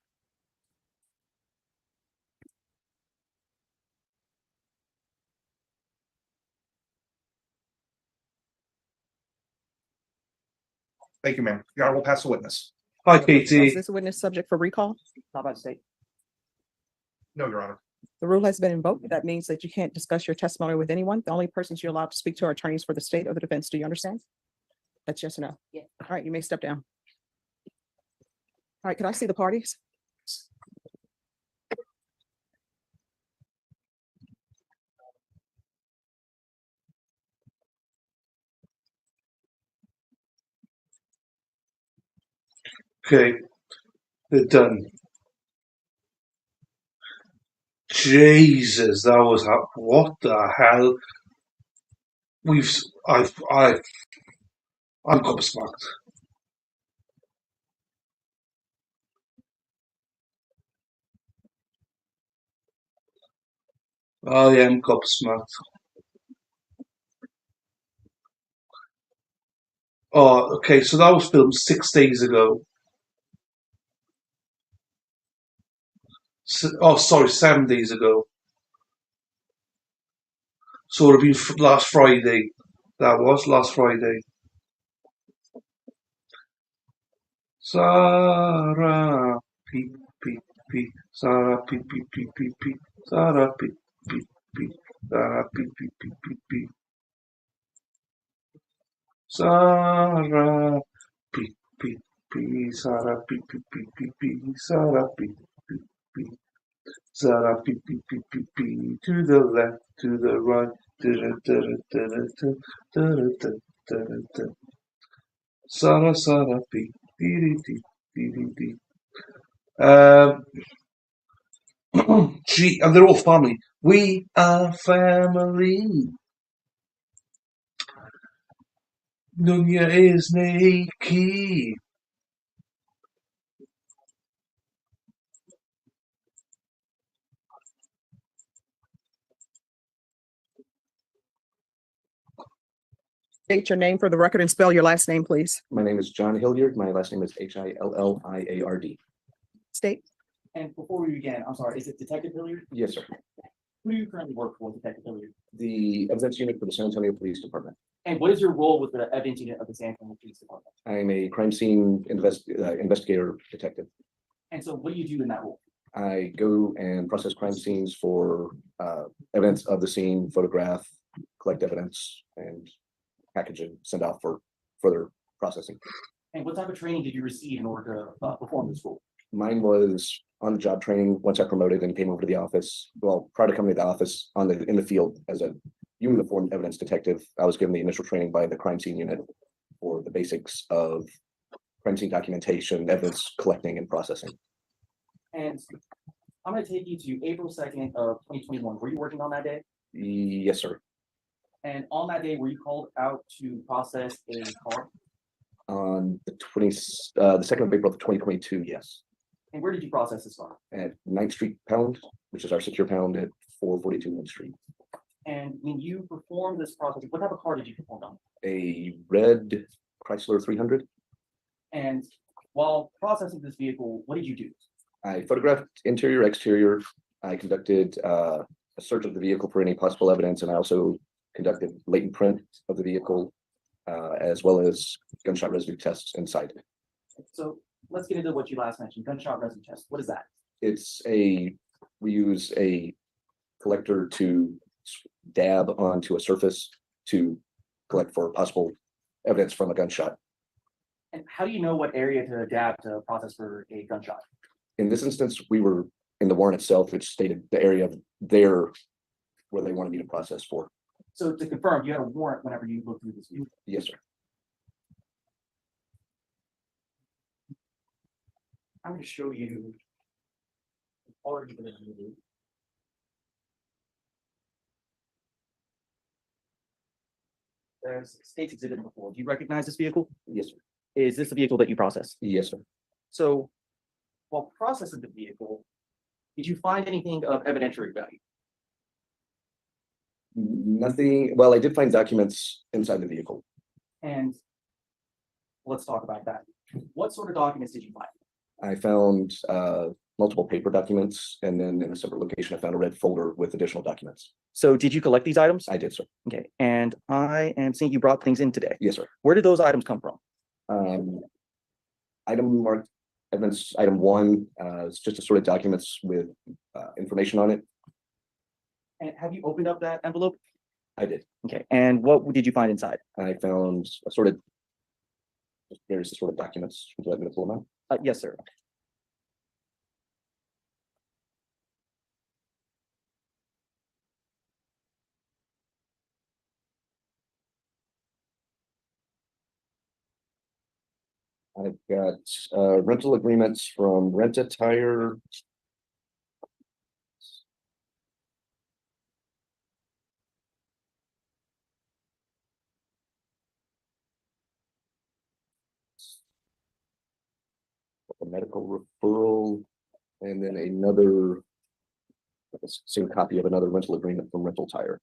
Thank you, ma'am. Your Honor, we'll pass the witness. Hi, Is Katie. this witness subject for recall? Not by the state. No, Your Honor. The rule has been invoked. That means that you can't discuss your testimony with anyone. The only persons you're allowed to speak to are attorneys for the state or the defense. Do you understand? That's yes or no? Yeah. All right, you may step down. All right, can I see the parties? Okay, they're done. Jesus, that was what the hell? I'm gobsmacked. I am gobsmacked. Oh, okay. So that was filmed 6 days ago. Oh, sorry, 7 days ago. So it would have been last Friday. That was last Friday. Sarah, peep, peep, peep. Sarah, peep, peep, peep, peep, peep. Sarah, peep, peep, peep. Sarah, peep, peep, peep, peep, peep. Sarah, peep, peep, peep. Sarah, peep, peep, peep, peep, peep. Sarah, peep, peep, peep. Sarah, peep, peep, peep, peep, peep. To the left, to the right. Da-da-da-da-da-da-da-da-da-da-da. Sarah, Sarah, peep, dee, dee, dee, dee, dee. And they're all family. We are family. Nunya is Nikki. State your name for the record and spell your last name, please. My name is John Hilliard. My last name is Hilliard. State. And before we begin, I'm sorry, is it Detective Hilliard? Yes, sir. Who do you currently work for, Detective Hilliard? The evidence unit for the San Antonio Police Department. And what is your role with the evidence unit of the San Antonio Police Department? I'm a crime scene investigator detective. And so what do you do in that role? I go and process crime scenes for evidence of the scene, photograph, collect evidence, and package and send off for further processing. And what type of training did you receive in order to perform this role? Mine was on the job training once I promoted and came over to the office. Well, prior to coming to the office in the field as a uniformed evidence detective, I was given the initial training by the crime scene unit for the basics of crime scene documentation, evidence collecting and processing. And I'm going to take you to April 2nd of 2021. Were you working on that day? Yes, sir. And on that day, were you called out to process a car? On the 2nd of April of 2022, yes. And where did you process this car? At 9th Street Pound, which is our secure pound at 442 9th Street. And when you performed this process, what type of car did you perform on? A red Chrysler 300. And while processing this vehicle, what did you do? I photographed interior, exterior. I conducted a search of the vehicle for any possible evidence, and I also conducted latent print of the vehicle, as well as gunshot residue tests inside. So let's get into what you last mentioned, gunshot residue test. What is that? We use a collector to dab onto a surface to collect for possible evidence from a gunshot. And how do you know what area to dab to process for a gunshot? In this instance, we were in the warrant itself, which stated the area there where they wanted me to process for. So to confirm, you had a warrant whenever you looked through this vehicle? Yes, sir. I'm going to show you already been removed. There's State's Exhibit before. Do you recognize this vehicle? Yes, sir. Is this the vehicle that you processed? Yes, sir. So while processing the vehicle, did you find anything of evidentiary value? Nothing. Well, I did find documents inside the vehicle. And let's talk about that. What sort of documents did you find? I found multiple paper documents, and then in a separate location, I found a red folder with additional documents. So did you collect these items? I did, sir. Okay, and I am seeing you brought things in today. Yes, sir. Where did those items come from? Item marked evidence item 1 is just a sort of documents with information on it. And have you opened up that envelope? I did. Okay, and what did you find inside? I found a sort of various sort of documents. Would you like me to pull them out? Yes, sir. I've got rental agreements from Rent-A-Tire. A medical referral, and then another same copy of another rental agreement from Rent-A-Tire.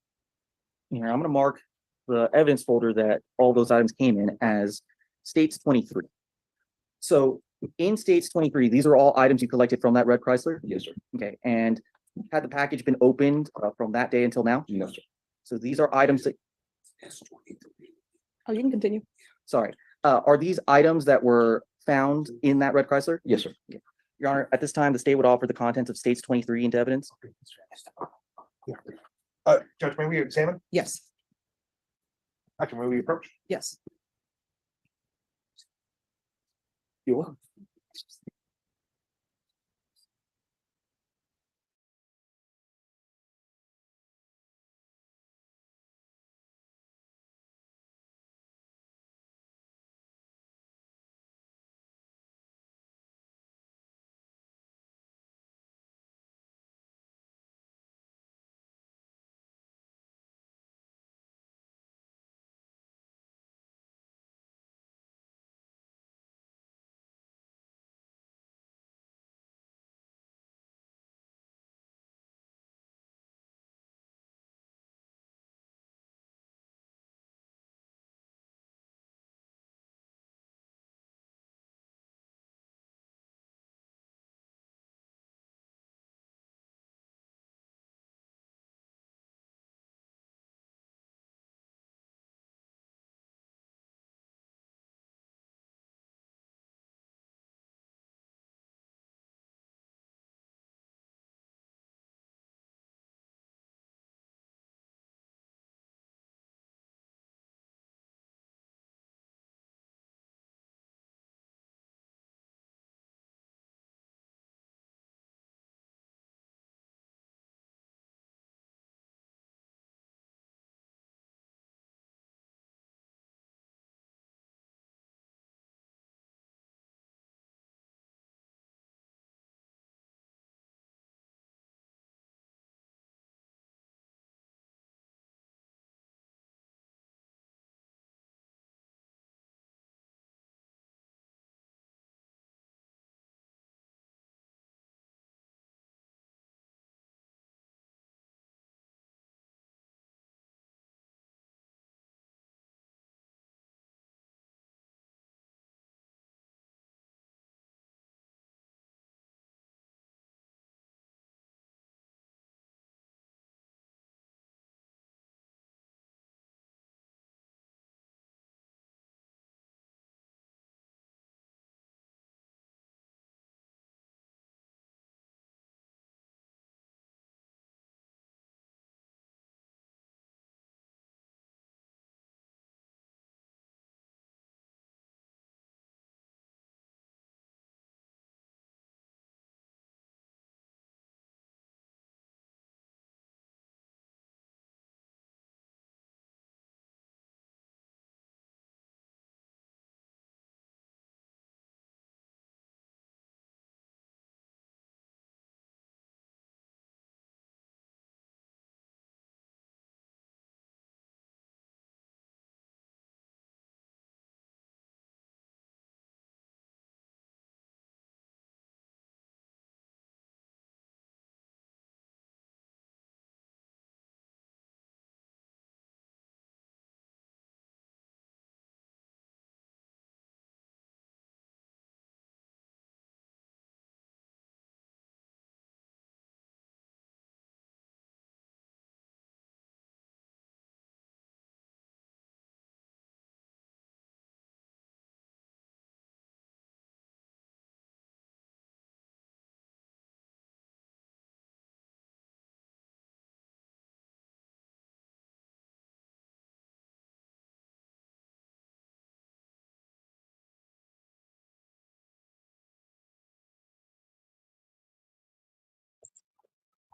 Here, I'm going to mark the evidence folder that all those items came in as States 23. So in States 23, these are all items you collected from that red Chrysler? Yes, sir. Okay, and had the package been opened from that day until now? No, sir. So these are items that, Oh, you can continue. sorry, are these items that were found in that red Chrysler? Yes, sir. Your Honor, at this time, the state would offer the contents of States 23 into evidence. Judge, may we examine? Yes, Actually, may we approach? yes. You will.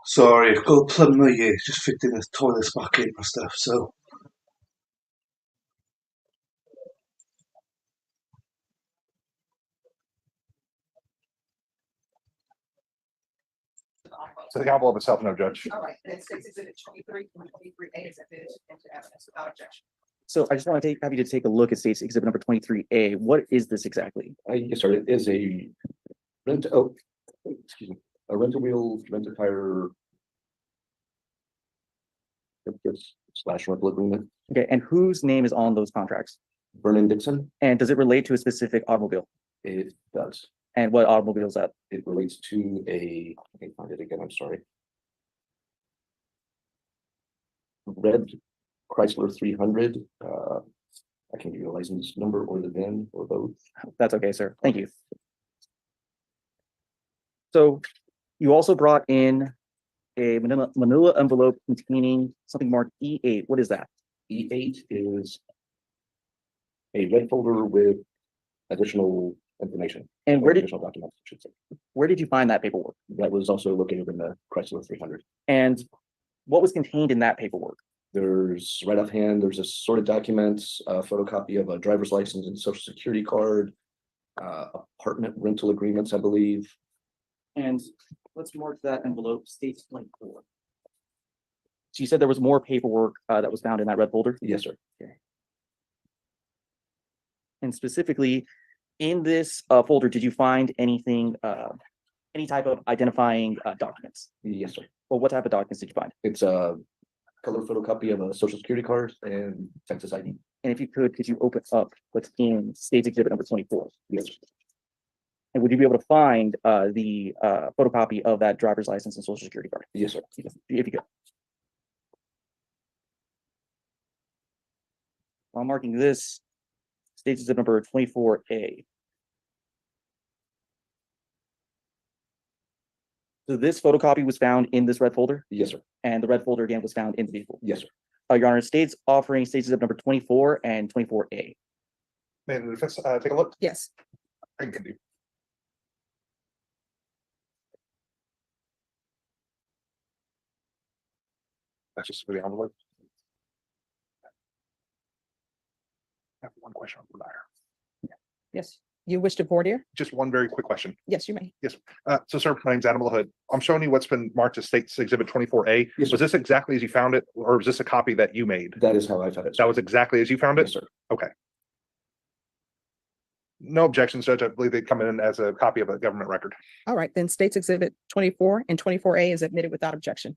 Sorry, I've got a plumber here, just fitting the toilets back in and stuff, so. So the gavel of itself, no, Judge. All right, it's exhibit 23A is admitted into evidence without objection. So I just want to have you to take a look at State's exhibit number 23A. What is this exactly? Yes, sir. It is a excuse me, a rental wheel, rental tire. Yes, / rental agreement. Okay, and whose name is on those contracts? Vernon Dixon, And does it relate to a specific automobile? it does. And what automobile is that? It relates to I can't find it again, I'm sorry. Red Chrysler 300, I can give you a license number or the VIN or both. That's okay, sir. Thank you. So you also brought in a manila envelope containing something marked E8. What is that? E8 is a red folder with additional information. And or where did additional documents, I should say. where did you find that paperwork? That was also located in the Chrysler 300. And what was contained in that paperwork? There's right offhand, there's a sorted documents, a photocopy of a driver's license and social security card, apartment rental agreements, I believe. And let's mark that envelope states 24. So you said there was more paperwork that was found in that red folder? Yes, sir. And specifically, in this folder, did you find anything, any type of identifying documents? Yes, sir. Well, what type of documents did you find? It's a color photocopy of a social security card and Texas ID. And if you could you open up what's in State's Exhibit number 24? Yes, sir. And would you be able to find the photocopy of that driver's license and social security card? Yes, sir. If you could. While marking this, State's Exhibit number 24A. So this photocopy was found in this red folder, Yes, sir. and the red folder again was found in the vehicle. Yes, sir. Your Honor, State's offering State's Exhibit number 24 and 24A. May the defense take a look? Yes. I can do. That's just for the envelope. I have one question on the matter. Yes. You wish to voir dire? Just one very quick question. Yes, you may. So sir, my name's Adam LaHood. I'm showing you what's been marked as State's Exhibit 24A. Yes, Was sir. this exactly as you found it, or was this a copy that you made? That is how I found it. That was exactly as you found Yes, it? sir. Okay. No objections, Judge. I believe they come in as a copy of a government record. All right, then State's Exhibit 24 and 24A is admitted without objection.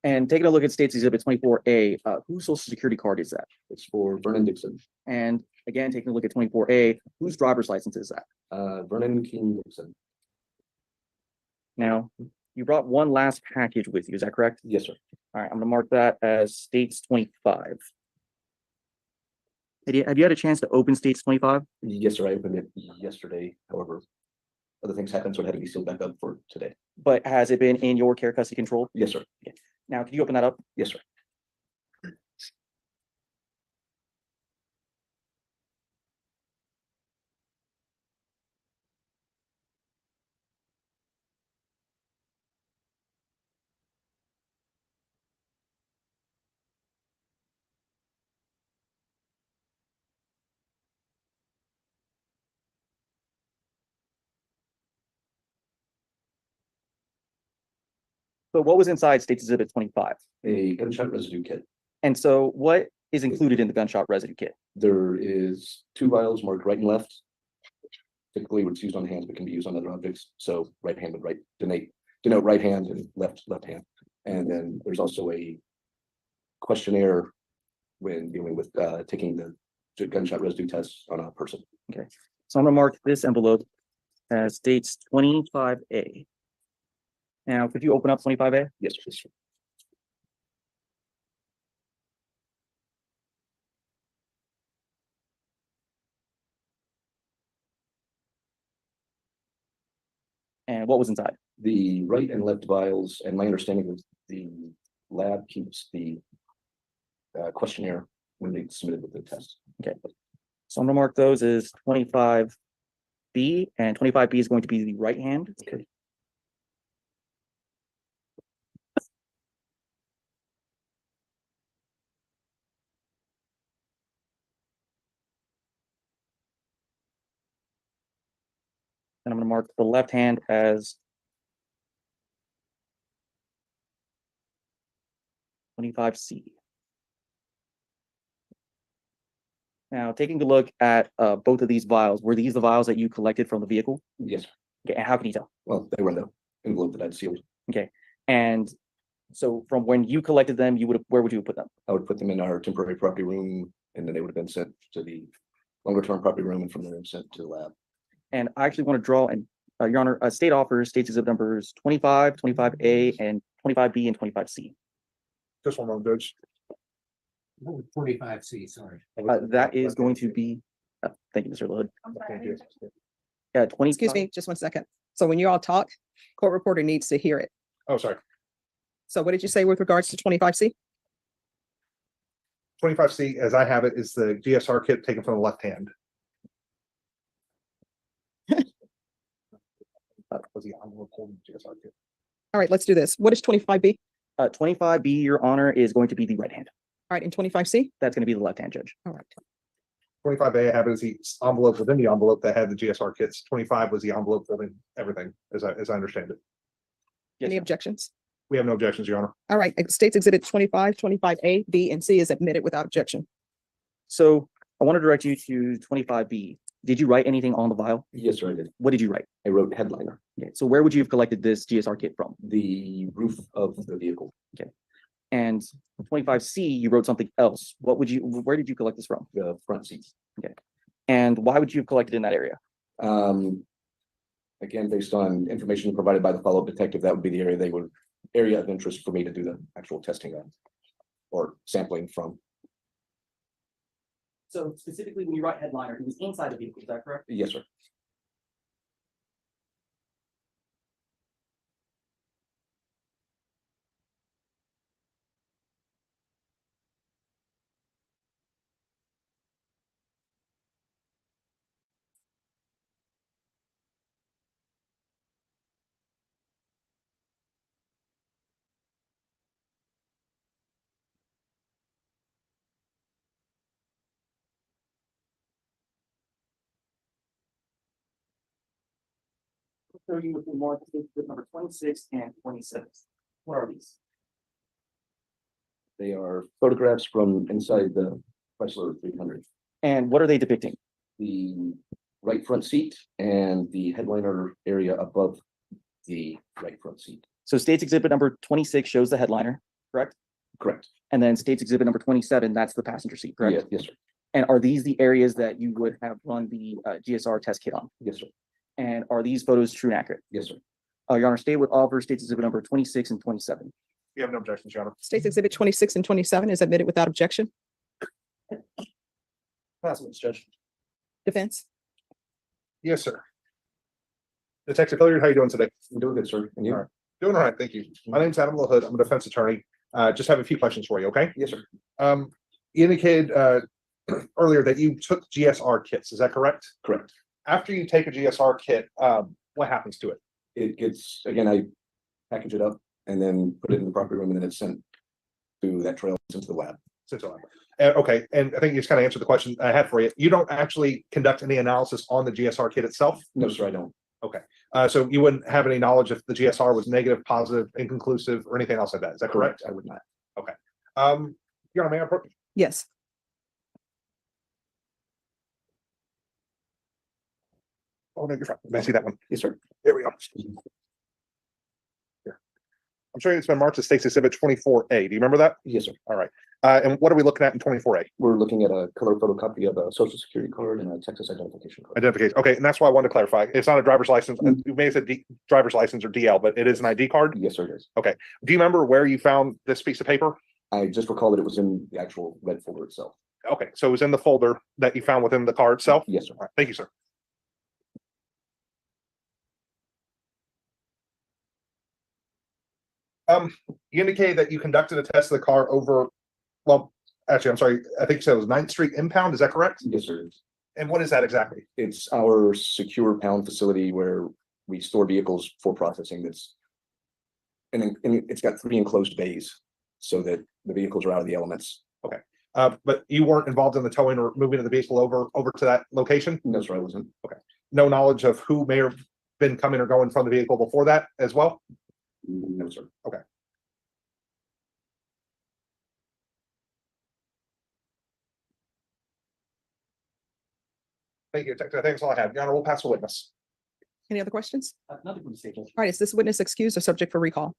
And taking a look at State's Exhibit 24A, whose social security card is that? It's for Vernon Dixon. And again, taking a look at 24A, whose driver's license is that? Vernon King Dixon. Now, you brought one last package with you, is that correct? Yes, sir. All right, I'm gonna mark that as State's 25. Have you had a chance to open State's 25? Yes, sir. I opened it yesterday. However, other things happened, so it had to be sealed back up for today. But has it been in your care, custody, control? Yes, sir. Now, can you open that up? Yes, sir. So what was inside State's Exhibit 25? A gunshot residue kit. And so what is included in the gunshot residue kit? There is 2 vials marked right and left. Typically, what's used on hands, but can be used on other objects. So right hand would denote right hand and left hand. And then there's also a questionnaire when dealing with taking the gunshot residue test on a person. Okay, so I'm gonna mark this envelope as State's 25A. Now, could you open up 25A? Yes, sir. And what was inside? The right and left vials, and my understanding is the lab keeps the questionnaire when they submitted with the test. Okay, so I'm gonna mark those as 25B, and 25B is going to be the right hand. Okay. And I'm gonna mark the left hand as 25C. Now, taking a look at both of these vials, were these the vials that you collected from the vehicle? Yes, sir. Okay, and how can you tell? Well, they were in the envelope that I'd sealed. Okay, and so from when you collected them, where would you put them? I would put them in our temporary property room and then they would have been sent to the longer term property room and from there sent to the lab. And I actually want to draw, and Your Honor, state offers states exhibit numbers 25, 25A, and 25B and 25C. Just one moment, Judge. 25C, sorry. That is going to be, thank you, Mr. Lloyd. I'm sorry, I didn't catch that. Yeah, 20. Excuse me, just 1 second. So when you all talk, court reporter needs to hear it. Oh, sorry. So what did you say with regards to 25C? 25C, as I have it, is the GSR kit taken from the left hand. That was the envelope holding GSR kit. All right, let's do this. What is 25B? 25B, Your Honor, is going to be the right hand. All right, and 25C? That's going to be the left hand, Judge. All right. 25A, I have it as the envelope within the envelope that had the GSR kits. 25 was the envelope holding everything, as I understand it. Yes, Any sir. objections? We have no objections, Your Honor. All right, States Exhibit 25, 25A, B, and C is admitted without objection. So I want to direct you to 25B. Did you write anything on the vial? Yes, sir, I did. What did you write? I wrote headliner, Okay, so where would you have collected this GSR kit from? the roof of the vehicle, And 25C, you wrote something else. Where did you collect this from? the front seats. And why would you have collected in that area? Again, based on information provided by the follow-up detective, that would be the area of interest for me to do the actual testing on or sampling from. So specifically, when you write headliner, it was inside the vehicle, is that correct? Yes, sir. So you would be more with number 26 and 27. What are these? They are photographs from inside the Chrysler 300. And what are they depicting? The right front seat and the headliner area above the right front seat. So states exhibit number 26 shows the headliner, correct? Correct. And then states exhibit number 27, that's the passenger seat, correct? Yeah, yes, sir. And are these the areas that you would have run the GSR test kit on? Yes, sir. And are these photos true and accurate? Yes, sir. Your Honor, state with offer states exhibit number 26 and 27. We have no objections, Your Honor. States Exhibit 26 and 27 is admitted without objection. Pass witness, Judge. Defense? Yes, sir. Detective Hilliard, how you doing today? I'm doing good, sir. And you? All right. Doing all right, thank you. My name's Adam LaHood. I'm a defense attorney. Just have a few questions for you, okay? Yes, sir. You indicated earlier that you took GSR kits, is that correct? Correct. After you take a GSR kit, what happens to it? It gets, again, I package it up and then put it in the property room and then it's sent to that trail into the lab. Okay, and I think you just kind of answered the question I had for you. You don't actually conduct any analysis on the GSR kit itself? No, sir, I don't. Okay, so you wouldn't have any knowledge if the GSR was negative, positive, inconclusive, or anything else like that. Is that correct? I would not. Okay. Your Honor, may I approach? Yes. Oh, no, you're fine. May I see that one? Yes, sir. There we go. Here. I'm showing it's been marked as State's Exhibit 24A. Do you remember that? Yes, sir. All right. And what are we looking at in 24A? We're looking at a color photocopy of a social security card and a Texas identification card. Identification. Okay, and that's why I wanted to clarify. It's not a driver's license. You may have said driver's license or DL, but it is an ID card? Yes, sir, it is. Okay. Do you remember where you found this piece of paper? I just recall that it was in the actual red folder itself. Okay, so it was in the folder that you found within the car itself? Yes, sir. All right, thank you, sir. You indicated that you conducted a test of the car over, well, actually, I'm sorry, I think you said it was 9th Street impound, is that correct? Yes, sir. And what is that exactly? It's our secure pound facility where we store vehicles for processing that's. And then it's got 3 enclosed bays so that the vehicles are out of the elements. Okay, but you weren't involved in the towing or moving of the vehicle over to that location? No, sir, I wasn't. Okay. No knowledge of who may have been coming or going from the vehicle before that as well? No, sir. Okay. Thank you, Detective. I think that's all I have. Your Honor, we'll pass the witness. Any other questions? Nothing from the state, Judge. All right, is this witness excused or subject for recall?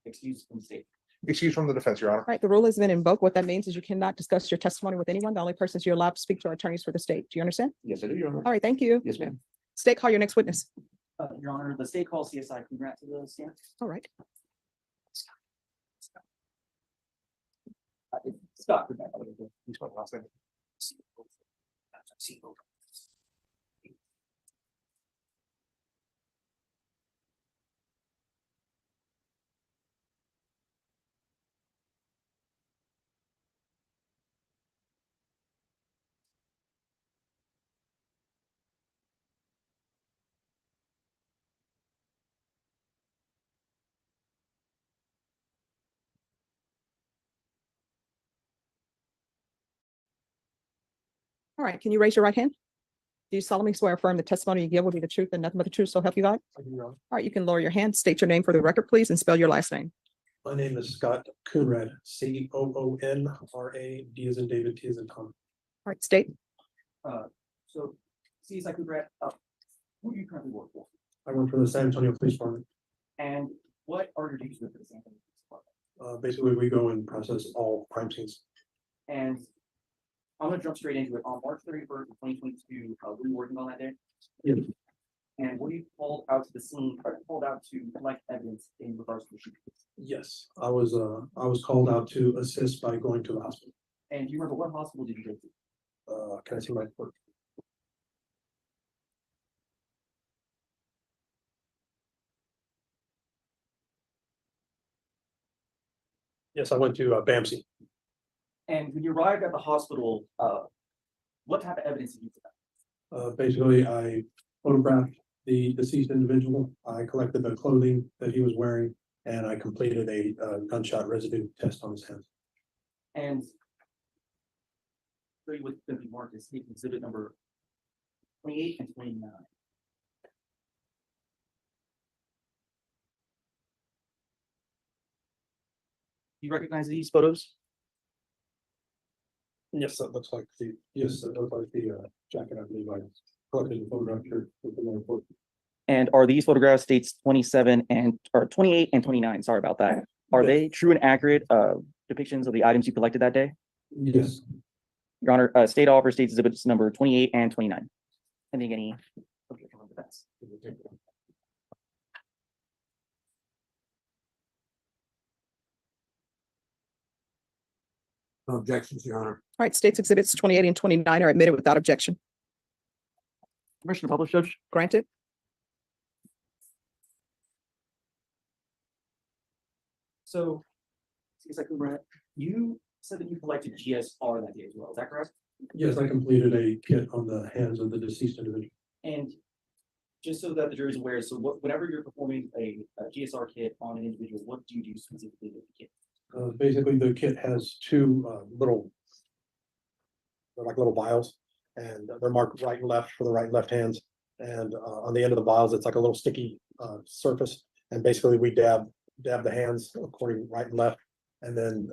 Excuse from the state. Excuse from the defense, Your Honor. All right, the rule has been invoked. What that means is you cannot discuss your testimony with anyone. The only persons you're allowed to speak to are attorneys for the state. Do you understand? Yes, I do, Your Honor. All right, thank you. Yes, ma'am. State, call your next witness. Your Honor, the state call CSI Congrats to the stand. All right. Scott. He's my last name. All right, can you raise your right hand? Do you solemnly swear or affirm the testimony you give will be the truth and nothing but the truth, so help you God? All right, you can lower your hand, state your name for the record, please, and spell your last name. My name is Scott Coonrad, Coonrad, D as in David, T as in Tom. All right, state. So CSI Congrats, who do you currently work for? I work for the San Antonio Police Department. And what are your duties with the San Antonio Police Department? Basically, we go and process all crime scenes. And I'm gonna jump straight into it. On March 31st, 2022, were you working on that day? Yes. And were you called out to the scene, or called out to collect evidence in regards to the shooting? Yes, I was called out to assist by going to the hospital. And do you remember what hospital did you go to? Can I see my report? Yes, I went to BAMC. And when you arrived at the hospital, what type of evidence did you collect? Basically, I photographed the deceased individual. I collected the clothing that he was wearing, and I completed a gunshot residue test on his hands. And show you what's going to be marked as exhibit number 28 and 29. You recognize these photos? Yes, that looks like the jacket, I believe I collected the photograph here with the report. And are these photographs dates 27 and or 28 and 29? Sorry about that. Are Yes. they true and accurate depictions of the items you collected that day? Yes, Your Honor, state offer states exhibits number 28 and 29. Pending any objection on defense. No objections, Your Honor. All right, states exhibits 28 and 29 are admitted without objection. Permission to publish, Judge? Granted. So, you said that you collected GSR that day as well, is that correct? yes, I completed a kit on the hands of the deceased individual. And just so that the jury is aware, so whenever you're performing a GSR kit on an individual, what do you do specifically with the kit? Basically, the kit has two they're like little vials, and they're marked right and left for the right and left hands. And on the end of the vials, it's like a little sticky surface. And basically, we dab the hands according right and left, and then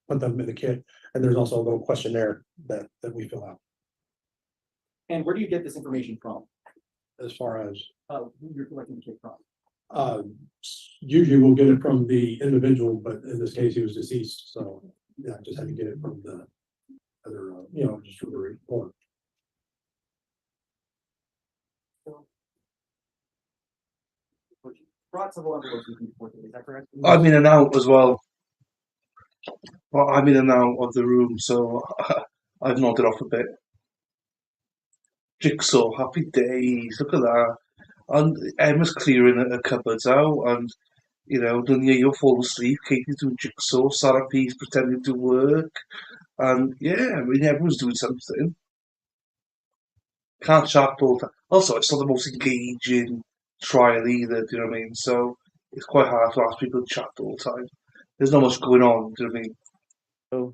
put them in the kit. And there's also a little questionnaire that we fill out. And where do you get this information from? As far as Who you're collecting the kit from? usually we'll get it from the individual, but in this case, he was deceased. So yeah, I just had to get it from the other, just from the report. Brought several envelopes with you before today, is that correct? I'm in and out as well. Well, I'm in and out of the room, so I've nodded off a bit. Jigsaw, happy days, look at that. And Emma's clearing her cupboards out, and Dunya, you're falling asleep, Katie's doing jigsaw, Sarah P's pretending to work, and yeah, I mean, everyone's doing something. Can't chat all the time. Also, it's not the most engaging trial either, do you know what I mean? So it's quite hard to ask people to chat all the time. There's not much going on, do you know what I mean? So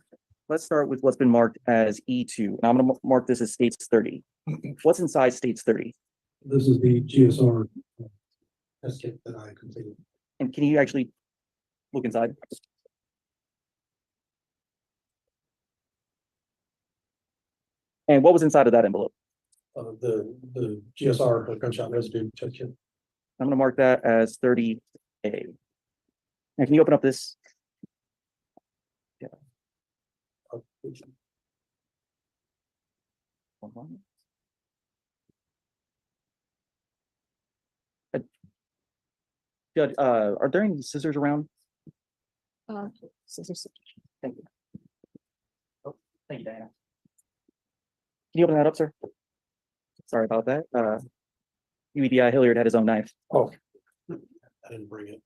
let's start with what's been marked as E2, and I'm gonna mark this as states 30. What's inside states 30? This is the GSR test kit that I completed. And can you actually look inside? And what was inside of that envelope? The GSR gunshot residue test kit. I'm gonna mark that as 30A. Now, can you open up this Judge, are there any scissors around? Scissors. Thank you. Oh, thank you, Diana. Can you open that up, sir? Sorry about that. UEDI Hilliard had his own knife. Oh, I didn't bring it.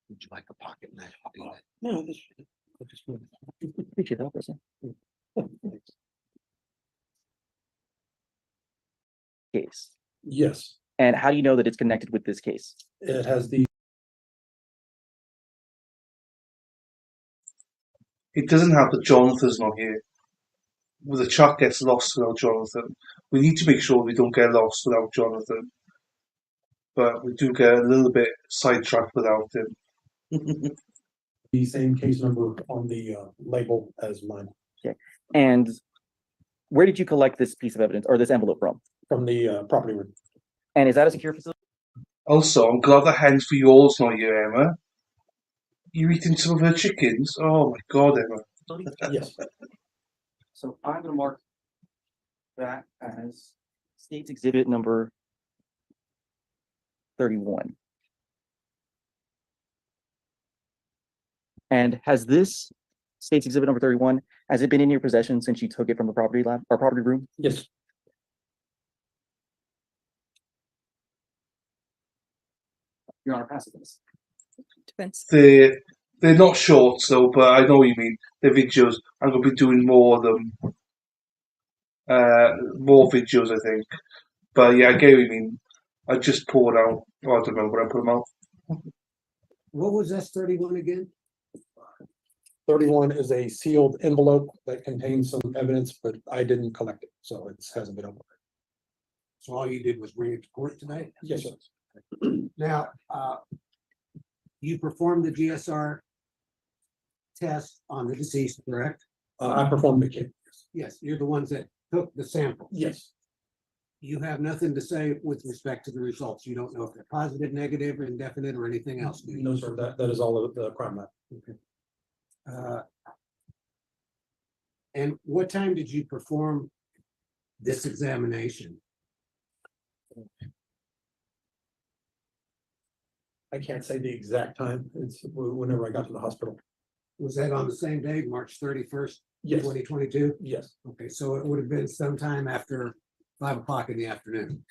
Would you like a pocket knife? No, this. Appreciate that, person. Case. Yes, And how do you know that it's connected with this case? it has the. It doesn't help that Jonathan's not here. The chat gets lost without Jonathan. We need to make sure we don't get lost without Jonathan. But we do get a little bit sidetracked without him. The same case number on the label as mine. Okay. And where did you collect this piece of evidence or this envelope from? From the property room. And is that a secure facility? Also, I'm glad the hen's for yours not here, Emma. You eating some of her chickens? Oh my god, Emma. Yes. So I'm gonna mark that as State's Exhibit number 31. And has this State's Exhibit number 31, has it been in your possession since you took it from the property lab or property room? Yes. Your Honor, pass it this. Defense. They're not shorts though, but I know what you mean. They're videos. I'm gonna be doing more of them. More videos, I think. But yeah, I get what you mean. I just poured out. Oh, I don't remember when I put them out. What was S31 again? 31 is a sealed envelope that contains some evidence, but I didn't collect it, so it hasn't been opened. So all you did was bring it to court tonight? Yes, sir. Now, you performed the GSR test on the deceased, correct? I performed the kit. Yes, you're the ones that took the sample. Yes. You have nothing to say with respect to the results. You don't know if they're positive, negative, or indefinite, or anything else, do you? No, sir, that is all of the crime lab. Okay. And what time did you perform this examination? I can't say the exact time. It's whenever I got to the hospital. Was that on the same day, March 31st, Yes. 2022? Yes. Okay, so it would have been sometime after 5 o'clock in the afternoon.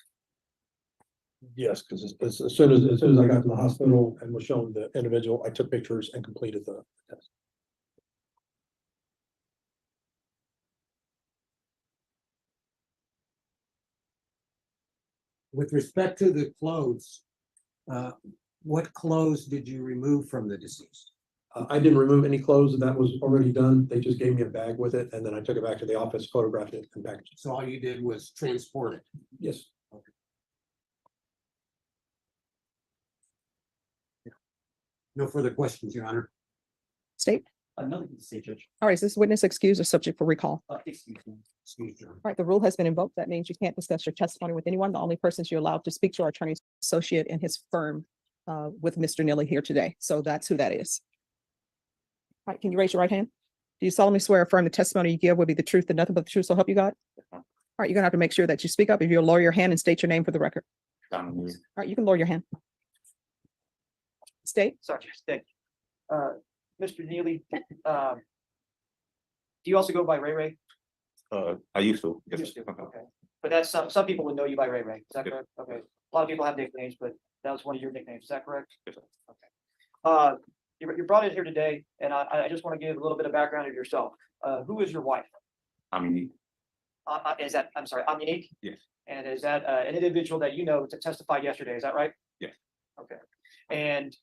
Yes, because as soon as I got to the hospital and was shown the individual, I took pictures and completed the test. With respect to the clothes, what clothes did you remove from the deceased? I didn't remove any clothes. That was already done. They just gave me a bag with it, and then I took it back to the office, photographed it, and packaged it. So all you did was transport it? Yes. No further questions, Your Honor. State. Another state judge. All right, is this witness excused or subject for recall? Excuse me. Excuse me. All right, the rule has been invoked. That means you can't discuss your testimony with anyone. The only persons you're allowed to speak to are attorney's associate and his firm with Mr. Neely here today. So that's who that is. All right, can you raise your right hand? Do you solemnly swear or affirm the testimony you give will be the truth and nothing but the truth, so help you God? All right, you're gonna have to make sure that you speak up. If you'll lower your hand and state your name for the record. All right, you can lower your hand. State. Sorry, thank you. Mr. Neely, do you also go by Ray Ray? I used to. Yes, Used sir. to, okay. But that's some people would know you by Ray Ray, is that Yes. correct? Okay. A lot of people have nicknames, but that was one of your nicknames, is that correct? Yes, sir. Okay. You're brought in here today, and I just want to give a little bit of background of yourself. Who is your wife? I mean, Is that, I'm sorry, I'm unique? yes, And is that an individual that you know to testify yesterday, is that right? yes, Okay. And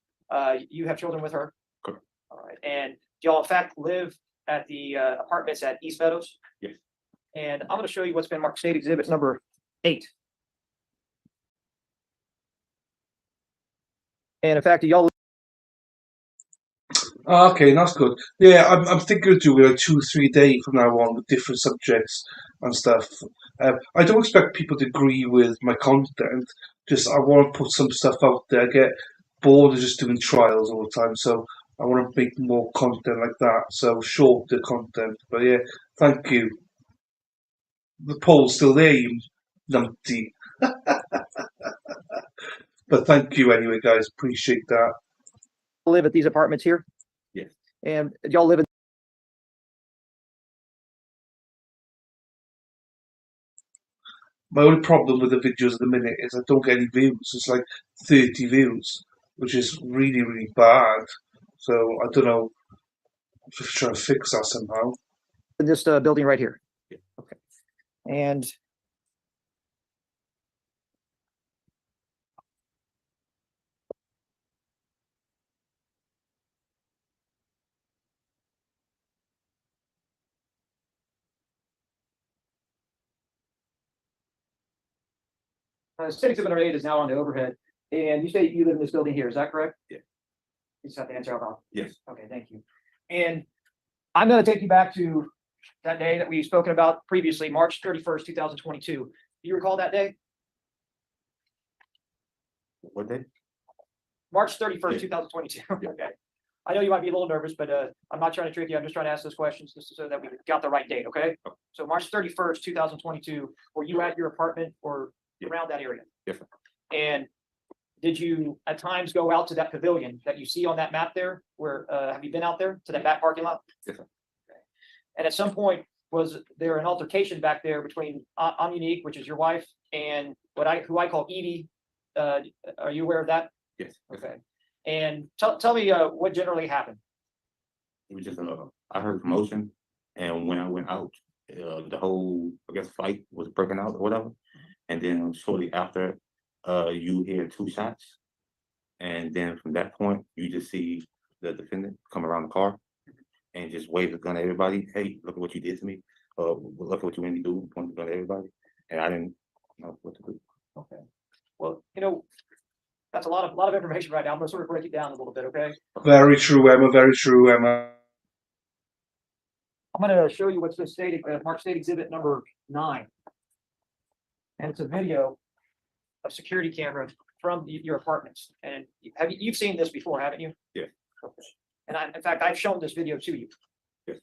you have children with her? correct. All right, and do y'all in fact live at the apartments at East Meadows? Yes. And I'm gonna show you what's been marked state exhibit number 8. And in fact, do y'all Okay, that's good. Yeah, I'm thinking of doing like 2 or 3 days from now on with different subjects and stuff. I don't expect people to agree with my content. Just I want to put some stuff out there. I get bored of just doing trials all the time, so I want to make more content like that. So shorter content. But yeah, thank you. The poll's still there, you numpty. But thank you anyway, guys. Appreciate that. Live at these apartments here? Yes. And y'all live in My only problem with the videos at the minute is I don't get any views. It's like 30 views, which is really, really bad. So I don't know. I'm just trying to fix that somehow. this building right here? Okay. And City Exhibit number 8 is now on the overhead, and you say you live in this building here, is that correct? Yeah. You just have to answer out loud. Yes. Okay, thank you. And I'm gonna take you back to that day that we've spoken about previously, March 31st, 2022. Do you recall that day? What day? March 31st, Yeah. 2022. Okay. I know you might be a little nervous, but I'm not trying to trick you. I'm just trying to ask those questions just so that we got the right date, okay? So March 31st, 2022, were you at your apartment or Yeah. around that area? Yes, sir. And did you at times go out to that pavilion that you see on that map there? Where, have you been out there to that back parking lot? Yes, sir. And at some point, was there an altercation back there between Amunique, which is your wife, and who I call Edie? Are you aware of that? Yes. Yes, sir. Okay. And tell me what generally happened. It was just I heard commotion, and when I went out, the whole I guess fight was breaking out or whatever, and then shortly after, you hear 2 shots, and then from that point you just see the defendant come around the car and just wave the gun at everybody. Hey, look at what you did to me. Look at what you made me do. Point the gun at everybody, and I didn't know what to do. Okay. Well, that's a lot of information right now. I'm gonna sort of break it down a little bit, okay? Very true, Emma. Very true, Emma. I'm gonna show you what's been stated, Mark State Exhibit number 9. And it's a video of security camera from your apartments. And you've seen this before, haven't you? Yeah. Okay. And in fact, I've shown this video to you. Yes.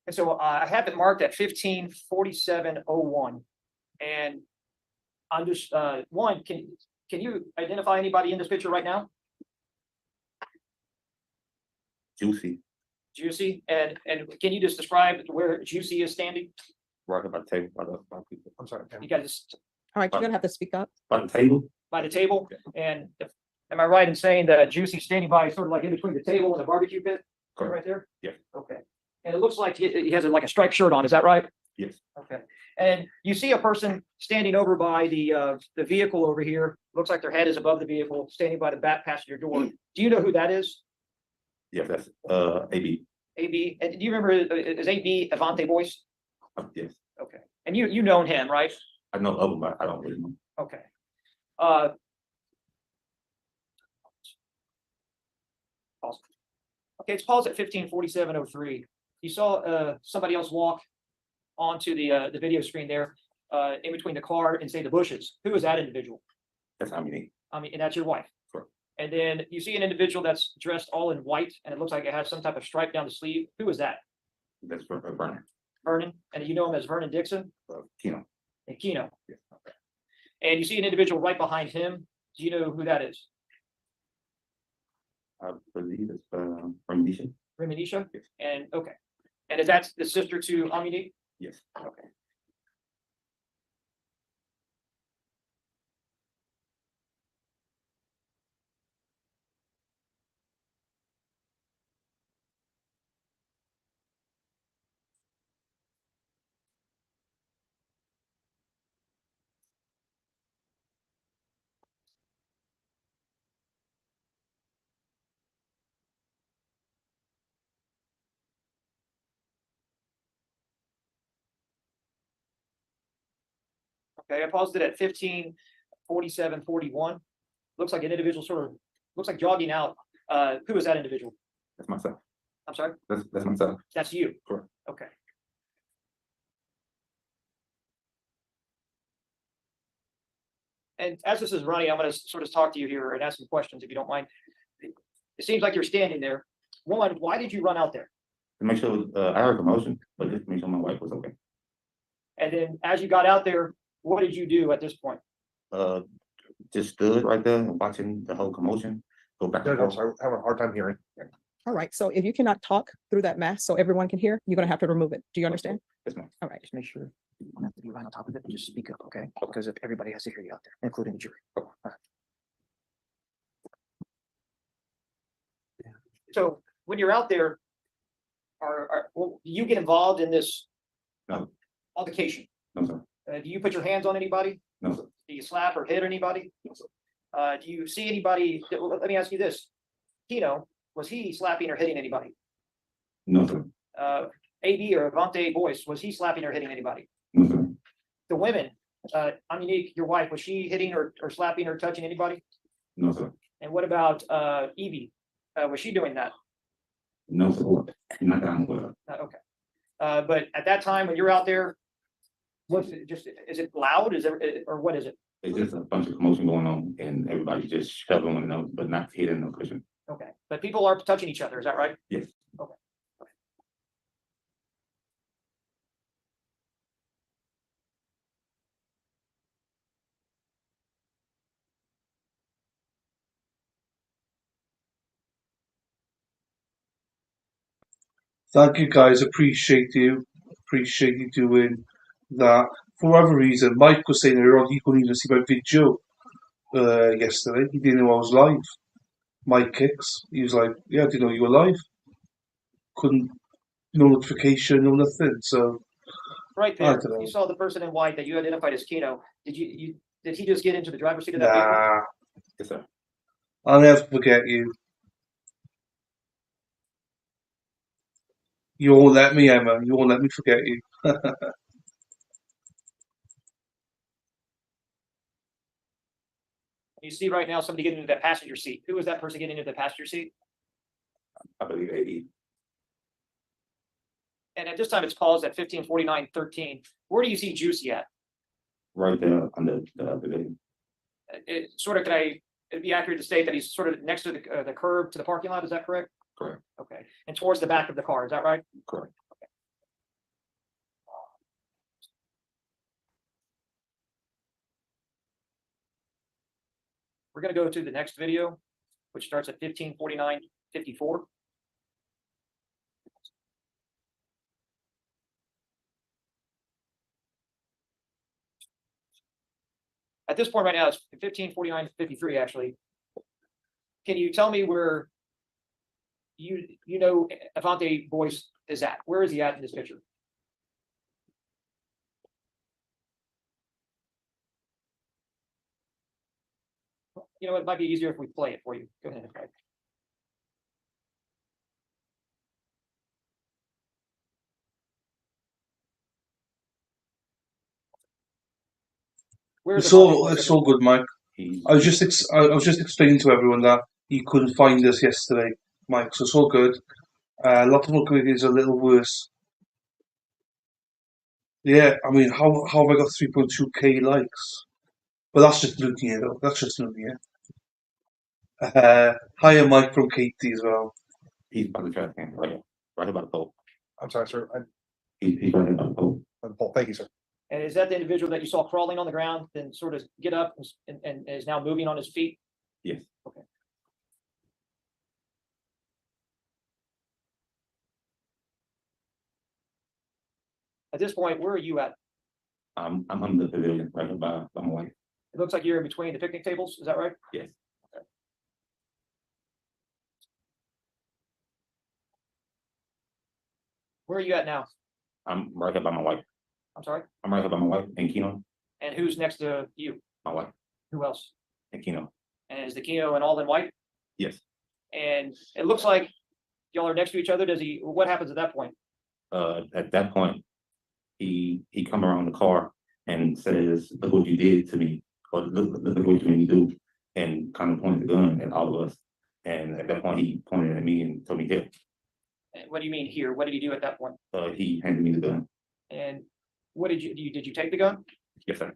And so I have it marked at 15:47:01. And I'm just, one, can you identify anybody in this picture right now? Juicy, Juicy, and can you just describe where Juicy is standing? right about the table, by people. I'm sorry, you guys just All right, you're gonna have to speak up. By the table. by the table, and am I right in saying that Juicy's standing by sort of like in between the table and the barbecue pit? Right there? Yeah. Okay, and it looks like he has like a striped shirt on, is that right? Yes. Okay, and you see a person standing over by the vehicle over here, looks like their head is above the vehicle, standing by the back passenger door. Do you know who that is? Yes, that's AB. AB, and do you remember, is AB Avante Voice? Yes, Okay, and you known him, right? I know of him, but I don't really know. Okay. Pause. Okay, it's paused at 15:47:03. You saw somebody else walk onto the video screen there, in between the car and say the bushes. Who is that individual? That's Amunique. And that's your wife. Correct. And then you see an individual that's dressed all in white, and it looks like it has some type of stripe down the sleeve. Who is that? That's Vernon. Vernon, and you know him as Vernon Dixon Keno. and Keno. Yes. Okay. And you see an individual right behind him. Do you know who that is? I believe it's Remisha. Reminisha? Yes. And okay. And is that the sister to Amunique? Yes. Okay. Okay, I paused it at 15:47:41. Looks like an individual sort of looks like jogging out. Who is that individual? That's myself. I'm sorry, That's myself. that's you? Correct. Okay. And as this is running, I'm gonna sort of talk to you here and ask some questions if you don't mind. It seems like you're standing there. One, why did you run out there? To make sure, I heard commotion, but just to make sure my wife was okay. And then as you got out there, what did you do at this point? Just stood right there and watching the whole commotion go back and Judge, I'm forth. sorry, I'm having a hard time hearing. All right, so if you cannot talk through that mask so everyone can hear, you're gonna have to remove it. Do you understand? Yes, ma'am. All right. Just make sure you don't have to be right on top of it, and just speak up, okay? Because if everybody has to hear you out there, including the jury. So when you're out there, do you get involved in this No, altercation? no, sir. Do you put your hands on anybody? No, sir. Do you slap or hit anybody? No, sir. Do you see anybody? Well, let me ask you this. Tino, was he slapping or hitting anybody? No, sir. AB or Avante Boyce, was he slapping or hitting anybody? No, sir. The women, Unique, your wife, was she hitting or slapping or touching anybody? No, sir. And what about Evie? Was she doing that? No, sir. Not that I'm aware of. Okay. But at that time when you're out there, what's it just, is it loud? Is it, or what is it? It's just a bunch of commotion going on and everybody just shoving one another, but not hitting or pushing. Okay, but people are touching each other, is that right? Yes. Okay. Thank you guys, appreciate you doing that. For whatever reason, Mike was saying earlier on he couldn't even see my video yesterday. He didn't know I was live. Mike Kicks. He was like, yeah, I didn't know you were live. Couldn't, no notification, no nothing. So Right I there, don't know. you saw the person in white that you identified as Keno. Did did he just get into the driver's seat of that vehicle? Nah, Yes, sir. I'll never forget you. You won't let me, Emma. You won't let me forget you. You see right now somebody getting into that passenger seat. Who is that person getting into the passenger seat? I believe AD. And at this time, it's paused at 15:49:13. Where do you see Juicy at? Right there under the building. It sort of, it'd be accurate to state that he's sort of next to the curb to the parking lot, is that correct? Correct. Okay, and towards the back of the car, is that right? Correct. We're gonna go to the next video, which starts at 15:49:54. At this point right now, it's 15:49:53, actually. Can you tell me where you know Avante Boyce is at? Where is he at in this picture? You know, it might be easier if we play it for you. Go ahead. Right. Where's It's so good, Mike. I was just explaining to everyone that he couldn't find us yesterday, Mike. So it's all good. A lot of local is a little worse. Yeah, I mean, how have I got 3.2k likes? But that's just looking at it. That's just looking at it. Hiya, Mike from Katie as well. He's by the trash can, right here by the pole. I'm sorry, sir. He's right here by the pole. Thank you, sir. And is that the individual that you saw crawling on the ground, then sort of get up and is now moving on his feet? Yes. Okay. At this point, where are you at? I'm under the pavilion right here by my wife. It looks like you're in between the picnic tables. Is that right? Yes. Okay. Where are you at now? I'm right here by my wife. I'm sorry? I'm right here by my wife and Keno, And who's next to you? my wife Who else? and Keno. And is the Keno and all in white? Yes. And it looks like y'all are next to each other. What happens at that point? At that point, he come around the car and says, "Look what you did to me," or "Look what you made me do," and kind of pointed the gun at all of us. And at that point, he pointed at me and told me, "Hit." And what do you mean here? What did he do at that point? He handed me the gun. And what did you take the gun? Yes, sir.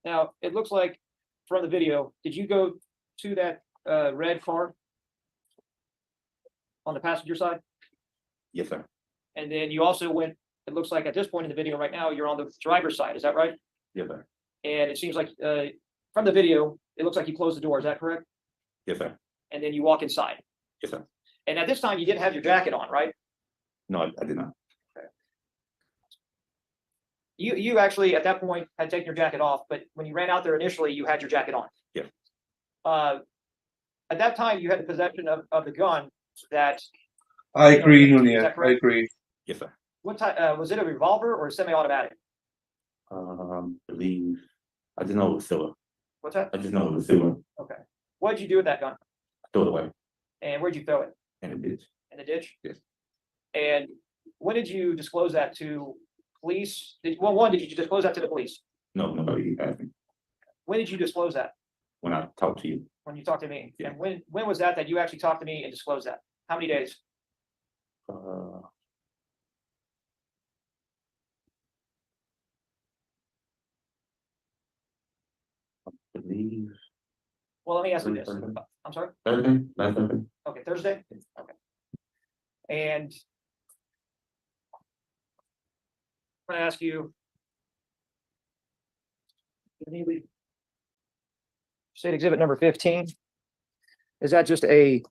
Now, it looks like from the video, did you go to that red car on the passenger side? Yes, sir. And then you also went, it looks like at this point in the video right now, you're on the driver's side, is that right? Yes, sir. And it seems like from the video, it looks like you closed the door, is that correct? Yes, sir. And then you walk inside. Yes, sir. And at this time, you didn't have your jacket on, right? No, I did not. You actually, at that point, had taken your jacket off, but when you ran out there initially, you had your jacket on. Yes. At that time, you had the possession of the gun that. I agree, Is that Nunia. I correct? agree. Yes, sir. What type, was it a revolver or a semi-automatic? Believe, I just know it was silver. What's that? I just know it was silver. Okay. What did you do with that gun? I threw it away And where'd you throw it? in the ditch. In the ditch? Yes. And when did you disclose that to police? Well, did you disclose that to the police? No, nobody asked me When did you disclose that? when I talked to you. When you talked to me? Yeah. And when was that you actually talked to me and disclosed that? How many days? I believe Well, let me ask you this. Thursday. I'm sorry? Thursday, last Thursday. Okay, Thursday? Okay. And I'm gonna ask you. State exhibit number 15. Is that just I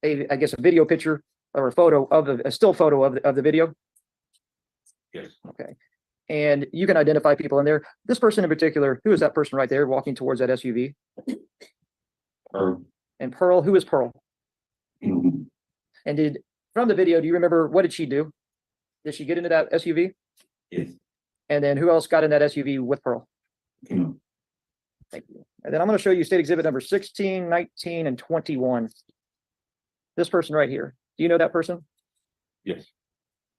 guess, a video picture or a photo of a still photo of the video? Yes. Okay. And you can identify people in there. This person in particular, who is that person right there walking towards that SUV? Pearl. And Pearl, who is Pearl? Mhm. And from the video, do you remember what did she do? Did she get into that SUV? Yes. And then who else got in that SUV with Pearl? Mhm. Thank you. And then I'm going to show you state exhibit number 16, 19, and 21. This person right here. Do you know that person? Yes.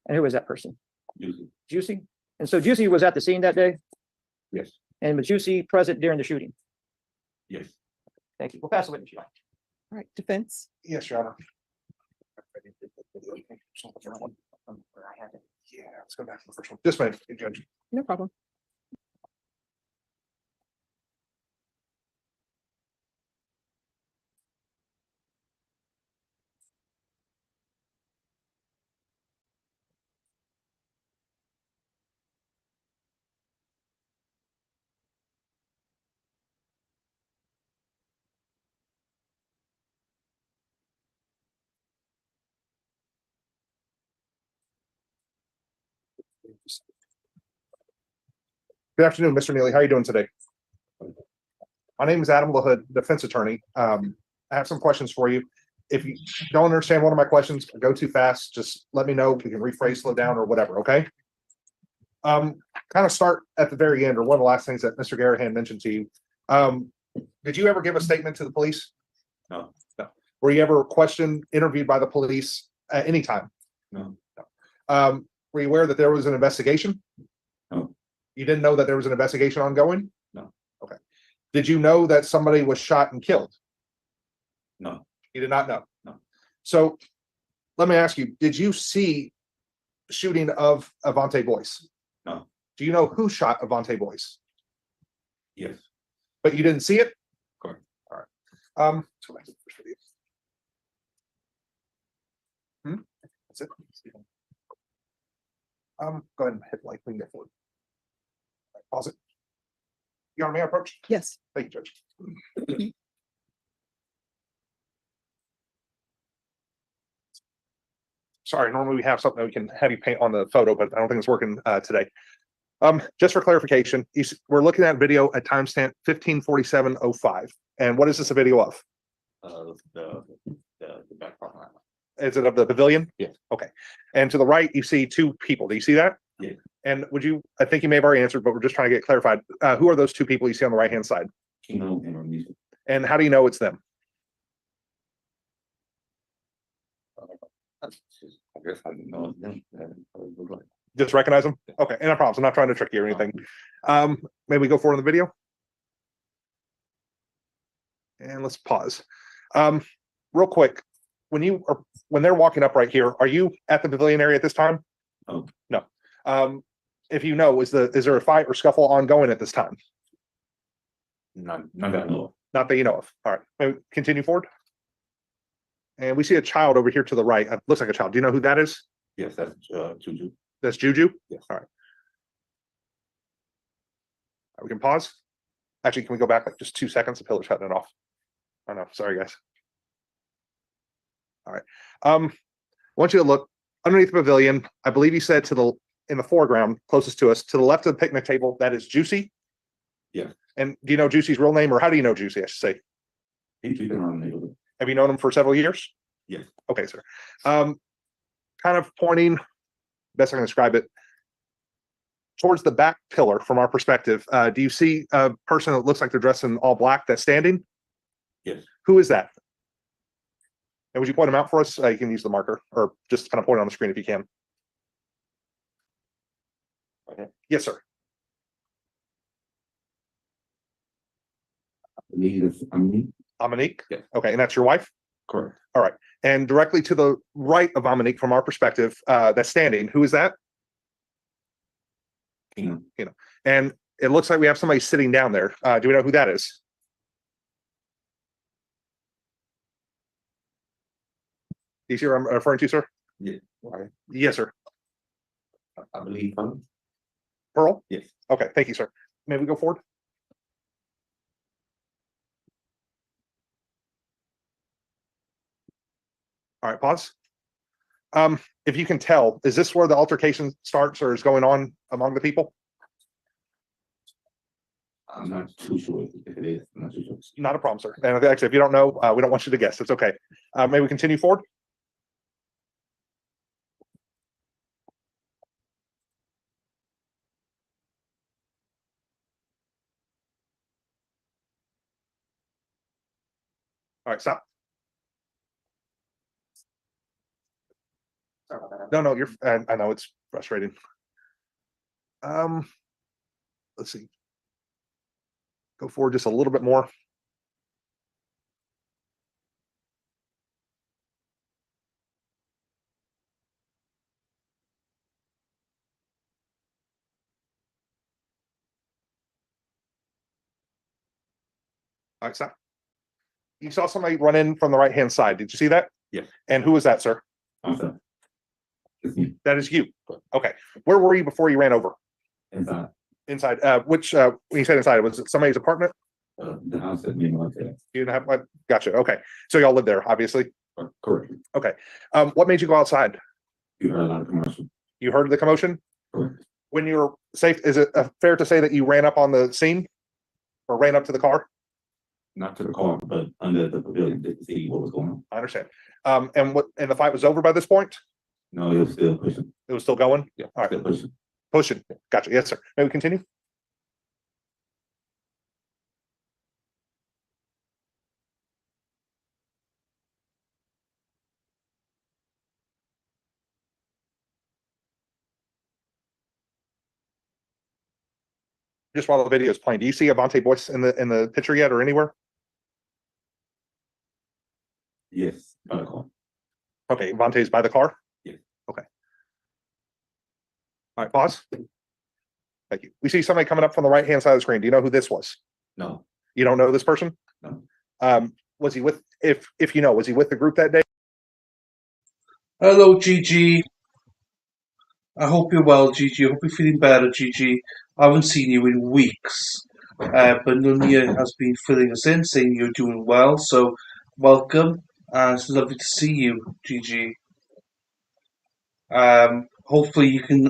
And who is that person? Juicy. Juicy? And so Juicy was at the scene that day? Yes. And was Juicy present during the shooting? Yes. Thank you. We'll pass the witness. All right, defense. Yes, Your Honor. Yeah, let's go back to the first one. This way, Judge. No problem. Good afternoon, Mr. Neely. How are you doing today? My name is Adam LaHood, defense attorney. I have some questions for you. If you don't understand one of my questions, or go too fast, just let me know. We can rephrase, slow down, or whatever, okay? Kind of start at the very end, or one of the last things that Mr. Garahan mentioned to you. Did you ever give a statement to the police? No. No. Were you ever questioned, interviewed by the police at any time? No. Were you aware that there was an investigation? No. You didn't know that there was an investigation ongoing? No. Okay. Did you know that somebody was shot and killed? No. You did not know? No. So let me ask you, did you see the shooting of Avante Boyce? No. Do you know who shot Avante Boyce? Yes. But you didn't see it? Correct. All right. Let's go back to the first video. That's it. Go ahead and hit like we can get forward. Pause it. You want me to approach? Yes. Thank you, Judge. Sorry, normally we have something that we can have you paint on the photo, but I don't think it's working today. Just for clarification, we're looking at video at timestamp 15:47:05. And what is this a video of? The back parking lot. Is it of the pavilion? Yes. Okay. And to the right, you see two people. Do you see that? Yeah. And I think you may have already answered, but we're just trying to get clarified. Who are those two people you see on the right-hand side? Kingdom and Amnesia. And how do you know it's them? I guess I didn't know them. Just recognize them? Okay, and no problems. I'm not trying to trick you or anything. May we go forward in the video? And let's pause. Real quick, when they're walking up right here, are you at the pavilion area at this time? No. No. If you know, is there a fight or scuffle ongoing at this time? Not that I know of. Not that you know of. All right, maybe continue forward. And we see a child over here to the right. Looks like a child. Do you know who that is? Yes, that's Juju. That's Juju? Yes. All right. We can pause. Actually, can we go back like just 2 seconds? The pillar's shutting it off. Oh no, sorry guys. All right. I want you to look underneath the pavilion. I believe you said in the foreground, closest to us, to the left of the picnic table, that is Juicy. Yeah. And do you know Juicy's real name, or how do you know Juicy, I should say? He's been around the neighborhood. Have you known him for several years? Yes. Okay, sir. Kind of pointing, best I can describe it, towards the back pillar from our perspective. Do you see a person that looks like they're dressed in all black that's standing? Yes. Who is that? And would you point them out for us? You can use the marker or just kind of point it on the screen if you can. Okay. Yes, sir. Amanique? Yes. Okay, and that's your wife? Correct. All right. And directly to the right of Amanique from our perspective, that's standing. Who is that? Kingdom. And it looks like we have somebody sitting down there. Do we know who that is? Do you see who I'm referring to, sir? Yeah. Okay. Yes, sir. I believe Vernon. Pearl? Yes. Okay, thank you, sir. May we go forward? All right, pause. If you can tell, is this where the altercation starts or is going on among the people? I'm not too sure if it is. I'm not too sure. Not a problem, sir. And actually, if you don't know, we don't want you to guess. It's okay. May we continue forward? All right, stop. Sorry about that. No, you're. I know it's frustrating. Let's see. Go forward just a little bit more. All right, stop. You saw somebody run in from the right-hand side. Did you see that? Yes. And who was that, sir? Outside. It's me. That is you. Okay. Where were you before you ran over? Inside. Inside. Which when you said inside, was it somebody's apartment? The house that me and my dad. You didn't have. Gotcha. Okay. So y'all live there, obviously. Correct. Okay. What made you go outside? You heard a lot of commercial. You heard the commotion? Correct. When you were safe, is it fair to say that you ran up on the scene or ran up to the car? Not to the car, but under the pavilion to see what was going on. I understand. And the fight was over by this point? No, it was still pushing. It was still going? Yeah. All right. Still pushing. Pushing. Gotcha. Yes, sir. May we continue? Just while the video is playing, do you see Avante Boyce in the picture yet or anywhere? Yes. By the car. Okay, Avante's by the car? Yes. Okay. All right, pause. Thank you. We see somebody coming up from the right-hand side of the screen. Do you know who this was? No. You don't know this person? No. Was he with, if you know, was he with the group that day? Hello, Gigi. I hope you're well, Gigi. I hope you're feeling better, Gigi. I haven't seen you in weeks. But Nunia has been filling us in, saying you're doing well. So, welcome. And it's lovely to see you, Gigi. Hopefully you can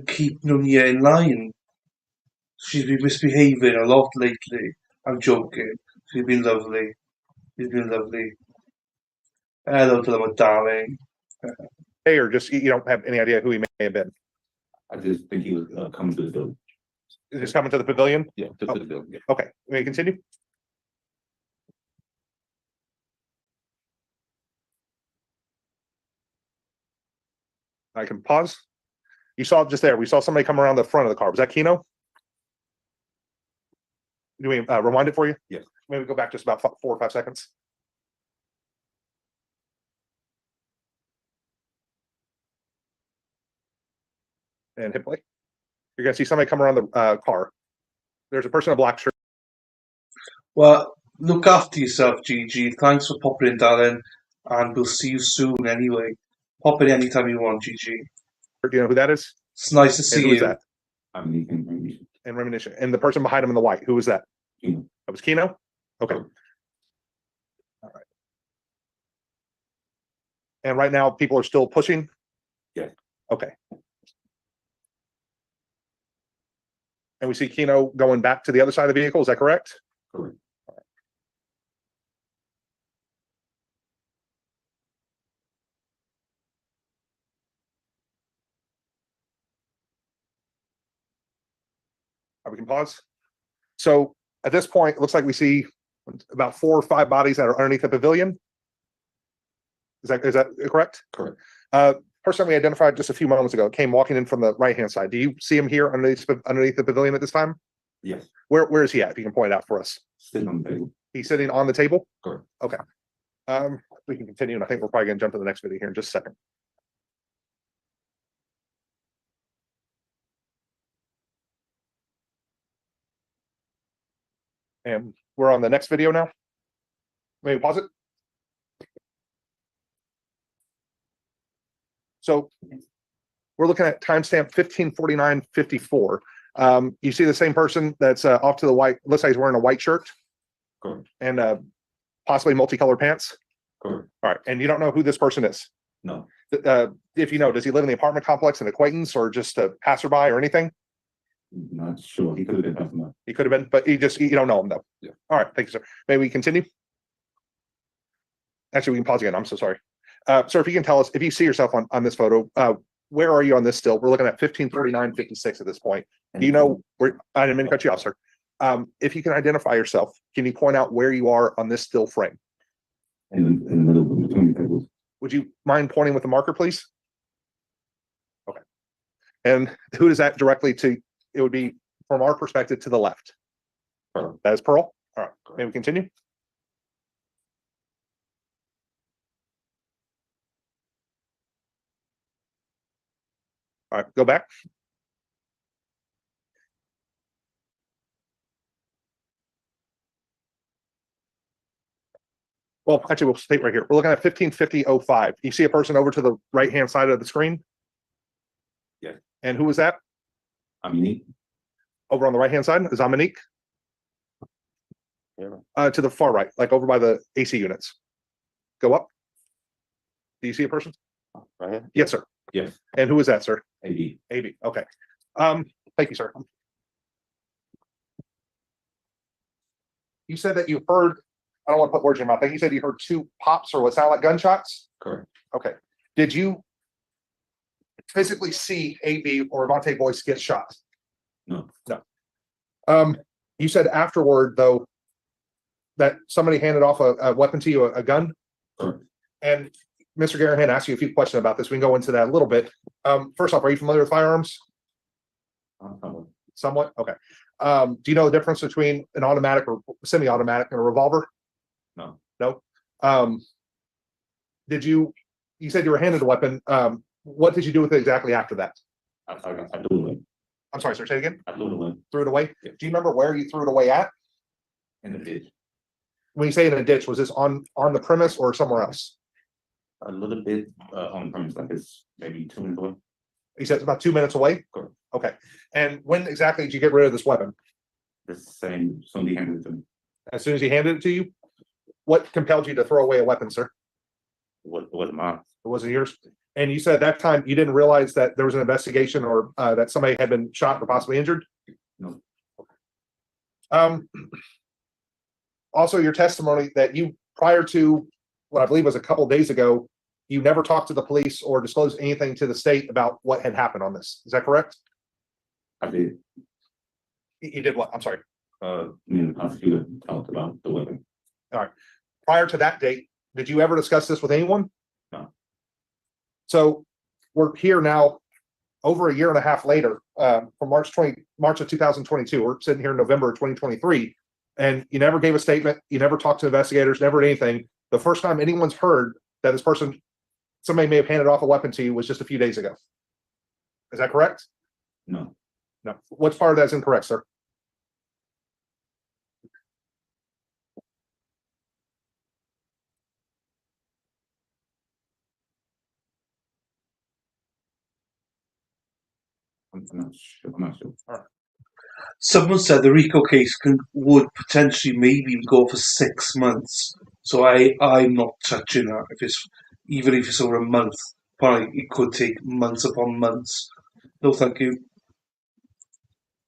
keep Nunia in line. She's been misbehaving a lot lately. I'm joking. She's been lovely. She's been lovely. Those of them are darling. Hey, or just you don't have any idea who he may have been? I just think he was coming to the building. Is this coming to the pavilion? Yeah, to the building. Yeah. Okay, may we continue? I can pause. You saw just there, we saw somebody come around the front of the car. Was that Keno? Do we rewind it for you? Yes. Maybe go back just about 4 or 5 seconds. And hit play. You're gonna see somebody come around the car. There's a person in a black shirt. Well, look after yourself, Gigi. Thanks for popping in, darling. And we'll see you soon anyway. Pop in anytime you want, Gigi. Do you know who that is? It's nice to And see who is you. that? I'm Reminiscent. And Reminiscent. And the person behind him in the white, who was that? Keno. That was Keno? Okay. All right. And right now, people are still pushing? Yeah. Okay. And we see Keno going back to the other side of the vehicle, is that correct? Correct. We can pause. So at this point, it looks like we see about 4 or 5 bodies that are underneath the pavilion. Is that correct? Correct. Person we identified just a few moments ago came walking in from the right-hand side. Do you see him here underneath the pavilion at this time? Yes. Where is he at? If you can point it out for us. Sitting on the table. He's sitting on the table? Correct. Okay. We can continue, and I think we're probably gonna jump to the next video here in just a second. And we're on the next video now. Maybe pause it. So we're looking at timestamp 15:49:54. You see the same person that's off to the white. Looks like he's wearing a white shirt. Correct. And possibly multicolored pants. Correct. All right, and you don't know who this person is. No. If you know, does he live in the apartment complex, an acquaintance, or just a passerby, or anything? Not sure. He could have been passing. He could have been, but you don't know him though. Yeah. All right, thank you, sir. May we continue? Actually, we can pause again. I'm so sorry. Sir, if you can tell us if you see yourself on this photo, where are you on this still? We're looking at 15:49:56 at this point. Do you know where? I didn't mean to cut you off, sir. If you can identify yourself, can you point out where you are on this still frame? In the middle between the tables. Would you mind pointing with the marker, please? Okay. And who is that directly to? It would be from our perspective to the left. Pearl. That is Pearl. All right. May we continue? All right, go back. Well, actually, we'll state right here. We're looking at 15:50:05. You see a person over to the right-hand side of the screen? Yeah. And who was that? Aminique. Over on the right-hand side is Aminique? Yeah. To the far right, like over by the AC units. Go up. Do you see a person? Right here? Yes, sir. Yes. And who is that, sir? AB. AB. Okay. Thank you, sir. You said that you heard, I don't want to put words in your mouth. I think you said you heard 2 pops or what sounded like gunshots? Correct. Okay. Did you physically see AB or Avante Boyce get shot? No. No. You said afterward, though, that somebody handed off a weapon to you, a gun? Correct. And Mr. Garahan asked you a few questions about this. We can go into that a little bit. First off, are you familiar with firearms? Somewhat? Okay. Do you know the difference between an automatic or semi-automatic and a revolver? No. No. You said you were handed a weapon. What did you do with it exactly after that? I threw it away. I'm sorry, sir, say it again. I threw it away. Threw it away? Yeah. Do you remember where you threw it away at? In the ditch. When you say in a ditch, was this on the premise or somewhere else? A little bit on the premise, like it's maybe 2 minutes away. You said it's about 2 minutes away? Correct. Okay. And when exactly did you get rid of this weapon? The same, somebody handed it to me. As soon as he handed it to you? What compelled you to throw away a weapon, sir? It wasn't mine. It wasn't yours? And you said at that time you didn't realize that there was an investigation or that somebody had been shot or possibly injured? No. Also, your testimony that you, prior to what I believe was a couple of days ago, you never talked to the police or disclosed anything to the state about what had happened on this. Is that correct? I did. You did what? I'm sorry. Me and the prosecutor talked about the weapon. All right. Prior to that date, did you ever discuss this with anyone? No. So we're here now over a year and a half later, from March of 2022. We're sitting here in November of 2023, and you never gave a statement. You never talked to investigators, never did anything. The first time anyone's heard that this person, somebody may have handed off a weapon to you, was just a few days ago. Is that correct? No. No. What's part of that is incorrect, sir? I'm not sure. I'm not sure. All right. Someone said the RICO case would potentially maybe even go for 6 months. So I'm not touching that. Even if it's over a month, probably it could take months upon months. No, thank you.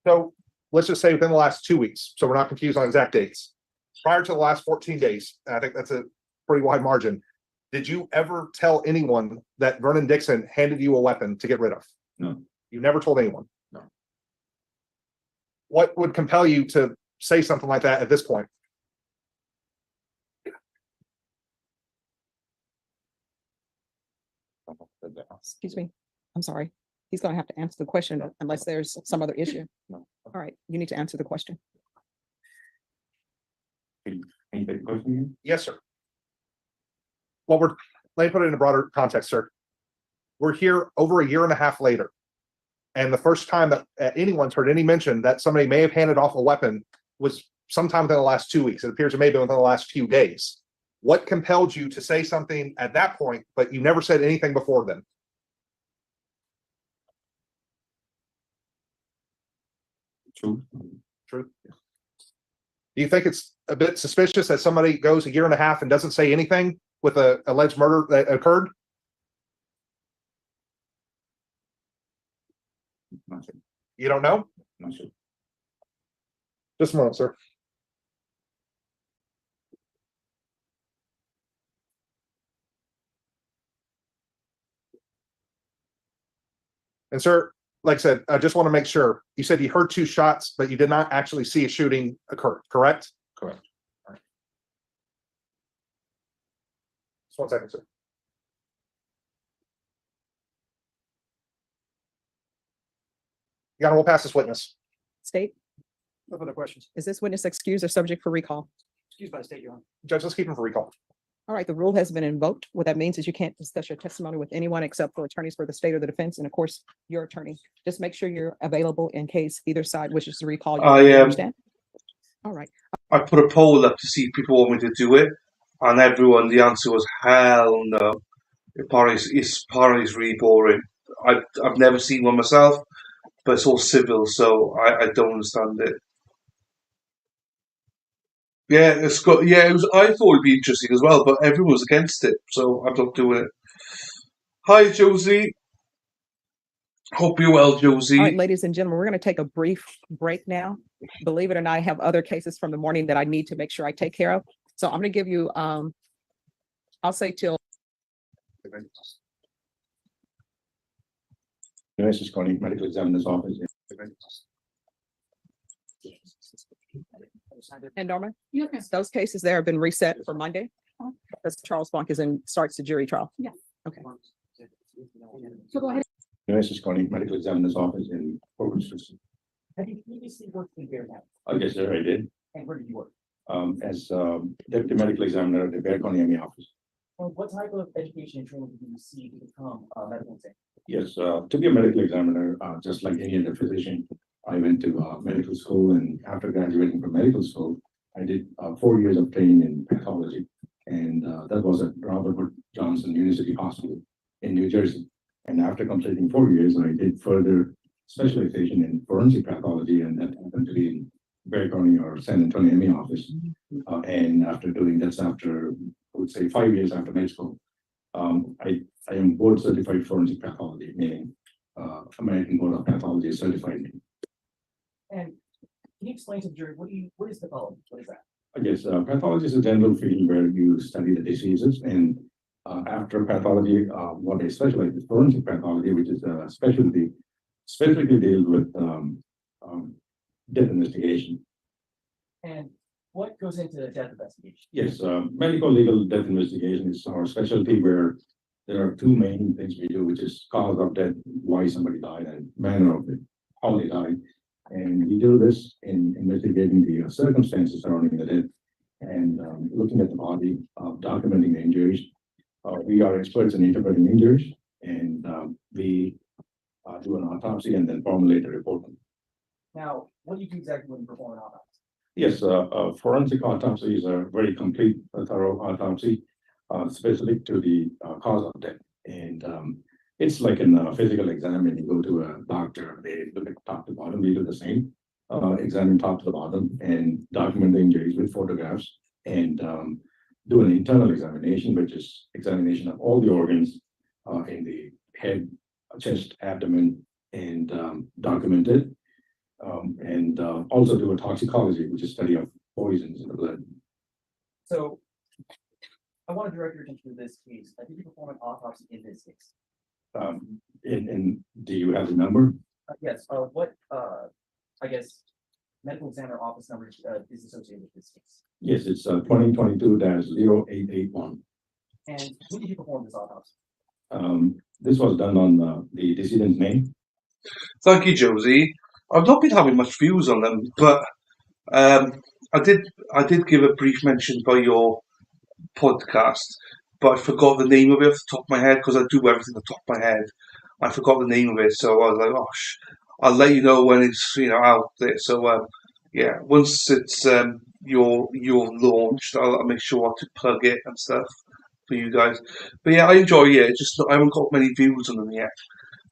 So let's just say within the last 2 weeks, so we're not confused on exact dates. Prior to the last 14 days, and I think that's a pretty wide margin, did you ever tell anyone that Vernon Dixon handed you a weapon to get rid of? No. You never told anyone? No. What would compel you to say something like that at this point? Excuse me. I'm sorry. He's going to have to answer the question unless there's some other issue. No. All right. You need to answer the question. Can you take the question again? Yes, sir. Well, let me put it in a broader context, sir. We're here over a year and a half later. And the first time that anyone's heard any mention that somebody may have handed off a weapon was sometime within the last 2 weeks. It appears it may have been within the last few days. What compelled you to say something at that point, but you never said anything before then? True. True. Do you think it's a bit suspicious that somebody goes a year and a half and doesn't say anything with a alleged murder that occurred? Not sure. You don't know? Not sure. Just a moment, sir. And sir, like I said, I just want to make sure. You said you heard 2 shots, but you did not actually see a shooting occur, correct? Correct. All right. Just 1 second, sir. You gotta roll past this witness. State, No further questions. is this witness excused or subject for recall? Excused by the state, Your Honor. Judge, let's keep him for recall. All right, the rule has been invoked. What that means is you can't discuss your testimony with anyone except for attorneys for the state or the defense, and of course, your attorney. Just make sure you're available in case either side wishes to recall you. I You understand? All right. I put a poll up to see if people want me to do it, and the answer was hell no. Apparently it's really boring. I've never seen one myself, but it's all civil, so I don't understand it. Yeah, it's got. Yeah, I thought it'd be interesting as well, but everyone was against it, so I'm not doing it. Hi, Josie. Hope you're well, Josie. All right, ladies and gentlemen, we're going to take a brief break now. Believe it or not, I have other cases from the morning that I need to make sure I take care of. So I'm going to give you, I'll say till. This is Connie, medical examiner's office. And Norma, those cases there have been reset for Monday. Because Charles Funk starts the jury trial. Yeah. Okay. So go ahead. This is Connie, medical examiner's office in Corpus Christi. Have you previously worked in Bear County? Yes, sir, I did. And where did you work? As deputy medical examiner at the Bear County ME office. Well, what type of education and training did you receive to become a medical examiner? Yes, to be a medical examiner, just like any other physician, I went to medical school, and after graduating from medical school, I did 4 years of training in pathology, and that was at Robert Wood Johnson University Hospital in New Jersey. And after completing 4 years, I did further specialization in forensic pathology, and that happened to be in Bear County or San Antonio ME office. And after doing that, after I would say 5 years after med school, I am board certified forensic pathology, meaning American Board of Pathology is certified me. And can you explain to the jury, what is pathology? What is that? Yes, pathology is a general field where you study the diseases, and after pathology, what I specialize is forensic pathology, which is a specialty specifically deals with death investigation. And what goes into death investigation? Yes, medical legal death investigation is our specialty, where there are two main things we do, which is cause of death, why somebody died, and manner of it, how they died. And we do this in investigating the circumstances surrounding the death and looking at the body, documenting the injuries. We are experts in interpreting injuries, and we do an autopsy and then formulate a report. Now, what do you do exactly when you perform an autopsy? Yes, forensic autopsy is a very complete, thorough autopsy, specific to the cause of death. And it's like in a physical exam, when you go to a doctor, they look at top to bottom, we do the same, examine top to the bottom and document the injuries with photographs, and do an internal examination, which is examination of all the organs in the head, chest, abdomen, and document it. And also do a toxicology, which is study of poisons in the blood. So I want to direct your attention to this case. Did you perform an autopsy in this case? Do you have the number? Yes, what, I guess, medical examiner office number is associated with this case? Yes, it's 2022-0881. And when did you perform this autopsy? This was done on the decedent's name. Thank you, Josie. I've not been having much views on them, but I did give a brief mention by your podcast, but I forgot the name of it off the top of my head because I do everything off the top of my head. I forgot the name of it, so I was like, "Gosh, I'll let you know when it's out there." So yeah, once it's you're launched, I'll make sure to plug it and stuff for you guys. But yeah, I enjoy it. Just I haven't got many views on them yet.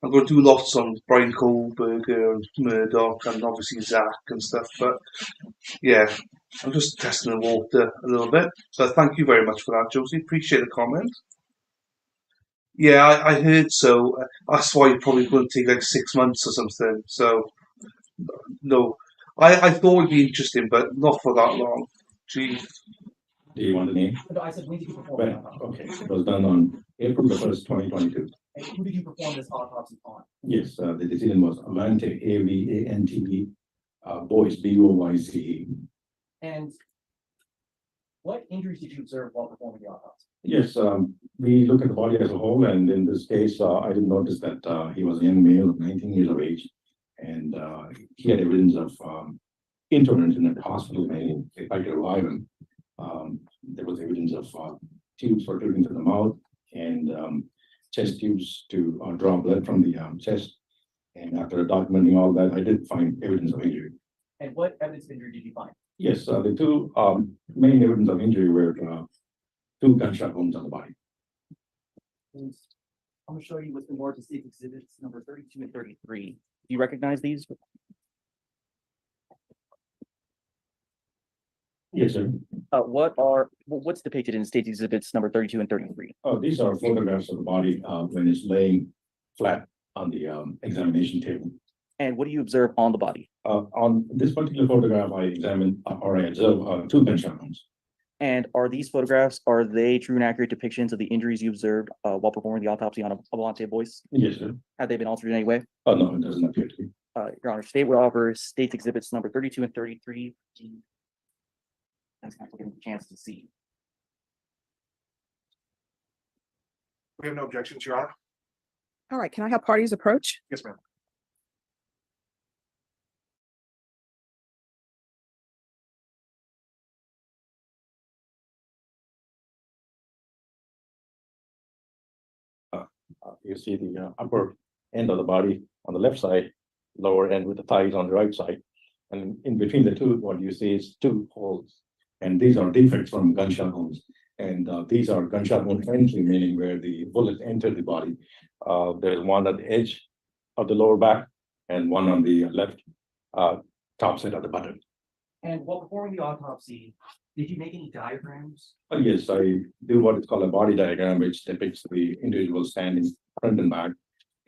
I'm going to do lots on Brian Kohlberger and Murdoch and obviously Zach and stuff. But yeah, I'm just testing the water a little bit. So thank you very much for that, Josie. Appreciate the comment. Yeah, I heard so. That's why you're probably going to take like 6 months or something. So no, I thought it'd be interesting, but not for that long. Gee. Do you want the name? No, I said, when did you perform Well, an autopsy? okay, it was done on April 1st, 2022. And who did you perform this autopsy on? Yes, the decedent was Avante, Avante, Boyce, Boyce. And what injuries did you observe while performing the autopsy? Yes, we look at the body as a whole, and in this case, I did notice that he was a young male of 19 years of age, and he had evidence of intervention at the hospital, and if I could revive him. There was evidence of tubes protruding from the mouth and chest tubes to draw blood from the chest. And after documenting all that, I did find evidence of injury. And what evidence of injury did you find? Yes, the two main evidence of injury were two gunshot wounds on the body. I'm going to show you what's been marked as state exhibits number 32 and 33. Do you recognize these? Yes, sir. What's depicted in state exhibits number 32 and 33? Oh, these are photographs of the body when it's laying flat on the examination table. And what do you observe on the body? On this particular photograph, I examined or I observed two gunshot wounds. And are these photographs, are they true and accurate depictions of the injuries you observed while performing the autopsy on Avante Boyce? Yes, sir. Have they been altered in any way? Oh, no, it doesn't appear to be. Your Honor, state will offer state exhibits number 32 and 33. That's kind of a chance to see. We have no objections, Your Honor. All right, can I have parties approach? Yes, ma'am. You see the upper end of the body on the left side, lower end with the thighs on the right side. And in between the two, what you see is two holes. And these are defects from gunshot wounds. And these are gunshot wound entry, meaning where the bullet entered the body. There's one at the edge of the lower back and one on the left top side of the button. And while performing the autopsy, did you make any diagrams? Yes, I do what is called a body diagram, which depicts the individual standing front and back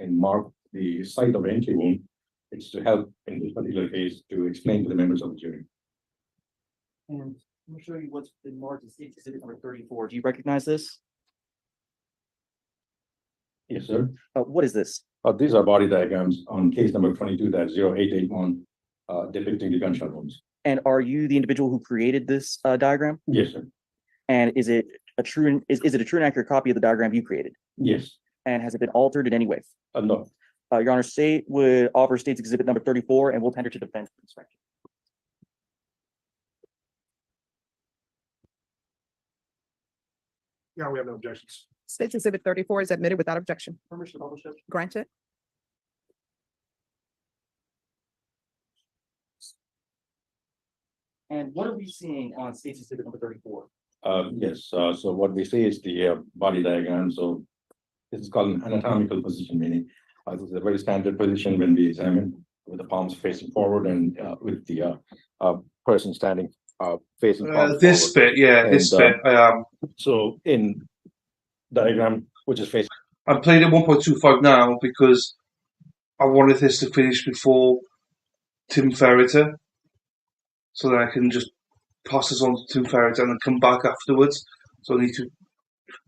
and mark the site of entry wound. It's to help in this particular case to explain to the members of the jury. And Let me show you what's been marked as exhibit number 34. Do you recognize this? Yes, sir. What is this? These are body diagrams on case number 22-0881, depicting the gunshot wounds. And are you the individual who created this diagram? Yes, sir. And is it a true and accurate copy of the diagram you created? Yes. And has it been altered in any way? No. Your Honor, state would offer state's exhibit number 34 and we'll tender to defense inspection. Yeah, we have no objections. State's Exhibit 34 is admitted without objection. Permission to publish it? Granted. And what are we seeing on state's exhibit number 34? Yes, so what we see is the body diagram. So this is called an anatomical position, meaning this is a very standard position when we examine, with the palms facing forward and with the person standing facing palms This forward. bit, yeah, this bit. So in diagram which is facing, I'm playing at 1.25 now because I wanted this to finish before Tim Ferreter, so that I can just pass this on to Tim Ferreter and then come back afterwards. So I need to.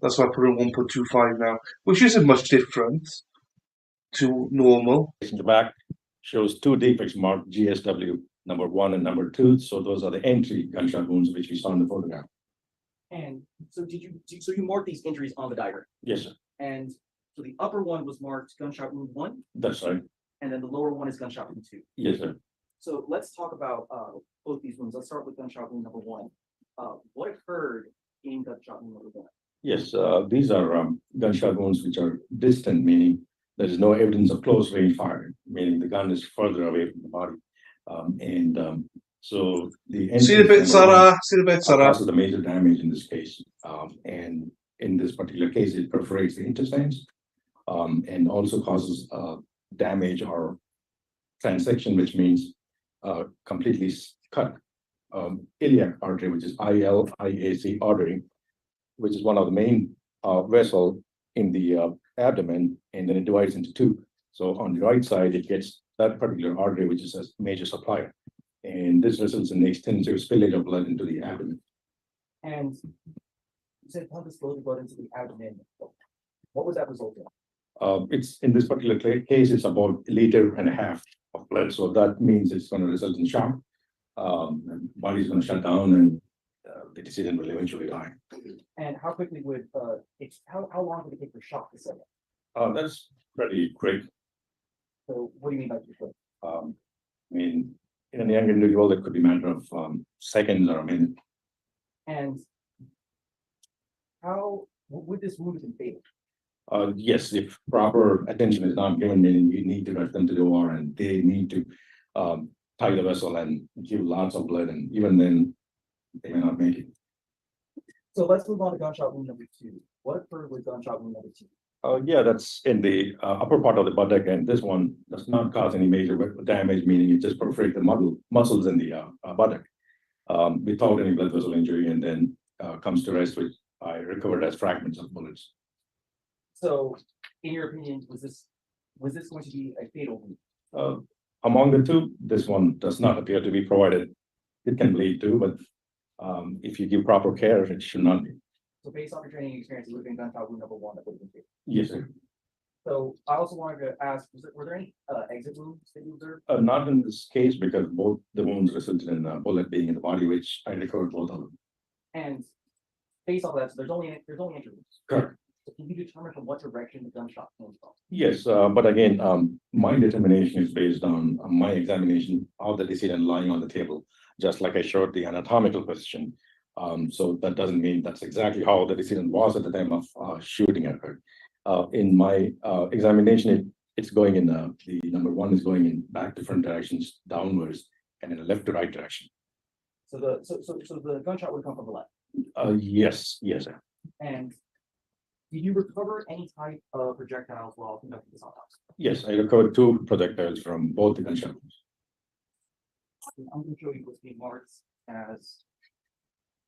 That's why I put it in 1.25 now, which isn't much different to normal. facing the back shows two defects marked GSW number 1 and number 2. So those are the entry gunshot wounds which we saw in the photograph. And so so you marked these injuries on the diagram? Yes, sir. And so the upper one was marked gunshot wound 1, That's right. and then the lower one is gunshot wound 2. Yes, sir. So let's talk about both these wounds. Let's start with gunshot wound number 1. What occurred in gunshot wound number 1? Yes, these are gunshot wounds which are distant, meaning there is no evidence of close range fire, meaning the gun is further away from the body. So the See the bit, Sarah. See the bit, Sarah. causes the major damage in this case. And in this particular case, it perforates the intestines and also causes damage or transection, which means completely cut iliac artery, which is ILIAC artery, which is one of the main vessel in the abdomen, and then it divides into two. So on the right side, it gets that particular artery, which is a major supplier. And this results in extensive spillage of blood into the abdomen. And you said pump is slowly blood into the abdomen. What was that result in? It's in this particular case, it's about 1.5 liters of blood. So that means it's going to result in shock. And body's going to shut down, and the decedent will eventually die. And how quickly would how long would it take for shock to set in? That's pretty quick. So what do you mean by quick? I mean, in a young individual, it could be a matter of seconds or a minute. And how would this wound have been fatal? Yes, if proper attention is not given, then you need to rush them to the OR, and they need to tie the vessel and give lots of blood, and even then, they may not make it. So let's move on to gunshot wound number 2. What occurred with gunshot wound number 2? Yeah, that's in the upper part of the buttock, and this one does not cause any major damage, meaning it just perforates the muscles in the buttock without any blood vessel injury, and then comes to rest, which I recovered as fragments of bullets. So, in your opinion, was this going to be a fatal wound? Among the two, this one does not appear to be provided. It can bleed too, but if you give proper care, it should not be. So based on your training experience, it would have been gunshot wound number 1 that would have been fatal. Yes, sir. So I also wanted to ask, were there any exit wounds that you observed? Not in this case, because both the wounds resulted in a bullet being in the body, which I recovered both of them. And based off that, so there's only entry wounds. Correct. So can you determine from what direction the gunshot came from? Yes, but again, my determination is based on my examination of the decedent lying on the table, just like I showed the anatomical position. So that doesn't mean that's exactly how the decedent was at the time of shooting at her. In my examination, it's going in the number 1 is going in back different directions downwards and in a left to right direction. So the gunshot would come from the left. Yes, sir. And did you recover any type of projectiles while conducting this autopsy? Yes, I recovered 2 projectiles from both the gunshot wounds. I'm going to show you what's being marked as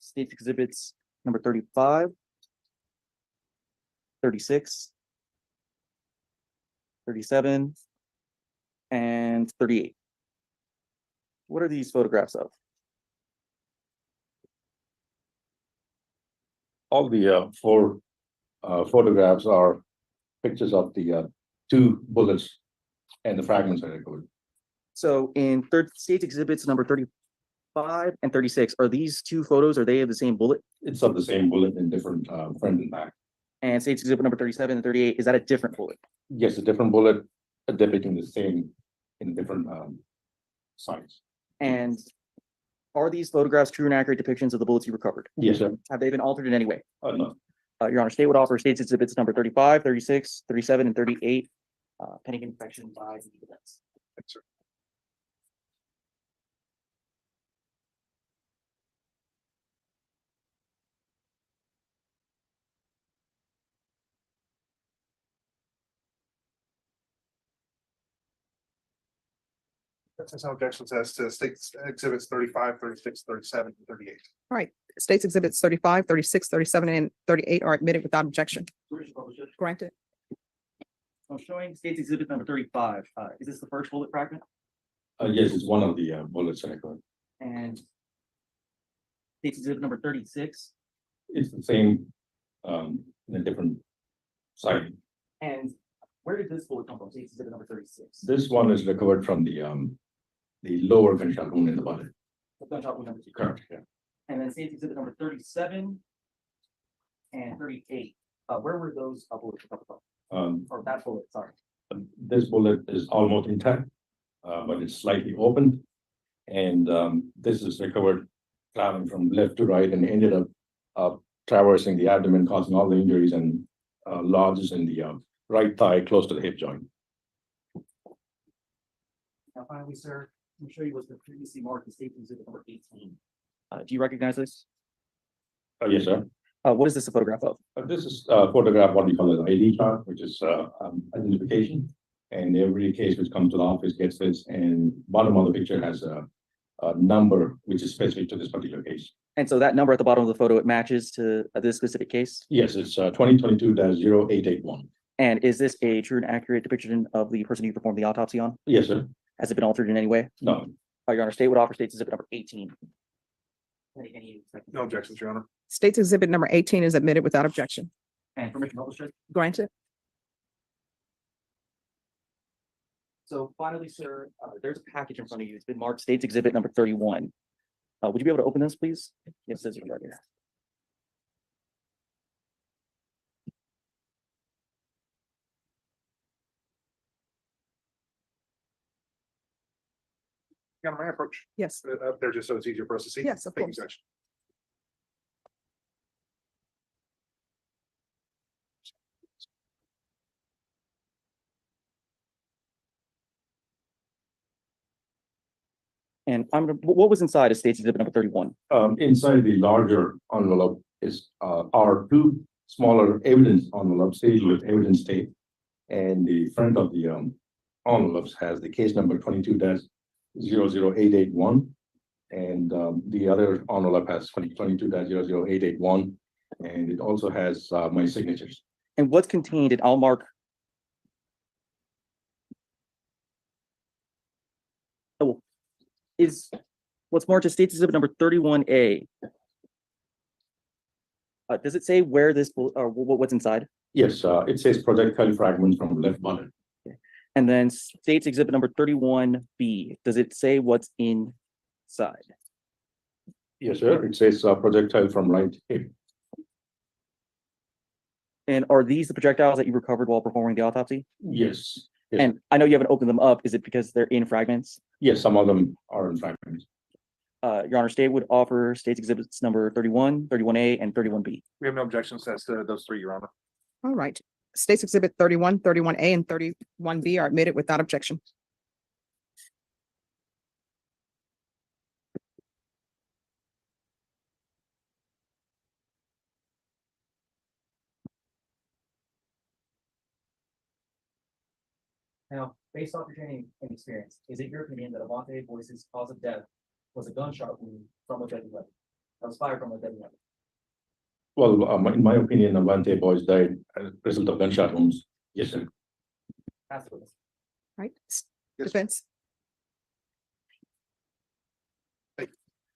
State's exhibits number 35, 36, 37, and 38. What are these photographs of? all the four photographs are pictures of the two bullets and the fragments are recovered. So in state's exhibits number 35 and 36, are these two photos, are they of the same bullet? It's of the same bullet in different front and back. And state's exhibit number 37 and 38, is that a different bullet? Yes, a different bullet depicting the same in different size. And are these photographs true and accurate depictions of the bullets you recovered? Yes, sir. Have they been altered in any way? No. Your Honor, state would offer state's exhibits number 35, 36, 37, and 38, pending inspection by the defense. Thanks, sir. That's no objections as to state exhibits 35, 36, 37, and 38. All right, states exhibits 35, 36, 37, and 38 are admitted without objection. Granted. I'm showing state's exhibit number 35. Is this the first bullet fragment? Yes, it's one of the bullets recovered. And state's exhibit number 36. It's the same in a different side. And where did this bullet come from? State's exhibit number 36. This one is recovered from the lower gunshot wound in the body. The gunshot wound number 2. Correct, yeah. And then state's exhibit number 37 and 38. Where were those bullets recovered from? Or that bullet, sorry. This bullet is almost intact, but it's slightly open. And this is recovered traveling from left to right and ended up traversing the abdomen, causing all the injuries and lodges in the right thigh close to the hip joint. Now finally, sir, I'm sure you was the previously marked as state's exhibit number 18. Do you recognize this? Yes, sir. What is this a photograph of? This is a photograph, what we call an ID card, which is identification. And every case which comes to the office gets this, and bottom of the picture has a number which is specific to this particular case. And so that number at the bottom of the photo, it matches to this specific case? Yes, it's 2022-0881. And is this a true and accurate depiction of the person you performed the autopsy on? Yes, sir. Has it been altered in any way? No. Your Honor, state would offer state's exhibit number 18. No objections, Your Honor. States exhibit number 18 is admitted without objection. And permission to publish it? Granted. So finally, sir, there's a package in front of you. It's been marked state's exhibit number 31. Would you be able to open this, please? Yes, this is right here. Yeah, my approach. Yes. They're just so it's easier for us to see. Yes, of Thank you, course. Judge. And what was inside of state's exhibit number 31? Inside the larger envelope is are two smaller evidence envelopes sealed with evidence tape. And the front of the envelopes has the case number 22-00881. And the other envelope has 22-00881. And it also has my signatures. And what's contained in, I'll mark. Oh, is what's marked as state's exhibit number 31A. Does it say where this or what's inside? Yes, it says projectile fragments from left button. And then state's exhibit number 31B. Does it say what's inside? Yes, sir. It says projectile from right hip. And are these the projectiles that you recovered while performing the autopsy? Yes. Yes. And I know you haven't opened them up. Is it because they're in fragments? Yes, some of them are in fragments. Your Honor, state would offer state's exhibits number 31, 31A, and 31B. We have no objections as to those three, Your Honor. All right. States exhibit 31, 31A, and 31B are admitted without objection. Now, based off your training and experience, is it your opinion that Avante Boyce's cause of death was a gunshot wound from a deadly weapon? That was fired from a deadly weapon? Well, in my opinion, Avante boys died as a result of gunshot wounds. Yes, sir. Ask the witness. Right? Defense.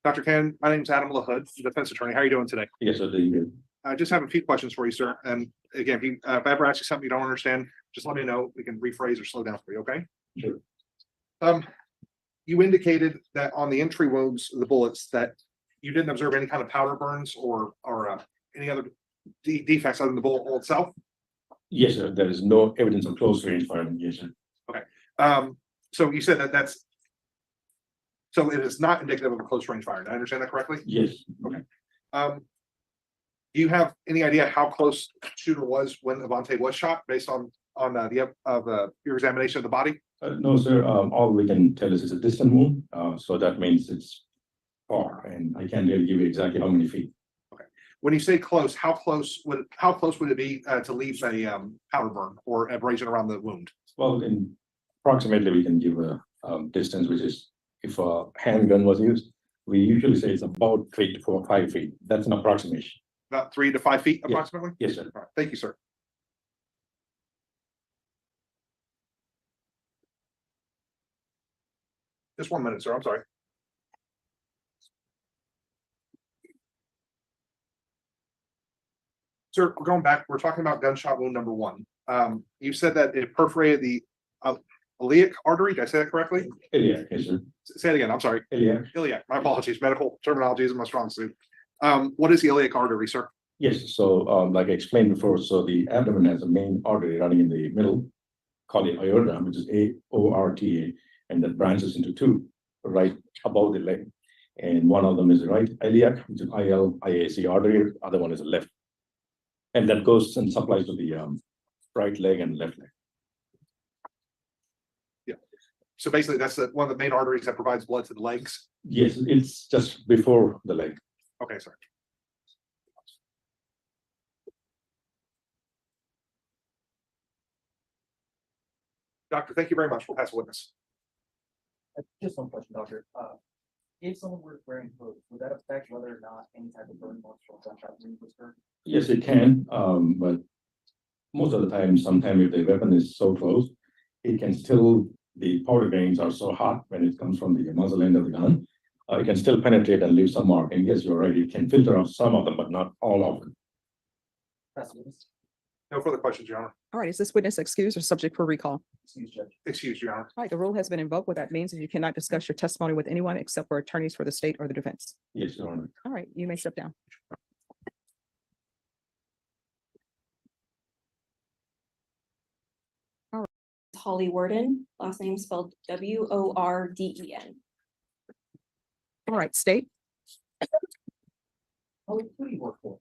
Dr. Ken, my name is Adam LaHood, defense attorney. How are you doing today? Yes, sir. Doing good. I just have a few questions for you, sir. And again, if I ever ask you something you don't understand, just let me know. We can rephrase or slow down for you, okay? Sure. You indicated that on the entry wounds, the bullets, that you didn't observe any kind of powder burns or any other defects other than the bullet hole itself? Yes, sir. There is no evidence of close range firing. Yes, sir. So you said that's so it is not indicative of a close range fire. Did I understand that correctly? Yes. Okay. Do you have any idea how close the shooter was when Avante was shot based on your examination of the body? No, sir. All we can tell is it's a distant wound. So that means it's far, and I can't really give you exactly how many feet. When you say close, how close would it be to leave a powder burn or abrasion around the wound? Well, in approximately we can give a distance, which is if a handgun was used, we usually say it's about 3 to 5 feet. That's an approximation. About 3 to 5 feet Yes. approximately? Yes, sir. All right. Thank you, sir. Just 1 minute, sir. I'm sorry. Sir, we're going back. We're talking about gunshot wound number 1. You said that it perforated the iliac artery. Did I say that correctly? Iliac, yes, sir. Say it again. I'm sorry. Iliac. Iliac. My apologies. Medical terminology isn't my strong suit. What is the iliac artery, sir? Yes, so like I explained before, so the abdomen has a main artery running in the middle, called the aorta, which is aorta, and that branches into 2 right above the leg. And one of them is the right iliac, which is ILIAC artery, other one is the left. And that goes and supplies to the right leg and left leg. Yeah. So basically that's one of the main arteries that provides blood to the legs? Yes, it's just before the leg. Okay, sir. Doctor, thank you very much. We'll pass the witness. Just one question, doctor. If someone were wearing clothes, would that affect whether or not any type of burn marks or gunshot wound was heard? Yes, it can, but most of the time, sometimes if the weapon is so close, it can still, the powder grains are so hot when it comes from the muzzle end of the gun, it can still penetrate and leave some mark. And yes, you're right, it can filter off some of them, but not all of them. No further questions, Your Honor. All right, is this witness excused or subject for recall? Excuse, Your Honor. All right, the rule has been invoked. What that means is you cannot discuss your testimony with anyone except for attorneys for the state or the defense. Yes, Your Honor. All right, you may step down. Holly Worden, last name spelled Worden. All right, state. Who do you work for?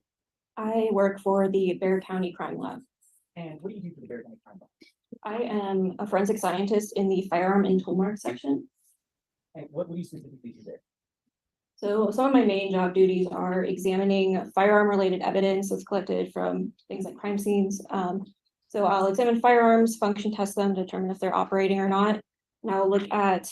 I work for the Bear County Crime Lab. And what do you do for the Bear County Crime Lab? I am a forensic scientist in the firearm and tool mark section. And what do you specifically do there? So some of my main job duties are examining firearm related evidence that's collected from things like crime scenes. So I'll examine firearms, function test them, determine if they're operating or not. And I'll look at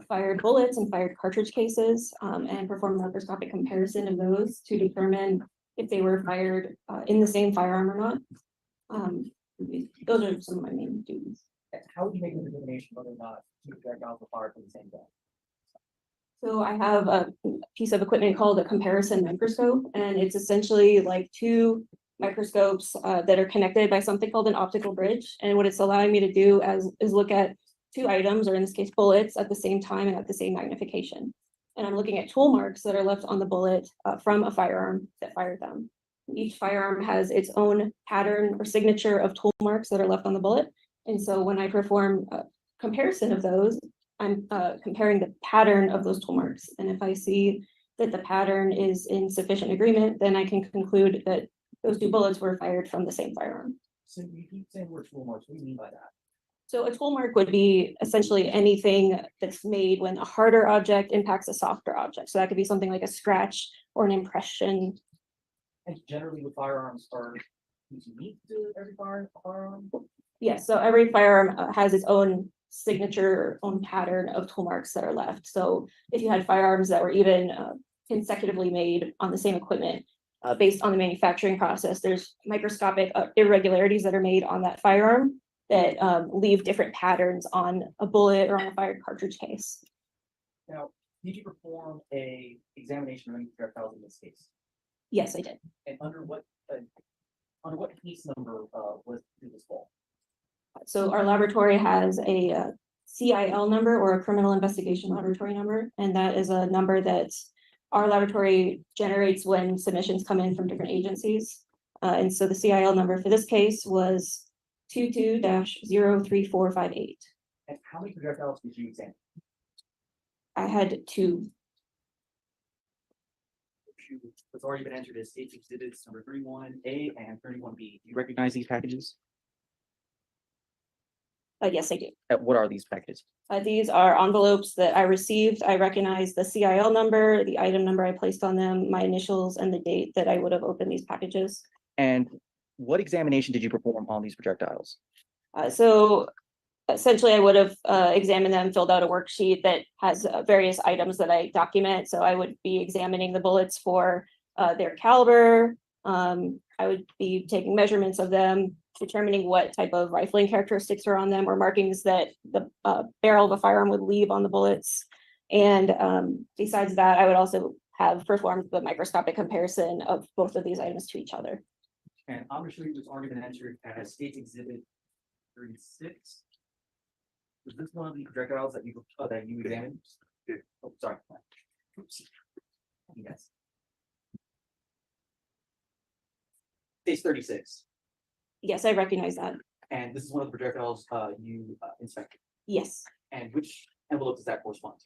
fired bullets and fired cartridge cases and perform a microscopic comparison of those to determine if they were fired in the same firearm or not. Those are some of my main duties. How would you make a determination whether or not two projectiles were fired from the same gun? So I have a piece of equipment called a comparison microscope, and it's essentially like 2 microscopes that are connected by something called an optical bridge. And what it's allowing me to do is look at 2 items, or in this case, bullets, at the same time and at the same magnification. And I'm looking at tool marks that are left on the bullet from a firearm that fired them. Each firearm has its own pattern or signature of tool marks that are left on the bullet. And so when I perform a comparison of those, I'm comparing the pattern of those tool marks. And if I see that the pattern is in sufficient agreement, then I can conclude that those 2 bullets were fired from the same firearm. So you keep saying we're tool marks. What do you mean by that? So a tool mark would be essentially anything that's made when a harder object impacts a softer object. So that could be something like a scratch or an impression. And generally the firearms are unique to every firearm? Yes, so every firearm has its own signature, own pattern of tool marks that are left. So if you had firearms that were even consecutively made on the same equipment, based on the manufacturing process, there's microscopic irregularities that are made on that firearm that leave different patterns on a bullet or on a fired cartridge case. Now, did you perform a examination of any projectiles in this case? Yes, I did. And under what case number, was this fall? So our laboratory has a CIL number, or a criminal investigation laboratory number, and that is a number that our laboratory generates when submissions come in from different agencies. And so the CIL number for this case was 22-03458. And how many projectiles did you examine? I had 2. It's already been entered as state exhibits number 31A and 31B. Do you recognize these packages? Yes, I do. What are these packages? These are envelopes that I received. I recognize the CIL number, the item number I placed on them, my initials, and the date that I would have opened these packages. And what examination did you perform on these projectiles? So essentially, I would have examined them, filled out a worksheet that has various items that I document. So I would be examining the bullets for their caliber. I would be taking measurements of them, determining what type of rifling characteristics are on them, or markings that the barrel of a firearm would leave on the bullets. And besides that, I would also have performed the microscopic comparison of both of these items to each other. And I'm sure it's already been entered as state exhibit 36. Was this one of the projectiles that you examined? Oh, sorry. Oops. Yes. Page 36. Yes, I recognize that. And this is one of the projectiles you inspected. Yes. And which envelope does that correspond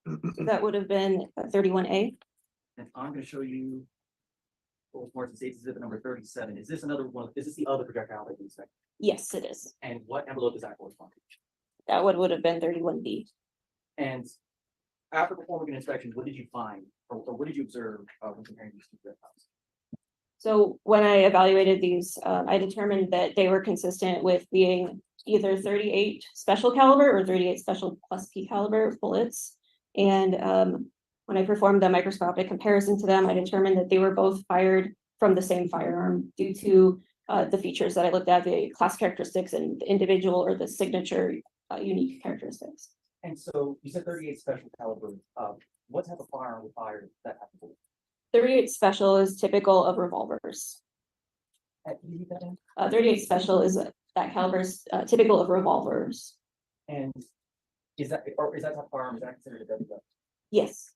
to? That would have been 31A. And I'm going to show you corresponds to state exhibit number 37. Is this another one? Is this the other projectile that you inspected? Yes, it is. And what envelope does that correspond to? That would have been 31B. And after performing an inspection, what did you find, or what did you observe when comparing these two projectiles? So when I evaluated these, I determined that they were consistent with being either 38 special caliber or 38 special plus P caliber bullets. And when I performed the microscopic comparison to them, I determined that they were both fired from the same firearm due to the features that I looked at, the class characteristics and the individual or the signature unique characteristics. And so you said 38 special caliber. What type of firearm was fired that type of bullet? 38 special is typical of revolvers. Can you read that in? 38 special is that caliber is typical of revolvers. And is that type of firearm, is that considered a deadly weapon? Yes.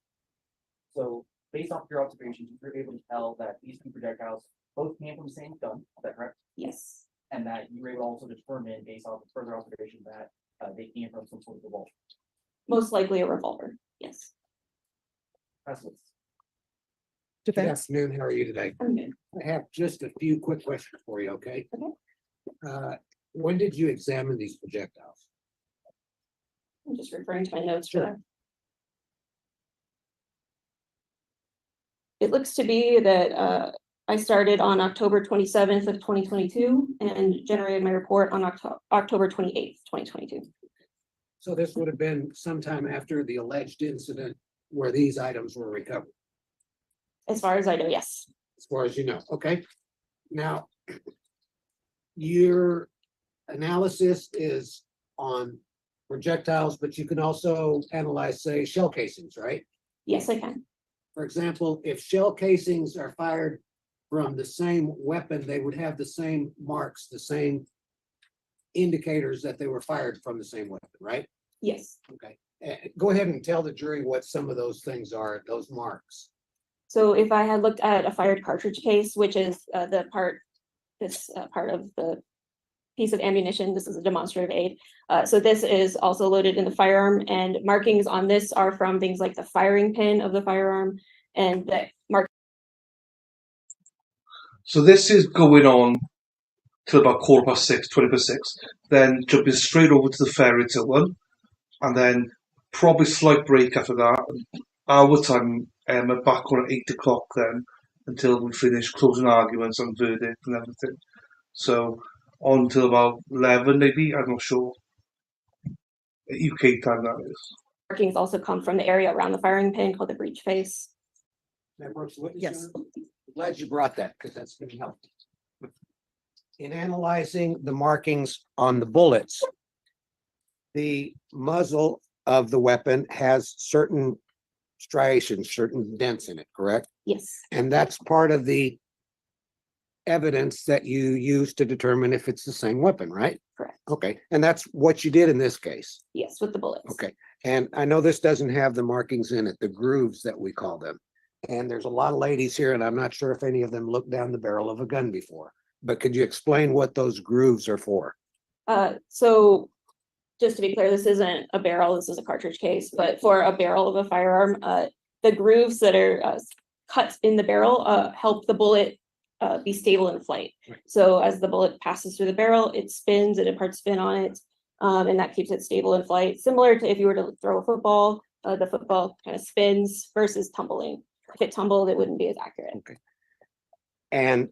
So based off your observations, you're able to tell that these two projectiles both came from the same gun, is that correct? Yes. And that you were able to also determine based off of further observation that they came from some sort of revolver. Most likely a revolver. Yes. That's what's Good afternoon, how are you today? I'm good. I have just a few quick questions for you, okay? Okay. When did you examine these projectiles? I'm just referring to my notes for that. It looks to be that I started on October 27th of 2022 and generated my report on October 28th, 2022. So this would have been sometime after the alleged incident where these items were recovered, As far as I know, yes. as far as you know, okay? Now, your analysis is on projectiles, but you can also analyze, say, shell casings, right? Yes, I can. For example, if shell casings are fired from the same weapon, they would have the same marks, the same indicators that they were fired from the same weapon, right? Yes. Okay. Go ahead and tell the jury what some of those things are, those marks. So if I had looked at a fired cartridge case, which is this part of the piece of ammunition, this is a demonstrative aid. So this is also loaded in the firearm, and markings on this are from things like the firing pin of the firearm and the mark. So this is going on till about 6:15, 6:20, then jumping straight over to the fairy tale one, and then probably slight break after that. Our time, back on at 8 o'clock then, until we finish closing arguments and verdict and everything. So on till about 11 maybe, I'm not sure. UK time that is. Markings also come from the area around the firing pin called the breech face. That works with you, Yes. sir? Glad you brought that, because that's going to help. In analyzing the markings on the bullets, the muzzle of the weapon has certain striations, certain dents in it, correct? Yes, And that's part of the evidence that you use to determine if it's the same weapon, right? correct. Okay, and that's what you did in this case. Yes, with the bullets. Okay, and I know this doesn't have the markings in it, the grooves that we call them. And there's a lot of ladies here, and I'm not sure if any of them looked down the barrel of a gun before. But could you explain what those grooves are for? So just to be clear, this isn't a barrel, this is a cartridge case, but for a barrel of a firearm, the grooves that are cut in the barrel help the bullet be stable in flight. So as the bullet passes through the barrel, it spins, it imparts spin on it, and that keeps it stable in flight. Similar to if you were to throw a football, the football kind of spins versus tumbling. If it tumbled, it wouldn't be as accurate. Okay. And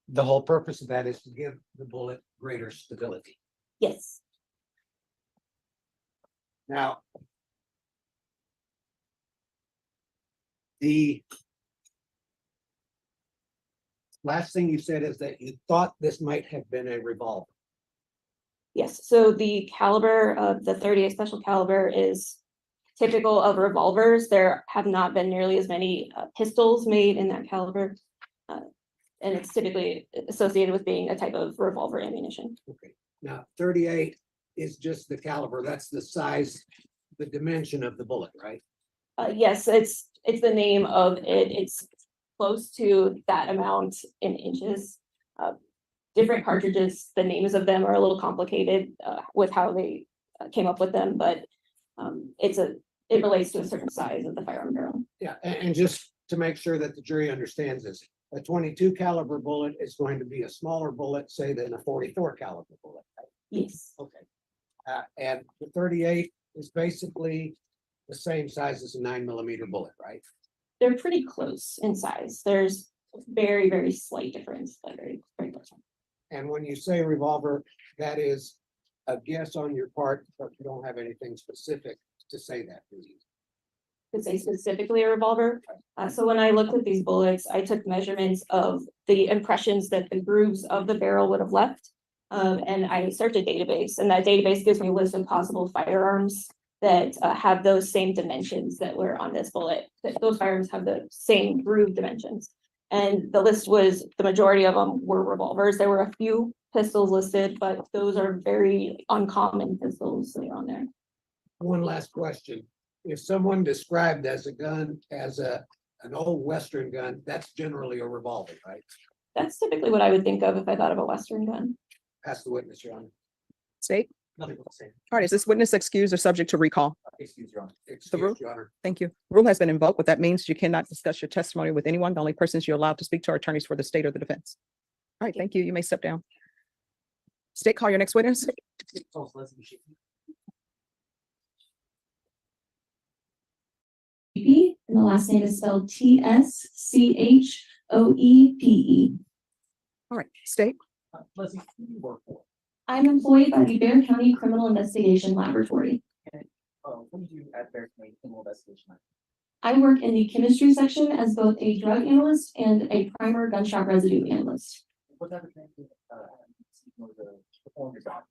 the whole purpose of that is to give the bullet greater stability. Yes. Now, the last thing you said is that you thought this might have been a revolver. Yes, so the caliber of the 38 special caliber is typical of revolvers. There have not been nearly as many pistols made in that caliber. And it's typically associated with being a type of revolver ammunition. Okay, now 38 is just the caliber, that's the size, the dimension of the bullet, right? Yes, it's the name of it. It's close to that amount in inches. Different cartridges, the names of them are a little complicated with how they came up with them, but it relates to a certain size of the firearm barrel. Yeah, and just to make sure that the jury understands this, a 22 caliber bullet is going to be a smaller bullet, say, than a 44 caliber bullet. Right? Yes. Okay. And the 38 is basically the same size as a 9mm bullet, right? They're pretty close in size. There's very, very slight difference, but very, very close. And when you say revolver, that is a guess on your part, but you don't have anything specific to say that, do you? To say specifically a revolver. So when I looked at these bullets, I took measurements of the impressions that the grooves of the barrel would have left. And I searched a database, and that database gives me a list of possible firearms that have those same dimensions that were on this bullet. That those firearms have the same groove dimensions. And the list was, the majority of them were revolvers. There were a few pistols listed, but those are very uncommon pistols that are on there. One last question. If someone described as a gun as an old Western gun, that's generally a revolver, right? That's typically what I would think of if I thought of a Western gun. Ask the witness, Your Honor. State. Nothing to say. All right, is this witness excused or subject to recall? Excuse your honor. Excuse, Your Honor. Thank you. Rule has been invoked. What that means, you cannot discuss your testimony with anyone. The only persons you're allowed to speak to are attorneys for the state or the defense. All right, thank you. You may step down. State, call your next witness. And the last name is spelled Tschoepe. All right, state. Leslie, who do you work for? I'm employed by the Bear County Criminal Investigation Laboratory. And what do you do at Bear County Criminal Investigation Lab? I work in the chemistry section as both a drug analyst and a primer gunshot residue analyst. What type of training in order to perform your job?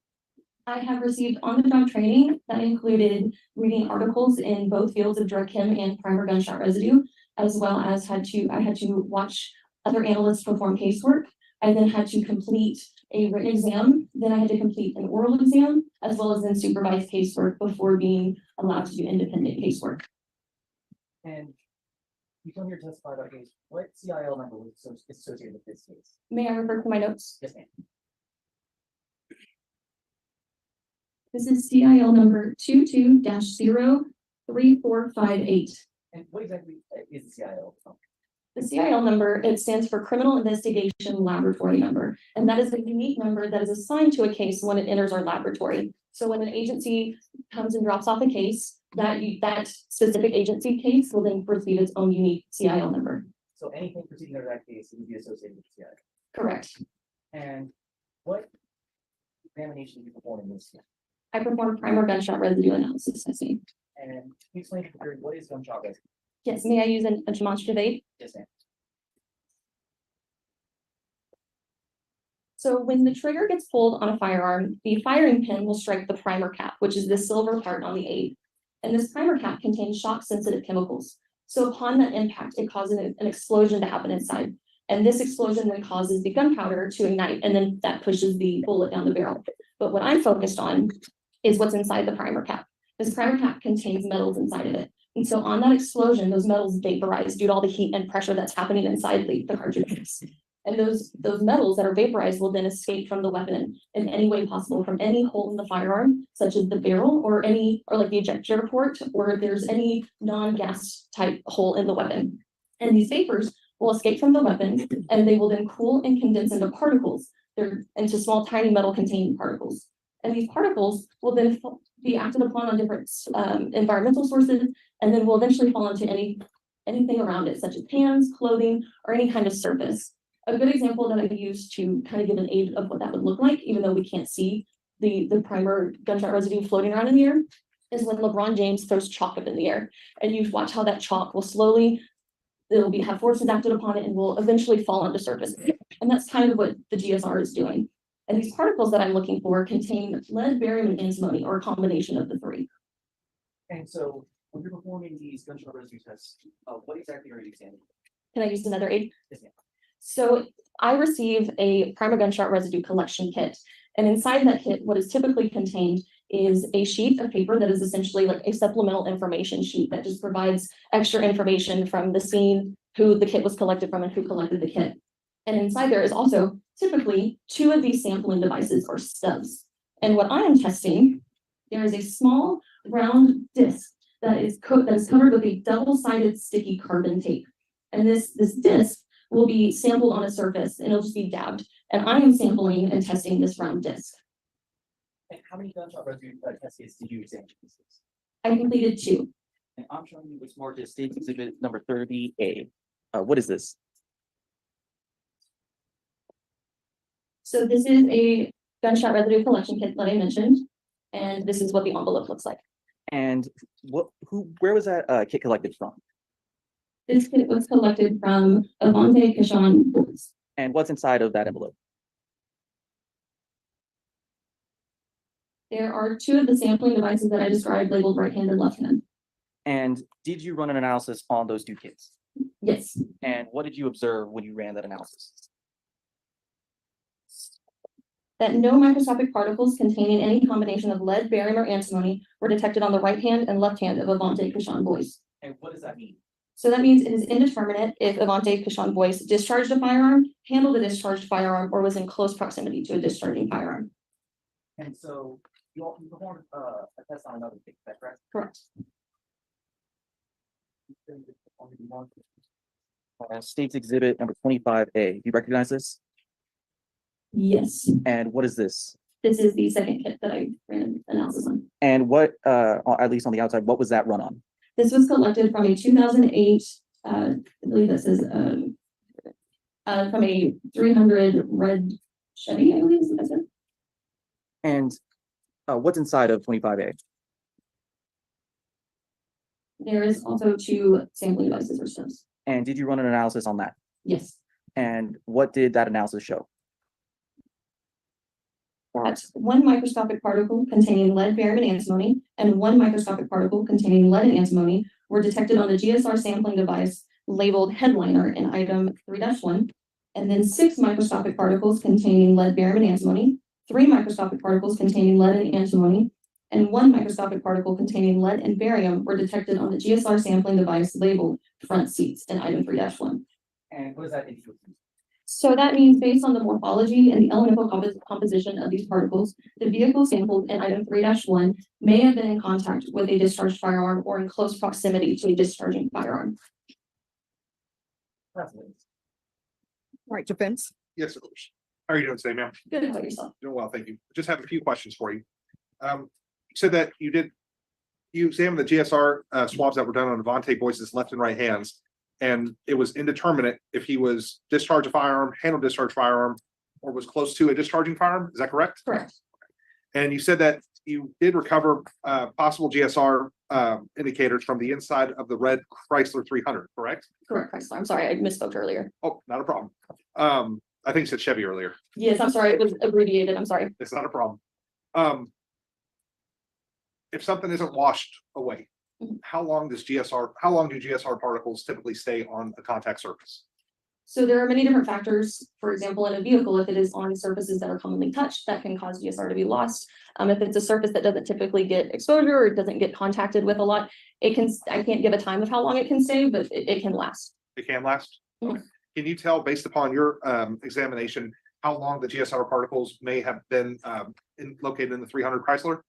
I have received on-the-job training that included reading articles in both fields of drug chem and primer gunshot residue, as well as I had to watch other analysts perform casework. I then had to complete a written exam. Then I had to complete an oral exam, as well as then supervise casework before being allowed to do independent casework. And you come here to testify about a case. What CIL number was associated with this case? May I refer to my notes? Yes, ma'am. This is CIL number 22-03458. And what exactly is the CIL? The CIL number, it stands for Criminal Investigation Laboratory Number, and that is a unique number that is assigned to a case when it enters our laboratory. So when an agency comes and drops off a case, that specific agency case will then receive its own unique CIL number. So anything proceeding under that case would be associated with the CIL. Correct. And what examination did you perform in this? I performed primer gunshot residue analysis testing. And can you explain to the jury what is gunshot residue? Yes, may I use a demonstrative aid? Yes, ma'am. So when the trigger gets pulled on a firearm, the firing pin will strike the primer cap, which is the silver part on the aid. And this primer cap contains shock sensitive chemicals. So upon that impact, it causes an explosion to happen inside. And this explosion then causes the gunpowder to ignite, and then that pushes the bullet down the barrel. But what I'm focused on is what's inside the primer cap. This primer cap contains metals inside of it. And so on that explosion, those metals vaporize due to all the heat and pressure that's happening inside the cartridge case. And those metals that are vaporized will then escape from the weapon in any way possible, from any hole in the firearm, such as the barrel or like the ejector port, or if there's any non-gas type hole in the weapon. And these vapors will escape from the weapon, and they will then cool and condense into particles. They're into small, tiny metal containing particles. And these particles will then be acted upon on different environmental sources, and then will eventually fall into anything around it, such as pans, clothing, or any kind of surface. A good example that I use to kind of give an aid of what that would look like, even though we can't see the primer gunshot residue floating around in the air, is when LeBron James throws chalk up in the air. And you watch how that chalk will slowly, have forces acted upon it and will eventually fall onto surface. And that's kind of what the GSR is doing. And these particles that I'm looking for contain lead, barium, and antimony, or a combination of the three. And so when you're performing these gunshot residue tests, what exactly are you examining? Can I use another aid? Yes, ma'am. So I receive a primer gunshot residue collection kit. And inside that kit, what is typically contained is a sheet of paper that is essentially like a supplemental information sheet that just provides extra information from the scene, who the kit was collected from, and who collected the kit. And inside there is also typically 2 of these sampling devices or stubs. And what I am testing, there is a small round disc that is covered with a double-sided sticky carbon tape. And this disc will be sampled on a surface, and it'll just be dabbed. And I am sampling and testing this round disc. And how many gunshot residue test kits did you examine? I completed 2. And I'm showing you what's marked as state exhibit number 30A. What is this? So this is a gunshot residue collection kit that I mentioned, and this is what the envelope looks like. And where was that kit collected from? This kit was collected from Avante Kashan Boys. And what's inside of that envelope? There are 2 of the sampling devices that I described labeled right hand and left hand. And did you run an analysis on those 2 kits? Yes. And what did you observe when you ran that analysis? That no microscopic particles containing any combination of lead, barium, or antimony were detected on the right hand and left hand of Avante Kashan Boys. And what does that mean? So that means it is indeterminate if Avante Kashan Boys discharged a firearm, handled a discharged firearm, or was in close proximity to a discharging firearm. And so you performed a test on another kit, is that correct? Correct. State's exhibit number 25A. Do you recognize this? Yes. And what is this? This is the second kit that I ran analysis on. And what, at least on the outside, what was that run on? This was collected from a 2008, I believe this is from a 300 red Chevy, I believe is what I said. And what's inside of 25A? There is also 2 sampling devices or stubs. And did you run an analysis on that? Yes. And what did that analysis show? That 1 microscopic particle containing lead, barium, and antimony, and 1 microscopic particle containing lead and antimony were detected on the GSR sampling device labeled headliner in item 3-1, and then 6 microscopic particles containing lead, barium, and antimony, 3 microscopic particles containing lead and antimony, and 1 microscopic particle containing lead and barium were detected on the GSR sampling device labeled front seats in item 3-1. And what does that indicate? So that means based on the morphology and the elemental composition of these particles, the vehicle sampled in item 3-1 may have been in contact with a discharged firearm or in close proximity to a discharging firearm. All right, defense. Yes, of course. How are you doing today, ma'am? Good about yourself. Doing well, thank you. Just have a few questions for you. You said that you examined the GSR swabs that were done on Avante Boyce's left and right hands, and it was indeterminate if he was discharged a firearm, handled discharged firearm, or was close to a discharging firearm. Is that correct? Correct. And you said that you did recover possible GSR indicators from the inside of the red Chrysler 300, correct? Correct, Chrysler. I'm sorry, I misspoke earlier. Oh, not a problem. I think you said Chevy earlier. Yes, I'm sorry, it was abbreviated. I'm sorry. It's not a problem. If something isn't washed away, how long do GSR particles typically stay on a contact surface? So there are many different factors. For example, in a vehicle, if it is on surfaces that are commonly touched, that can cause GSR to be lost. If it's a surface that doesn't typically get exposure or doesn't get contacted with a lot, I can't give a time of how long it can stay, but it can last. It can last? Mhm. Okay. Can you tell, based upon your examination, how long the GSR particles may have been located in the 300 Chrysler?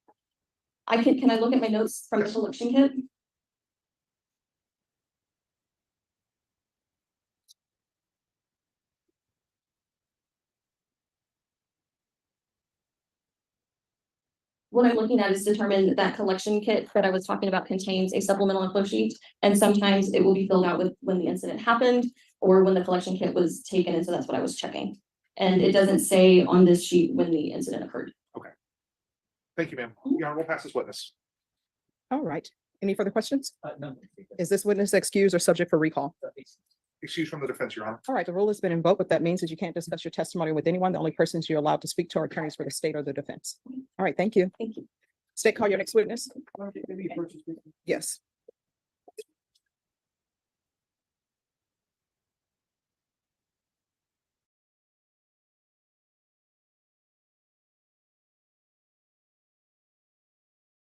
Can I look at my notes from the Yes. collection kit? What I'm looking at is determined that collection kit that I was talking about contains a supplemental info sheet, and sometimes it will be filled out with when the incident happened or when the collection kit was taken, and so that's what I was checking. And it doesn't say on this sheet when the incident occurred. Thank you, ma'am. Your Honor, we'll pass this witness. All right. Any further questions? No. Is this witness excused or subject for recall? Excuse from the defense, Your Honor. All right, the rule has been invoked. What that means is you can't discuss your testimony with anyone. The only persons you're allowed to speak to are attorneys for the state or the defense. All right, thank you. Thank you. State, call your next witness. Yes.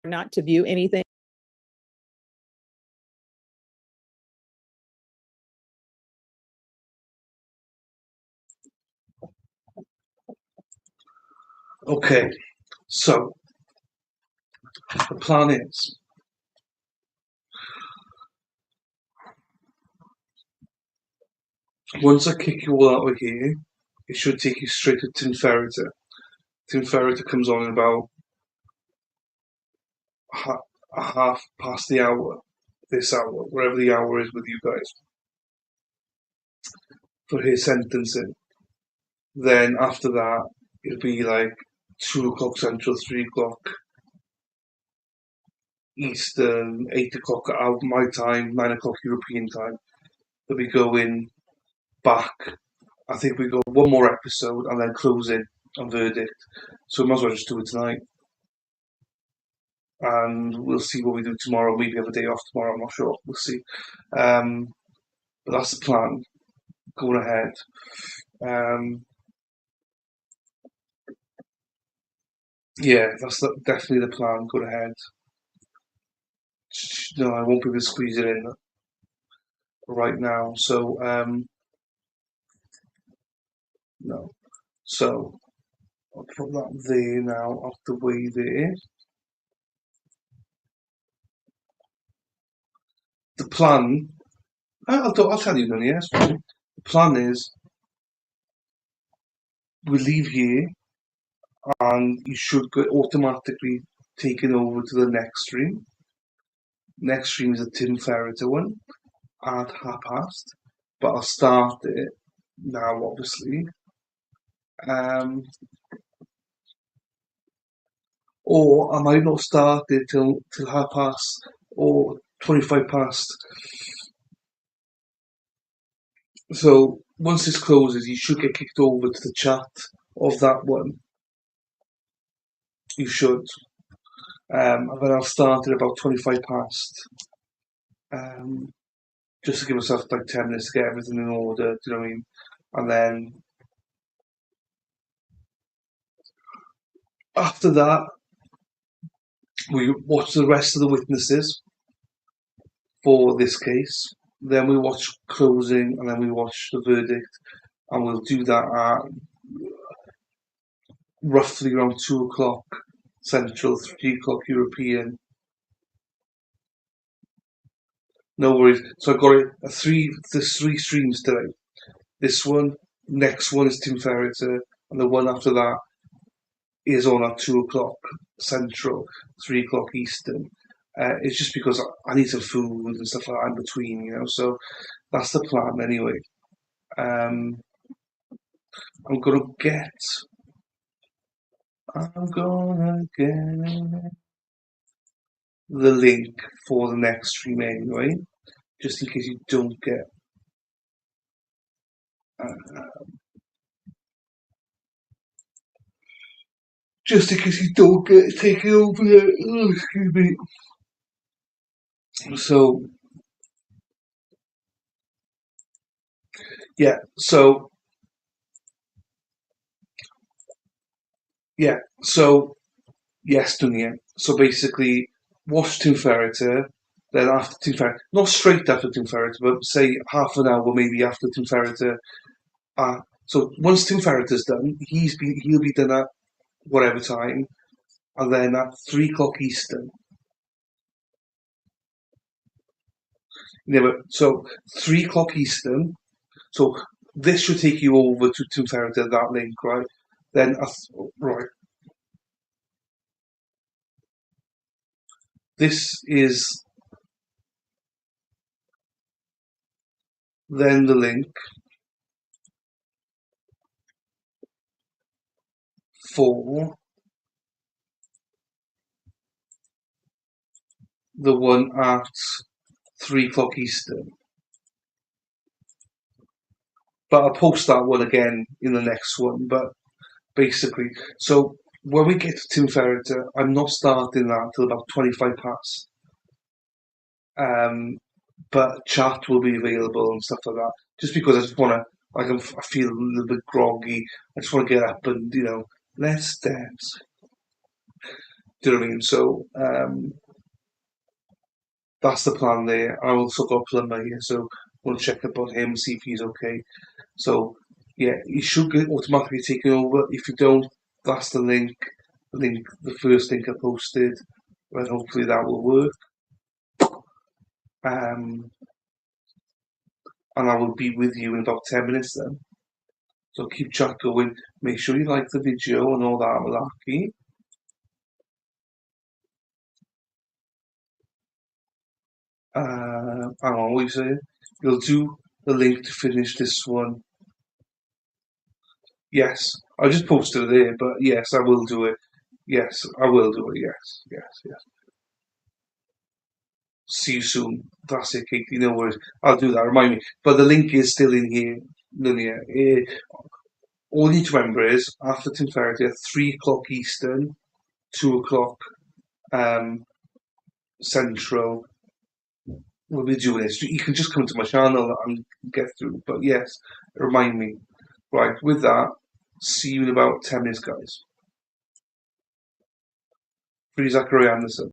Not to view anything. Okay, so the plan is once I kick you all out of here, it should take you straight to Tim Ferreter. Tim Ferreter comes on in about half past the hour, this hour, wherever the hour is with you guys, for his sentencing. Then after that, it'll be like 2 o'clock Central, 3 o'clock Eastern, 8 o'clock out my time, 9 o'clock European time. That we go in back. I think we go one more episode and then close in on verdict. So we might as well just do it tonight. And we'll see what we do tomorrow. Maybe have a day off tomorrow. I'm not sure. We'll see. But that's the plan. Going ahead. Yeah, that's definitely the plan. Going ahead. No, I won't be able to squeeze it in right now. So no. So I'll put that there now, out the way there. The plan, I'll tell you then, yes. The plan is we leave here and you should get automatically taken over to the next stream. Next stream is a Tim Ferreter one at past, but I'll start it now, obviously. Or I might not start it till past or 25 past. So once this closes, you should get kicked over to the chat of that one. You should. And then I'll start at about 25 past. Just to give myself like 10 minutes to get everything in order, do you know what I mean? And then after that, we watch the rest of the witnesses for this case. Then we watch closing, and then we watch the verdict, and we'll do that at roughly around 2 o'clock Central, 3 o'clock European. No worries. So I've got it. There's 3 streams today. This one, next one is Tim Ferreter, and the one after that is on at 2 o'clock Central, 3 o'clock Eastern. It's just because I need some food and stuff like that in between, you know. So that's the plan anyway. I'm gonna get the link for the next stream anyway, just in case you don't get. Just in case you don't get taken over there. Oh, excuse me. So yeah, so yeah, so yes, Dunya. So basically, watch Tim Ferreter. Then after Tim Ferreter, not straight after Tim Ferreter, but say half an hour maybe after Tim Ferreter. So once Tim Ferreter's done, he'll be done at whatever time, and then at 3 o'clock Eastern. So 3 o'clock Eastern. So this should take you over to Tim Ferreter, that link, right? Then right. This is then the link for the one at 3 o'clock Eastern. But I'll post that one again in the next one. But basically, so when we get to Tim Ferreter, I'm not starting that till about 25 past. But chat will be available and stuff like that. Just because I just want to, I feel a little bit groggy. I just want to get up and let's dance. Do you know what I mean? So that's the plan there. I also got a plumber here, so we'll check about him, see if he's okay. So yeah, you should get automatically taken over. If you don't, that's the link. The first link I posted, and hopefully that will work. And I will be with you in about 10 minutes then. So keep chat going. Make sure you like the video and all that malarkey. Hang on, what are you saying? You'll do the link to finish this one. Yes, I just posted it there, but yes, I will do it. Yes, I will do it. Yes, yes, yes. See you soon. That's it, Katie. No worries. I'll do that. Remind me. But the link is still in here, Linear. All you need to remember is after Tim Ferreter, at 3 o'clock Eastern, 2 o'clock Central. We'll be doing this. You can just come to my channel and get through. But yes, remind me. Right, with that, see you in about 10 minutes, guys. Free Zachary Anderson.